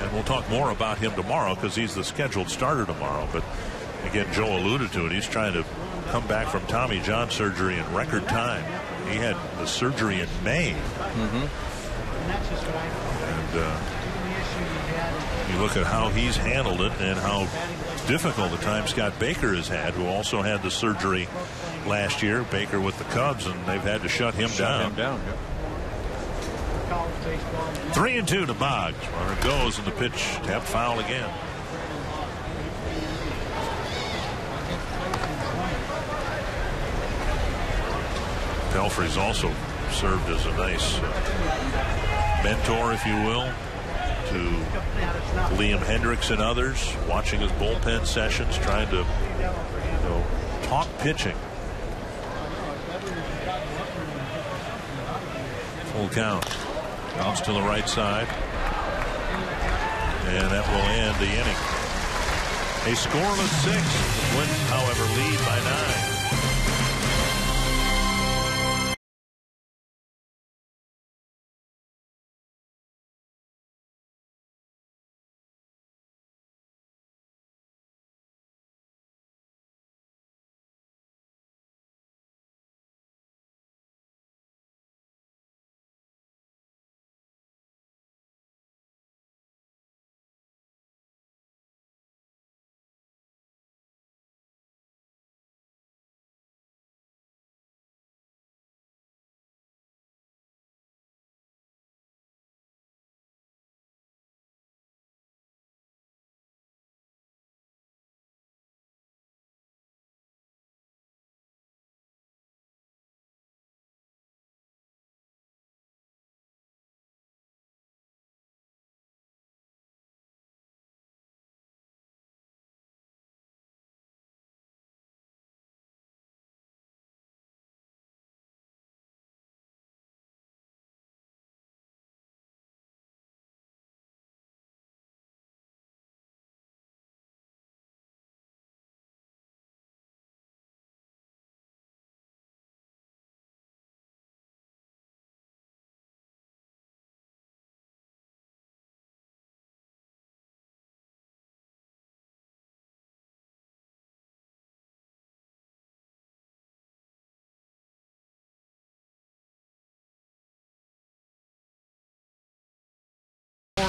and we'll talk more about him tomorrow because he's the scheduled starter tomorrow. But again, Joe alluded to it. He's trying to come back from Tommy John surgery in record time. He had the surgery in May. And you look at how he's handled it and how difficult a time Scott Baker has had, who also had the surgery last year. Baker with the Cubs, and they've had to shut him down. 3-2 to Boggs. Runner goes, and the pitch tapped foul again. Pelfrey's also served as a nice mentor, if you will, to Liam Hendricks and others, watching his bullpen sessions, trying to, you know, talk pitching. Full count. Bounce to the right side. And that will end the inning. A scoreless 6. The Twins, however, lead by 9.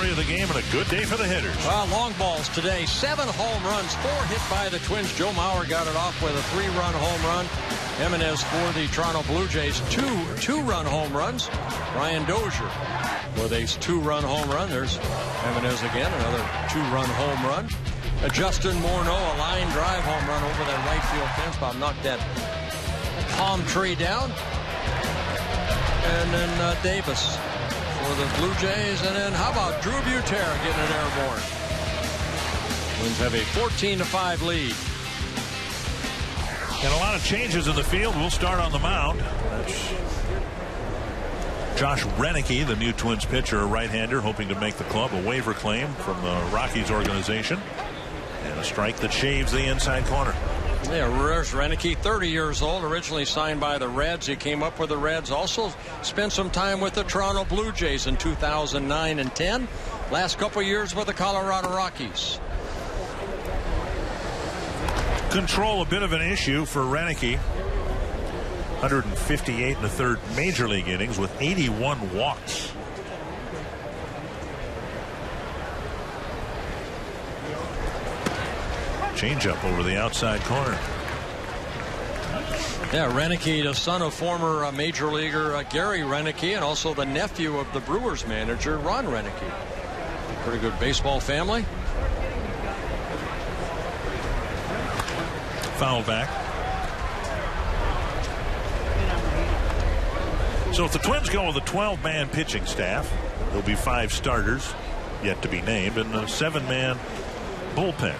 Of the game, and a good day for the hitters. Well, long balls today. 7 home runs, 4 hit by the Twins. Joe Mauer got it off with a 3-run home run. Jimenez for the Toronto Blue Jays, 2-run home runs. Ryan Dozier with a 2-run home run. There's Jimenez again, another 2-run home run. Justin Morneau, a line drive home run over that right field fence, but knocked that palm tree down. And then Davis for the Blue Jays. And then how about Drew Butera getting an airborne? Twins have a 14-5 lead. And a lot of changes in the field. We'll start on the mound. That's Josh Renicky, the new Twins pitcher, a right-hander, hoping to make the club a waiver claim from the Rockies organization. And a strike that shaves the inside corner. Yeah, there's Renicky, 30 years old, originally signed by the Reds. He came up with the Reds, also spent some time with the Toronto Blue Jays in 2009 and 10. Last couple years with the Colorado Rockies. Control a bit of an issue for Renicky. 158 in the third major league innings with 81 walks. Changeup over the outside corner. Yeah, Renicky, the son of former major leaguer Gary Renicky, and also the nephew of the Brewers manager Ron Renicky. Pretty good baseball family. Foul back. So if the Twins go with a 12-man pitching staff, there'll be 5 starters yet to be named and a 7-man bullpen.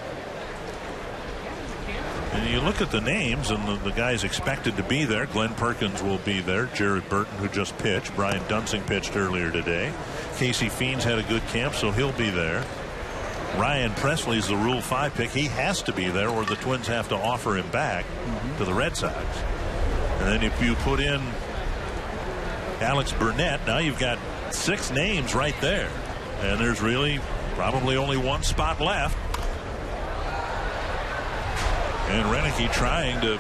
And you look at the names and the guys expected to be there. Glenn Perkins will be there. Jared Burton, who just pitched. Brian Dunsing pitched earlier today. Casey Fiends had a good camp, so he'll be there. Ryan Presley's the Rule 5 pick. He has to be there or the Twins have to offer him back to the Red Sox. And then if you put in Alex Burnett, now you've got 6 names right there. And there's really probably only one spot left. And Renicky trying to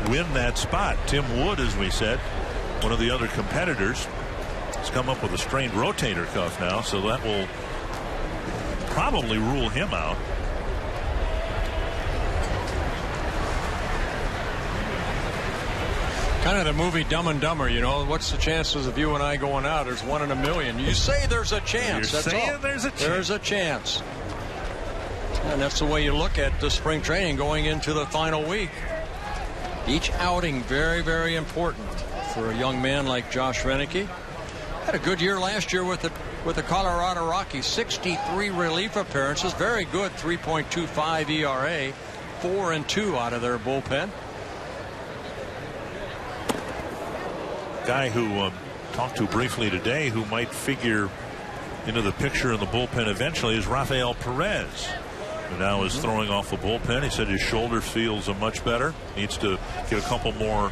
win that spot. Tim Wood, as we said, one of the other competitors, has come up with a strained rotator cuff now, so that will probably rule him out. Kind of the movie Dumb and Dumber, you know. What's the chances of you and I going out? There's 1 in a million. You say there's a chance. You're that's saying all. There's a chance. There's a chance. And that's the way you look at the spring training going into the final week. Each outing very, very important for a young man like Josh Renicky. Had a good year last year with the Colorado Rockies. 63 relief appearances. Very good. 3.25 ERA. 4-2 out of their bullpen. Guy who talked to briefly today who might figure into the picture in the bullpen eventually is Rafael Perez, who now is throwing off the bullpen. He said his shoulder feels much better. Needs to get a couple more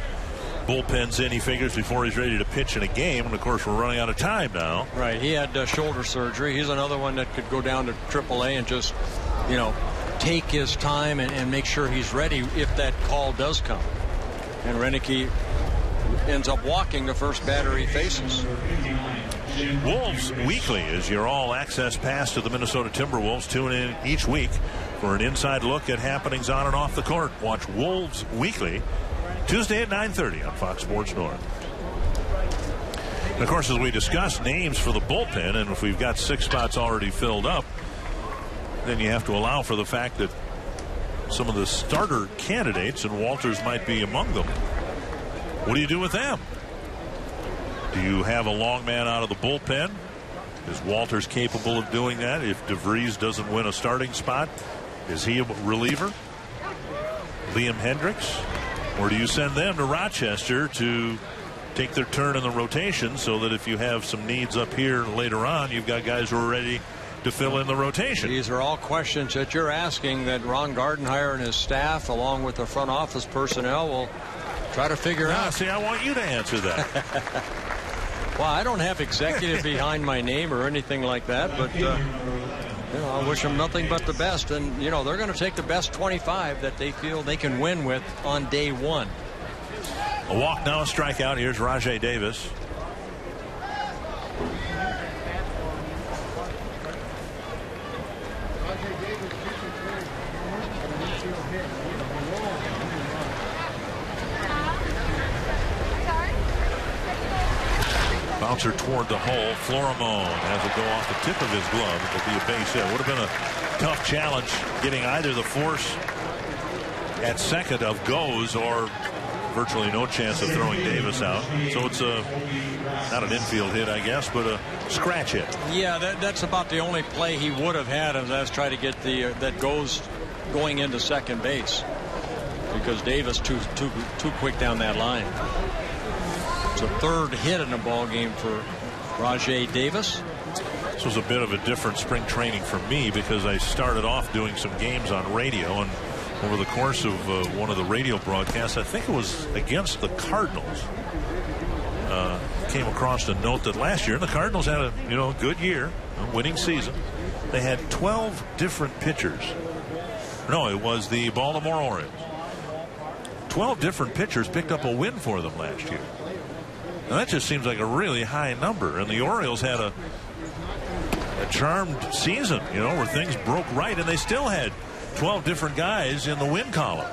bullpens in, he figures, before he's ready to pitch in a game. And of course we're running out of time now. Right, he had shoulder surgery. He's another one that could go down to AAA and just, you know, take his time and make sure he's ready if that call does come. And Renicky ends up walking the first batter he faces. Wolves Weekly is your all-access pass to the Minnesota Timberwolves. Tune in each week for an inside look at happenings on and off the court. Watch Wolves Weekly Tuesday at 9:30 on Fox Sports North. And of course, as we discussed, names for the bullpen, and if we've got 6 spots already filled up, then you have to allow for the fact that some of the starter candidates, and Walters might be among them. What do you do with them? Do you have a long man out of the bullpen? Is Walters capable of doing that? If DeVries doesn't win a starting spot, is he a reliever? Liam Hendricks? Or do you send them to Rochester to take their turn in the rotation so that if you have some needs up here later on, you've got guys who are ready to fill in the rotation? These are all questions that you're asking that Ron Gardenhire and his staff, along with the front office personnel, will try to figure out. See, I want you to answer that. Well, I don't have executive behind my name or anything like that, but you know, I wish them nothing but the best. And you know, they're going to take the best 25 that they feel they can win with on day 1. A walk now, a strikeout. Here's Rajai Davis. Bouncer toward the hole. Florimone has it go off the tip of his glove. It'll be a base hit. Would have been a tough challenge getting either the force at second of goes or virtually no chance of throwing Davis out. So it's not an infield hit, I guess, but a scratch hit. Yeah, that's about the only play he would have had, and that's try to get that goes going into second base, because Davis too quick down that line. It's a third hit in the ball game for Rajay Davis. This was a bit of a different spring training for me because I started off doing some games on radio, and over the course of one of the radio broadcasts, I think it was against the Cardinals, came across a note that last year, and the Cardinals had a good year, a winning season. They had 12 different pitchers. No, it was the Baltimore Orioles. 12 different pitchers picked up a win for them last year. Now that just seems like a really high number, and the Orioles had a charmed season, where things broke right, and they still had 12 different guys in the win column.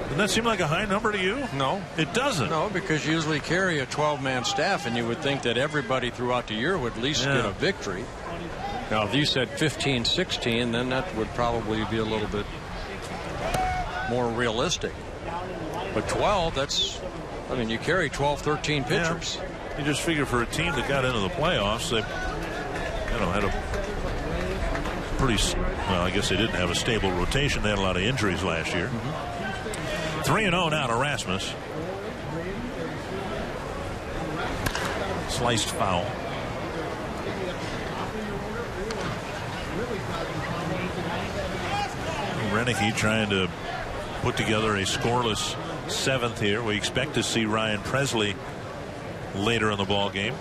Doesn't that seem like a high number to you? No. It doesn't. No, because you usually carry a 12-man staff, and you would think that everybody throughout the year would at least get a victory. Now, if you said 15, 16, then that would probably be a little bit more realistic. But 12, you carry 12, 13 pitchers. Yeah. You just figure for a team that got into the playoffs, they had a pretty, well, I guess they didn't have a stable rotation. They had a lot of injuries last year. 3-0 now to Rasmus. Sliced foul. Renicky trying to put together a scoreless seventh here. We expect to see Ryan Presley later in the ball game.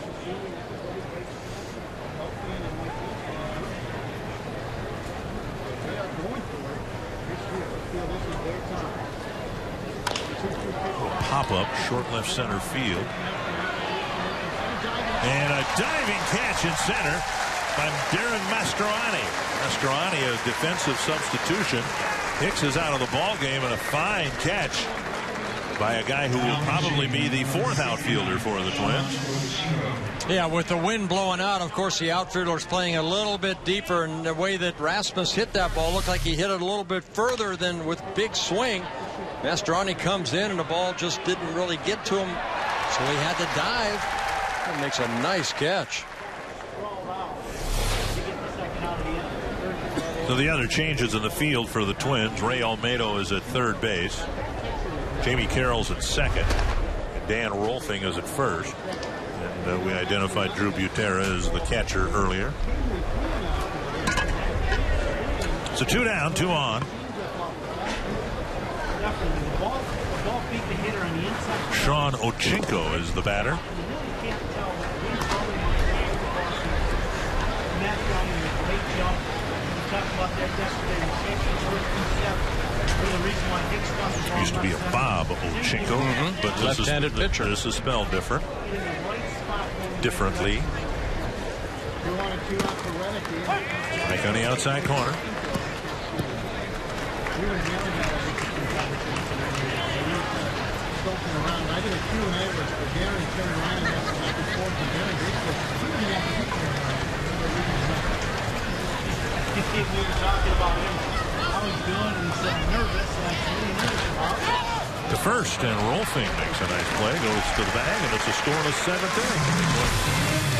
Pop-up, short left center field. And a diving catch in center by Darren Mastroianni. Mastroianni, a defensive substitution. Hicks is out of the ball game, and a fine catch by a guy who will probably be the fourth outfielder for the Twins. Yeah, with the wind blowing out, of course, the outfielder's playing a little bit deeper, and the way that Rasmus hit that ball looked like he hit it a little bit further than with big swing. Mastroianni comes in, and the ball just didn't really get to him, so he had to dive. That makes a nice catch. So the other changes in the field for the Twins. Ray Olmedo is at third base. Jamie Carroll's at second. And Dan Rolfing is at first. And we identified Drew Butera as the catcher earlier. So 2 down, 2 on. Sean Ochinko is the batter. Used to be a Bob Ochinko, but left-handed pitcher. This is spelled differently. Mike on the outside corner. I did a Q&A with Gary and Tim Ryan back and forth with Gary. We were talking about him, how he's doing, and he said nervous, and I said, what are you nervous about? To first, and Rolfing makes a nice play, goes to the bag, and it's a scoreless seventh inning.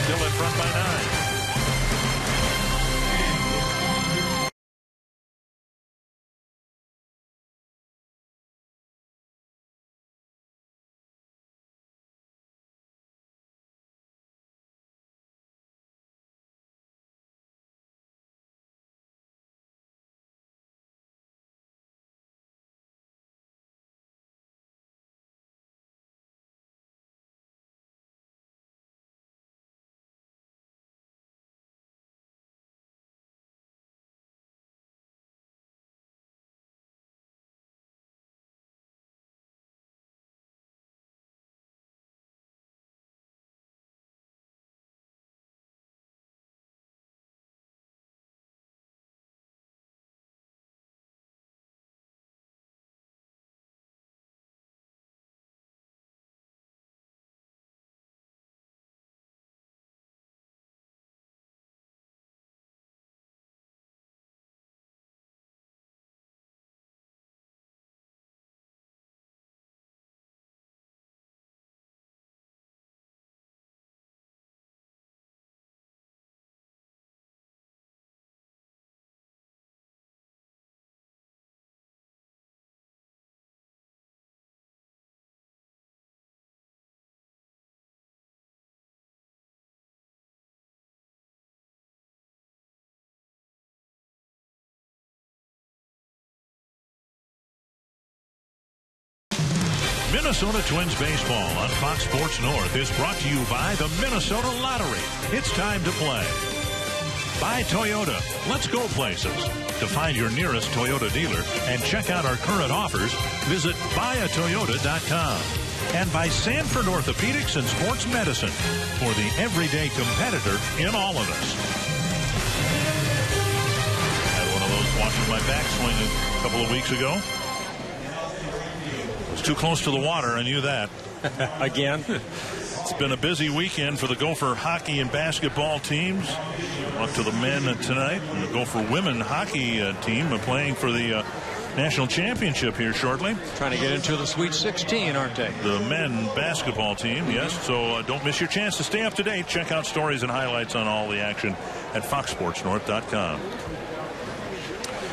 Still in front by 9. Minnesota Twins baseball on Fox Sports North is brought to you by the Minnesota Lottery. It's time to play. By Toyota. Let's go places. To find your nearest Toyota dealer and check out our current offers, visit buyatoyota.com. And by Sanford Orthopedics and Sports Medicine for the everyday competitor in all of us. Had one of those watching my backswing a couple of weeks ago. Was too close to the water, I knew that. Again. It's been a busy weekend for the Gopher hockey and basketball teams. Up to the men tonight. And the Gopher women hockey team playing for the national championship here shortly. Trying to get into the Sweet 16, aren't they? The men basketball team, yes. So don't miss your chance to stay up to date. Check out stories and highlights on all the action at foxsportsnorth.com.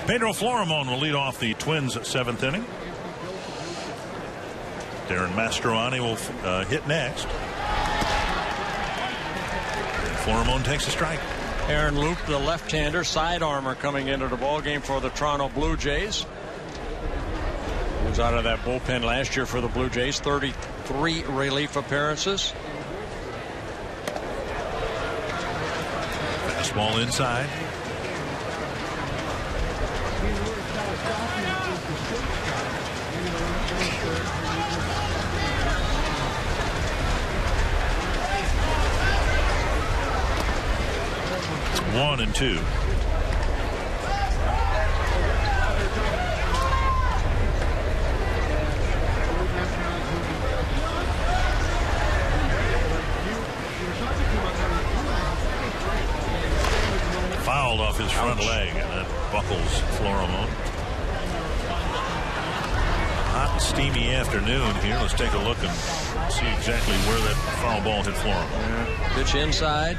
Pedro Florimon will lead off the Twins' 7th inning. Darren Mastroianni will hit next. And Florimon takes a strike. Aaron Loup, the left-hander, sidearmer coming into the ballgame for the Toronto Blue Jays. He was out of that bullpen last year for the Blue Jays, 33 relief appearances. Fastball inside. One and two. Fouled off his front leg, and that buckles Florimon. Hot and steamy afternoon here. Let's take a look and see exactly where that foul ball hit Florimon. Pitch inside.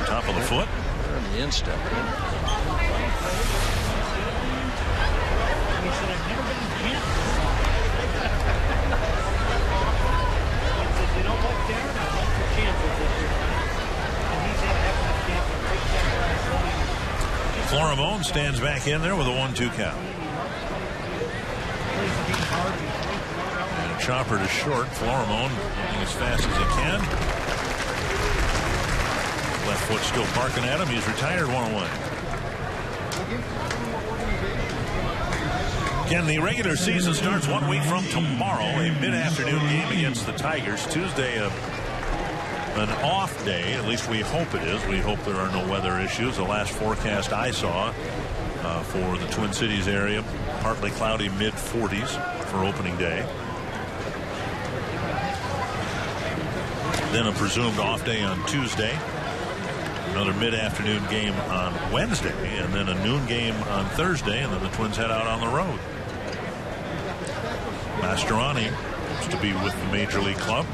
Top of the foot. And the instep. Florimon stands back in there with a 1-2 count. And chopper to short. Florimon moving as fast as he can. Left foot still barking at him. He's retired, 1-away. Again, the regular season starts 1 week from tomorrow. A mid-afternoon game against the Tigers. Tuesday, an off day. At least we hope it is. We hope there are no weather issues. The last forecast I saw for the Twin Cities area, partly cloudy, mid-40s for opening day. Then a presumed off day on Tuesday. Another mid-afternoon game on Wednesday, and then a noon game on Thursday, and then the Twins head out on the road. Mastroianni is to be with the Major League club.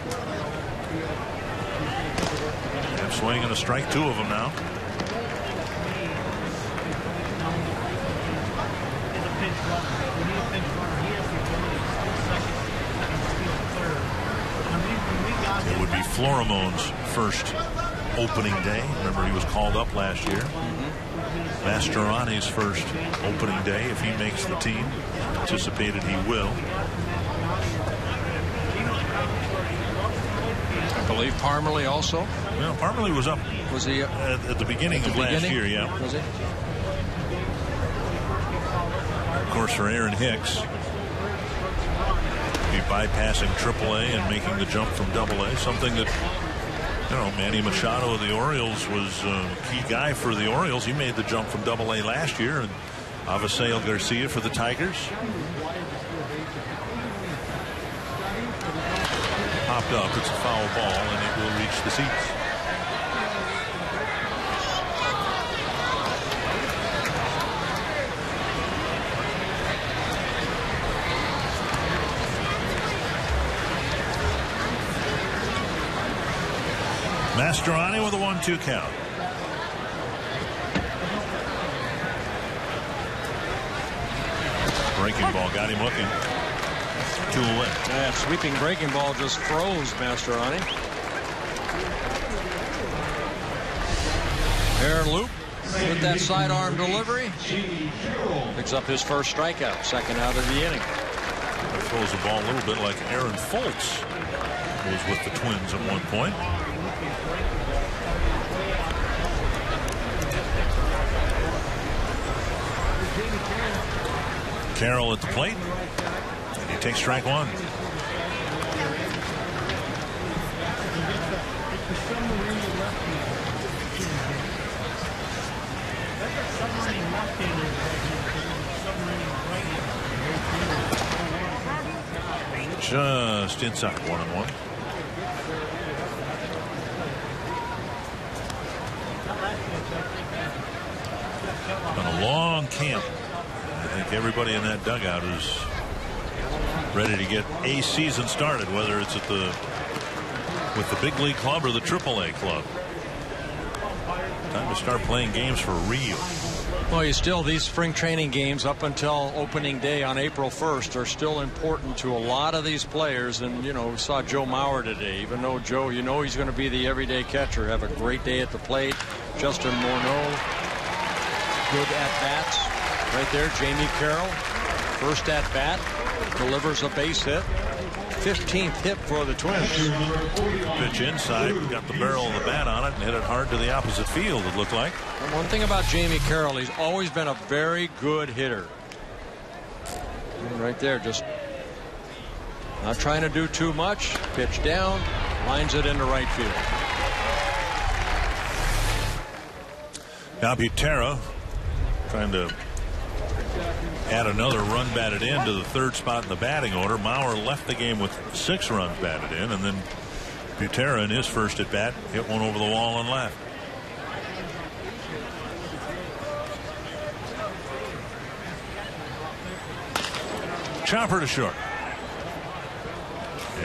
And swing and a strike, 2 of them now. It would be Florimon's first opening day. Remember, he was called up last year. Mastroianni's first opening day if he makes the team. Anticipated he will. I believe Parmalee also. Well, Parmalee was up. Was he at the beginning of last year? Yeah. Was he? Of course, for Aaron Hicks, be bypassing AAA and making the jump from AA. Something that, you know, Manny Machado of the Orioles was a key guy for the Orioles. He made the jump from AA last year. And Avisail Garcia for the Tigers. Popped up. It's a foul ball, and it will reach the seats. Mastroianni with a 1-2 count. Breaking ball got him looking. 2 away. That sweeping breaking ball just froze Mastroianni. Aaron Loup with that sidearm delivery. Picks up his first strikeout, second out of the inning. throws the ball a little bit like Aaron Foltz was with the Twins at one point. Carroll at the plate, and he takes strike one. Just inside 1-1. On a long camp. I think everybody in that dugout is ready to get a season started, whether it's at with the big league club or the AAA club. Time to start playing games for real. Well, these spring training games up until opening day on April 1st are still important to a lot of these players. And, we saw Joe Mauer today. Even though Joe, he's going to be the everyday catcher. Have a great day at the plate. Justin Morneau, good at-bats. Right there, Jamie Carroll, first at-bat, delivers a base hit. 15th hit for the Twins. Pitch inside, got the barrel of the bat on it and hit it hard to the opposite field, it looked like. And one thing about Jamie Carroll, he's always been a very good hitter. And right there, just not trying to do too much. Pitch down, lines it into right field. Now Butera trying to add another run batted in to the third spot in the batting order. Mauer left the game with 6 runs batted in, and then Butera in his first at bat hit one over the wall and left. Chopper to short.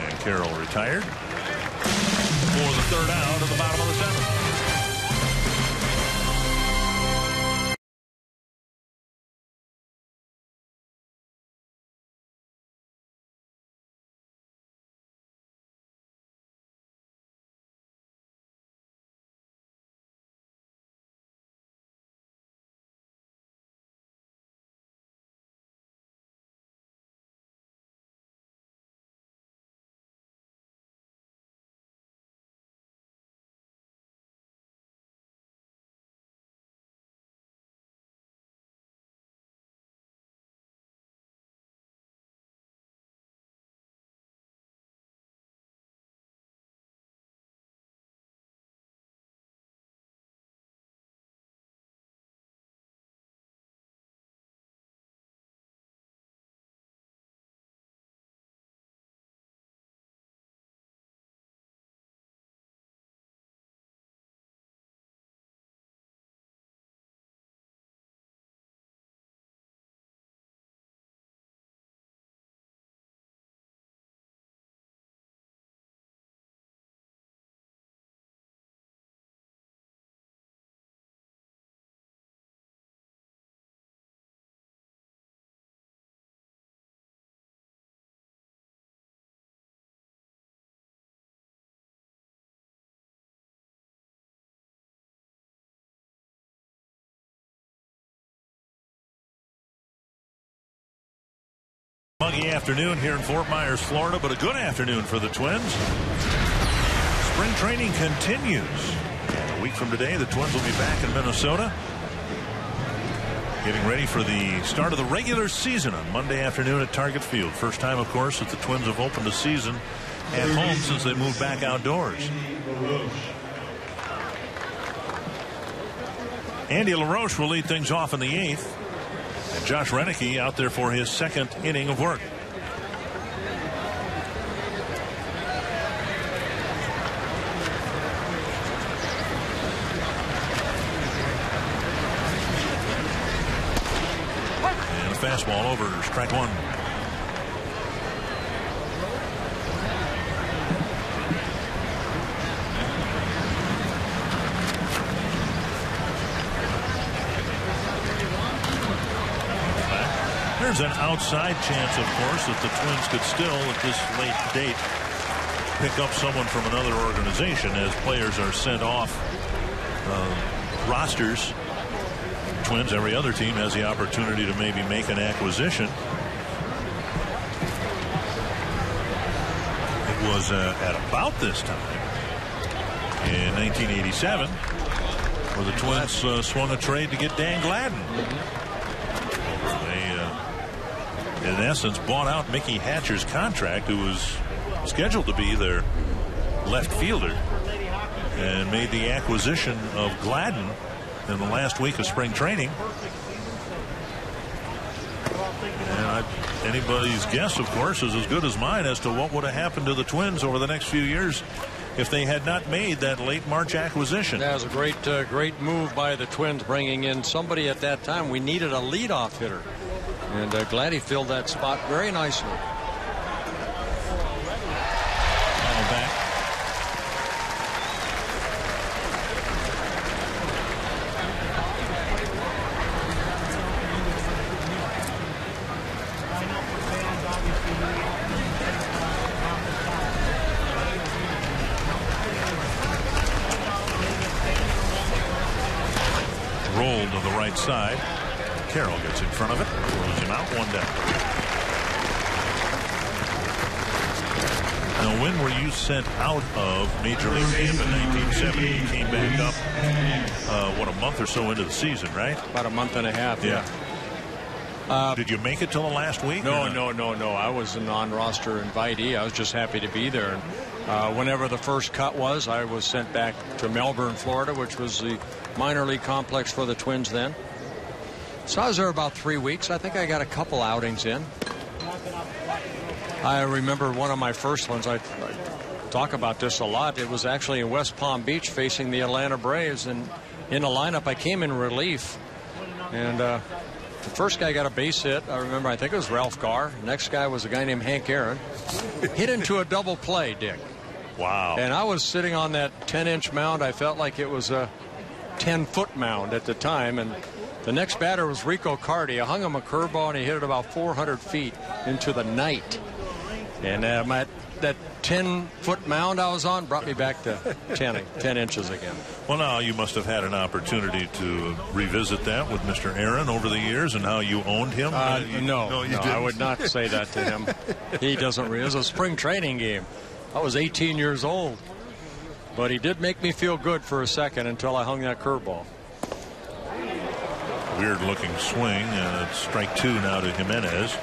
And Carroll retired for the third out at the bottom of the 7th. Muggy afternoon here in Fort Myers, Florida, but a good afternoon for the Twins. Spring training continues. And a week from today, the Twins will be back in Minnesota, getting ready for the start of the regular season on Monday afternoon at Target Field. First time, of course, that the Twins have opened a season at home since they moved back outdoors. Andy LaRoche will lead things off in the 8th. And Josh Renicky out there for his 2nd inning of work. And a fastball over, strike 1. There's an outside chance, of course, that the Twins could still, at this late date, pick up someone from another organization as players are sent off rosters. Twins, every other team has the opportunity to maybe make an acquisition. was at about this time in 1987 where the Twins swung a trade to get Dan Gladden. They, in essence, bought out Mickey Hatcher's contract, who was scheduled to be their left fielder, and made the acquisition of Gladden in the last week of spring training. And anybody's guess, of course, is as good as mine as to what would have happened to the Twins over the next few years if they had not made that late March acquisition. That was a great move by the Twins, bringing in somebody at that time. We needed a leadoff hitter, and Gladdy filled that spot very nicely. Back. Rolled to the right side. Carroll gets in front of it, throws him out, 1 down. Now, when were you sent out of Major League Camp in 1970? You came back up, a month or so into the season, right? About a month and a half, yeah. Did you make it till the last week? No. I was a non-roster invitee. I was just happy to be there. And whenever the first cut was, I was sent back to Melbourne, Florida, which was the minor league complex for the Twins then. So I was there about 3 weeks. I think I got a couple outings in. I remember one of my first ones. I talk about this a lot. It was actually in West Palm Beach facing the Atlanta Braves. And in the lineup, I came in relief. And the first guy got a base hit. I remember, I think it was Ralph Garr. Next guy was a guy named Hank Aaron. Hit into a double play, Dick. Wow. And I was sitting on that 10-inch mound. I felt like it was a 10-foot mound at the time. And the next batter was Rico Cardi. I hung him a curveball, and he hit it about 400 feet into the night. And that 10-foot mound I was on brought me back to 10 inches again. Well, now you must have had an opportunity to revisit that with Mr. Aaron over the years and how you owned him. No, I would not say that to him. He doesn't. It was a spring training game. I was 18 years old. But he did make me feel good for a second until I hung that curveball. Weird looking swing, and it's strike 2 now to Jimenez.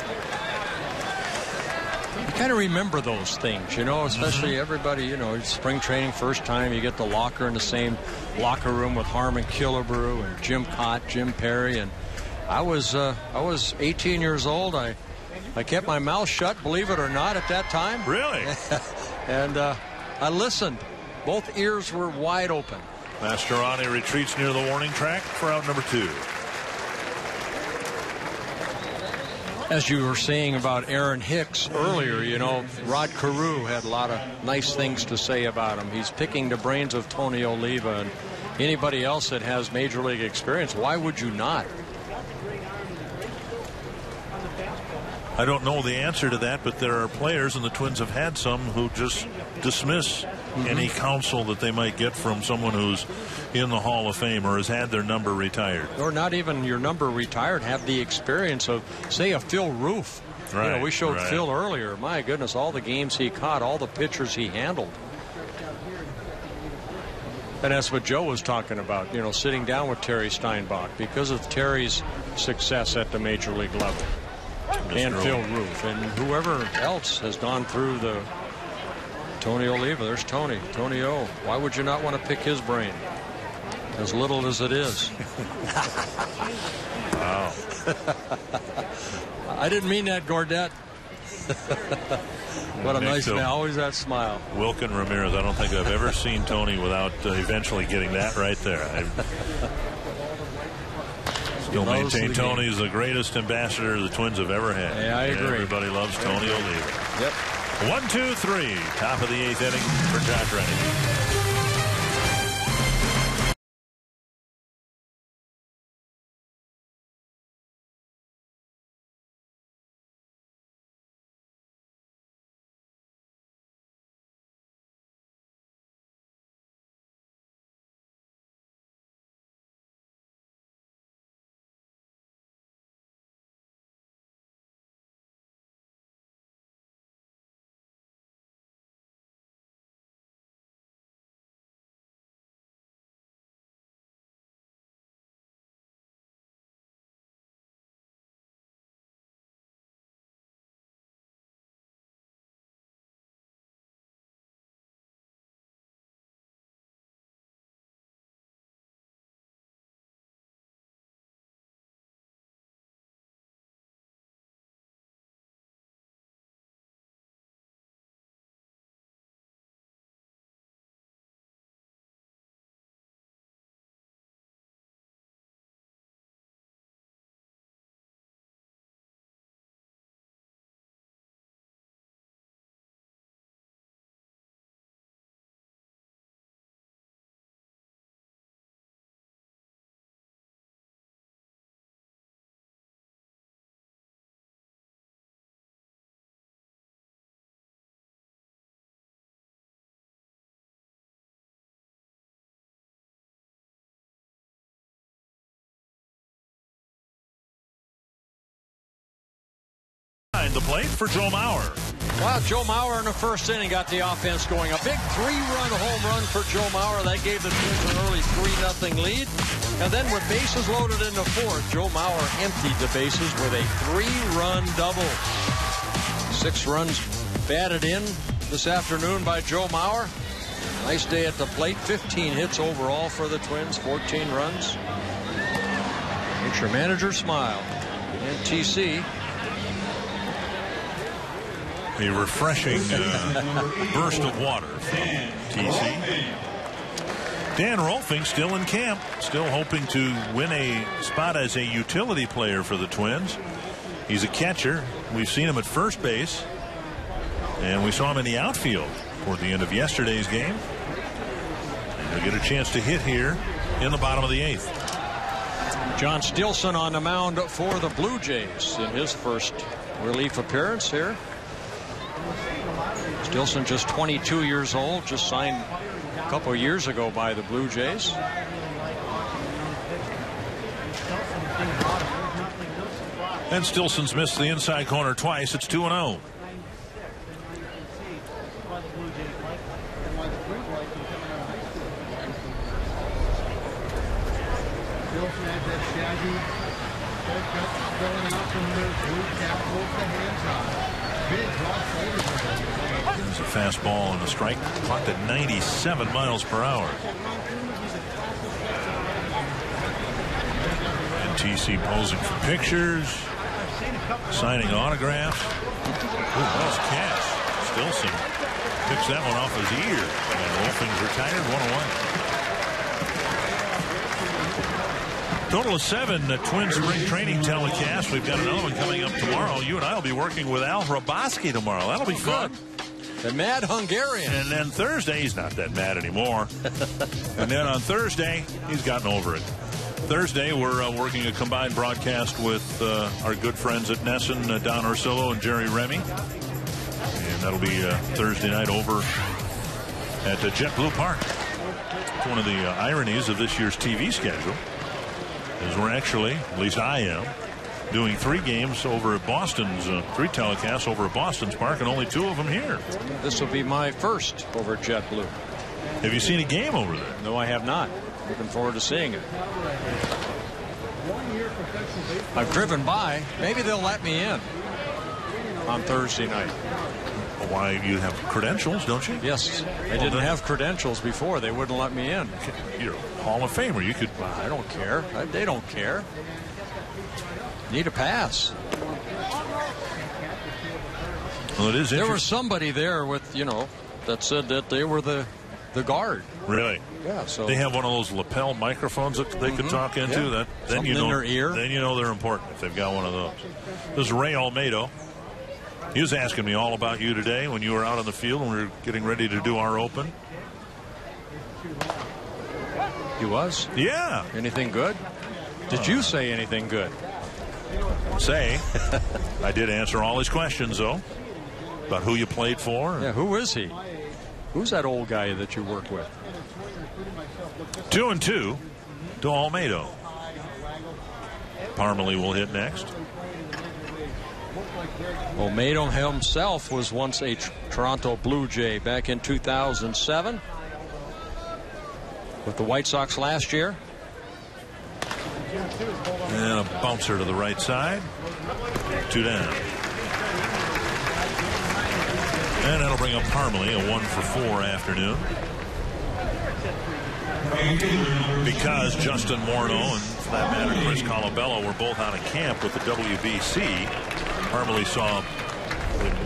You kind of remember those things, especially everybody, it's spring training, first time you get the locker in the same locker room with Harmon Killebrew and Jim Cott, Jim Perry. And I was 18 years old. I kept my mouth shut, believe it or not, at that time. Really? And I listened. Both ears were wide open. Mastroianni retreats near the warning track for out number 2. As you were saying about Aaron Hicks earlier, Rod Carew had a lot of nice things to say about him. He's picking the brains of Tony Oliva and anybody else that has major league experience. Why would you not? I don't know the answer to that, but there are players, and the Twins have had some, who just dismiss any counsel that they might get from someone who's in the Hall of Fame or has had their number retired. Or not even your number retired, have the experience of, say, a Phil Roof. Right, we showed Phil earlier. My goodness, all the games he caught, all the pitchers he handled. And that's what Joe was talking about, sitting down with Terry Steinbach because of Terry's success at the major league level. And Phil Roof and whoever else has gone through the Tony Oliva. There's Tony O. Why would you not want to pick his brain? As little as it is. Wow. I didn't mean that, Gordette. What a nice man. Always that smile. Wilkin Ramirez. I don't think I've ever seen Tony without eventually getting that right there. Still maintain Tony is the greatest ambassador the Twins have ever had. Yeah, I agree. Everybody loves Tony Oliva. Yep. 1, 2, 3. Top of the 8th inning for Josh Rennie. behind the plate for Joe Mauer. Well, Joe Mauer in the first inning got the offense going. A big 3-run home run for Joe Mauer. That gave the Twins an early 3-0 lead. And then with bases loaded in the fourth, Joe Mauer emptied the bases with a 3-run double. 6 runs batted in this afternoon by Joe Mauer. Nice day at the plate. 15 hits overall for the Twins. 14 runs. Makes your manager smile. And TC. A refreshing burst of water from TC. Dan Rolfing still in camp, still hoping to win a spot as a utility player for the Twins. He's a catcher. We've seen him at first base, and we saw him in the outfield toward the end of yesterday's game. And he'll get a chance to hit here in the bottom of the 8th. John Stilson on the mound for the Blue Jays in his first relief appearance here. Stilson just 22 years old, just signed a couple of years ago by the Blue Jays. And Stilson's missed the inside corner twice. It's 2-0. There's a fastball and a strike clocked at 97 miles per hour. And TC posing for pictures, signing autographs. Ooh, nice catch. Stilson picks that one off his ear. And Rolfing's retired, 1-1. Total of 7 Twins spring training telecasts. We've got another one coming up tomorrow. You and I will be working with Al Hraboski tomorrow. That'll be fun. The mad Hungarian. And then Thursday, he's not that mad anymore. And then on Thursday, he's gotten over it. Thursday, we're working a combined broadcast with our good friends at Nesson, Don Orsillo and Jerry Remy. And that'll be Thursday night over at JetBlue Park. It's one of the ironies of this year's TV schedule. Is we're actually, at least I am, doing 3 games over at Boston's, 3 telecasts over at Boston's Park, and only 2 of them here. This will be my first over at JetBlue. Have you seen a game over there? No, I have not. Looking forward to seeing it. I've driven by. Maybe they'll let me in on Thursday night. Why, you have credentials, don't you? Yes. I didn't have credentials before. They wouldn't let me in. You're a Hall of Famer. You could. I don't care. They don't care. Need a pass. Well, it is. There was somebody there with, that said that they were the guard. Really? Yeah. So they have one of those lapel microphones that they could talk into. Yeah. Then Something you know in their ear. Then you know they're important if they've got one of those. This is Ray Almedo. He was asking me all about you today when you were out on the field and we were getting ready to do our open. He was? Yeah. Anything good? Did you say anything good? I did answer all his questions, though, about who you played for. Yeah, who is he? Who's that old guy that you work with? 2-2 to Almedo. Parmalee will hit next. Almedo himself was once a Toronto Blue Jay back in 2007 with the White Sox last year. And a bouncer to the right side. 2 down. And that'll bring up Parmalee, a 1-for-4 afternoon. Because Justin Morneau and, for that matter, Chris Colabello were both out of camp with the WBC, Parmalee saw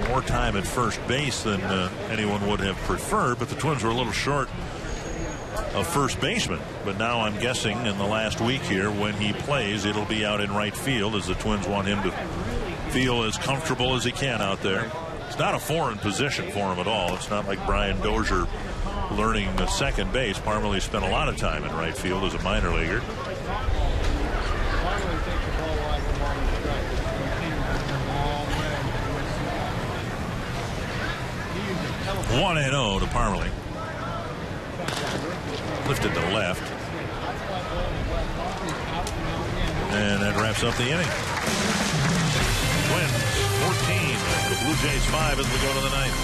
more time at first base than anyone would have preferred, but the Twins were a little short of first baseman. But now I'm guessing in the last week here, when he plays, it'll be out in right field, as the Twins want him to feel as comfortable as he can out there. It's not a foreign position for him at all. It's not like Brian Dozier learning the second base. Parmalee spent a lot of time in right field as a minor leaguer. 1-0 to Parmalee. Lifted to left. And that wraps up the inning. Twins 14, the Blue Jays 5 as we go to the ninth.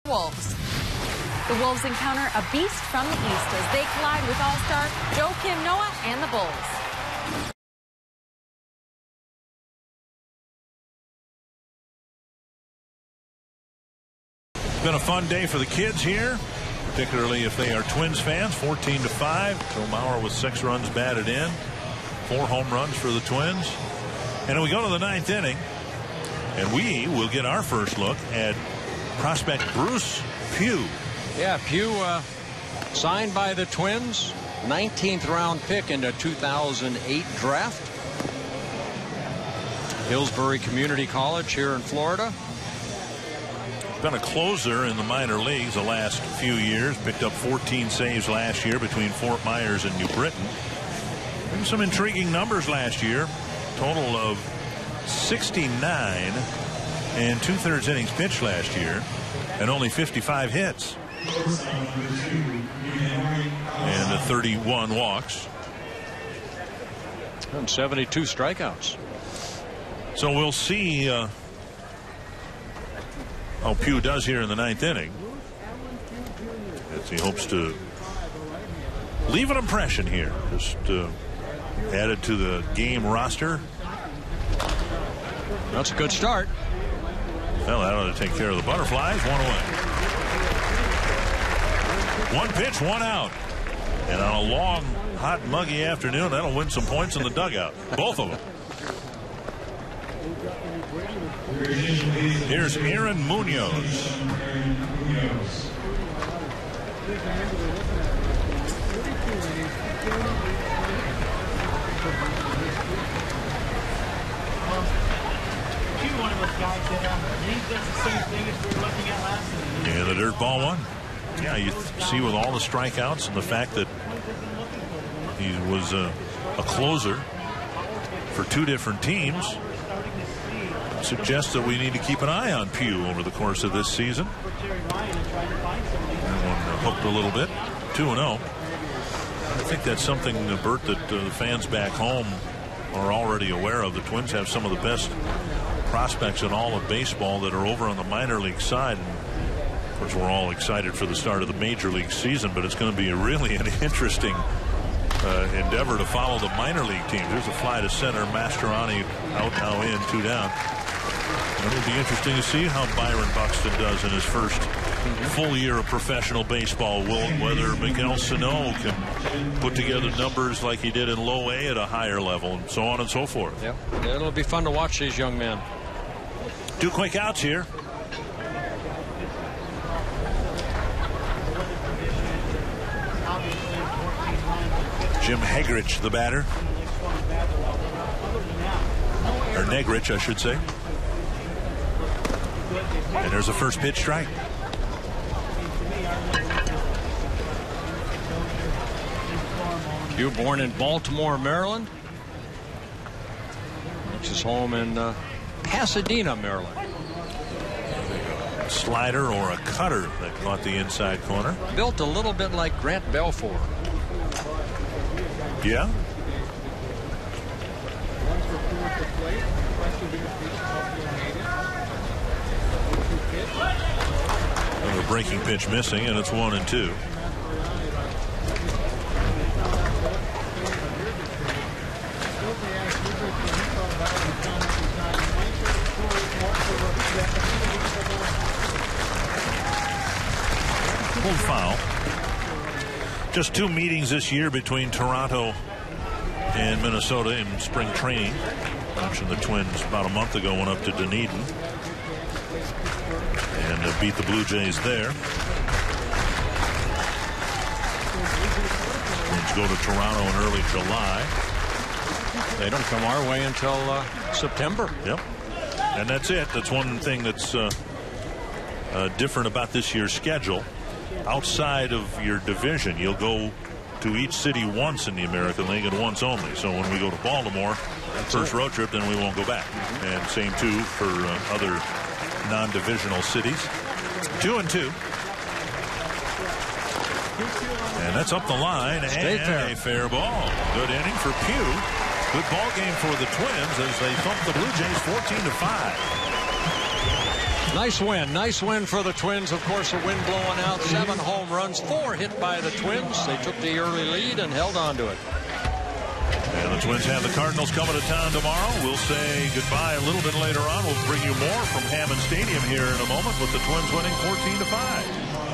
Wolves. The Wolves encounter a beast from the east as they collide with all-star Joakim Noah and the Bulls. It's been a fun day for the kids here, particularly if they are Twins fans. 14-5. Joe Mauer with 6 runs batted in, 4 home runs for the Twins. And we go to the ninth inning, and we will get our first look at prospect Bruce Pugh. Yeah, Pugh signed by the Twins, 19th round pick in the 2008 draft. Hillsbury Community College here in Florida. Been a closer in the minor leagues the last few years. Picked up 14 saves last year between Fort Myers and New Britain. And some intriguing numbers last year. Total of 69 and 2/3 innings pitched last year, and only 55 hits and 31 walks and 72 strikeouts. So we'll see how Pugh does here in the ninth inning, as he hopes to leave an impression here, just added to the game roster. That's a good start. Well, that ought to take care of the Butterflies. 1 away. 1 pitch, 1 out. And on a long, hot, muggy afternoon, that'll win some points in the dugout. Both of them. Here's Aaron Munoz. One of those guys that he does the same thing as we were looking at last season. Yeah, the dirt ball one. Yeah, you see with all the strikeouts and the fact that he was a closer for 2 different teams, suggests that we need to keep an eye on Pugh over the course of this season. That one hooked a little bit. 2-0. I think that's something, Bert, that the fans back home are already aware of. The Twins have some of the best prospects in all of baseball that are over on the minor league side. And of course, we're all excited for the start of the major league season, but it's going to be really an interesting endeavor to follow the minor league teams. There's a fly to center. Mastroianni out, now in, 2 down. And it'll be interesting to see how Byron Buxton does in his first full year of professional baseball. Whether Miguel Sano can put together numbers like he did in low A at a higher level, and so on and so forth. Yep. It'll be fun to watch these young men. 2 quick outs here. Jim Hegrich, the batter. Or Negrich, I should say. And there's a first pitch strike. Pugh, born in Baltimore, Maryland. Makes his home in Pasadena, Maryland. Slider or a cutter that caught the inside corner. Built a little bit like Grant Belfour. Yeah. 2 at the plate. Question being pitched, Buffalo native. 0-2 pitch. Another breaking pitch missing, and it's 1-2. Full foul. Just 2 meetings this year between Toronto and Minnesota in spring training. Mentioned the Twins about a month ago went up to Dunedin and beat the Blue Jays there. Twins go to Toronto in early July. They don't come our way until September. Yep. And that's it. That's one thing that's different about this year's schedule. Outside of your division, you'll go to each city once in the American League and once only. So when we go to Baltimore, first road trip, then we won't go back. And same too for other non-divisional cities. 2-2. And that's up the line. Stay and fair. A fair ball. Good inning for Pugh. Good ball game for the Twins as they thump the Blue Jays 14-5. Nice win. Nice win for the Twins. Of course, the wind blowing out. 7 home runs, 4 hit by the Twins. They took the early lead and held on to it. And the Twins have the Cardinals coming to town tomorrow. We'll say goodbye a little bit later on. We'll bring you more from Hammond Stadium here in a moment with the Twins winning 14-5.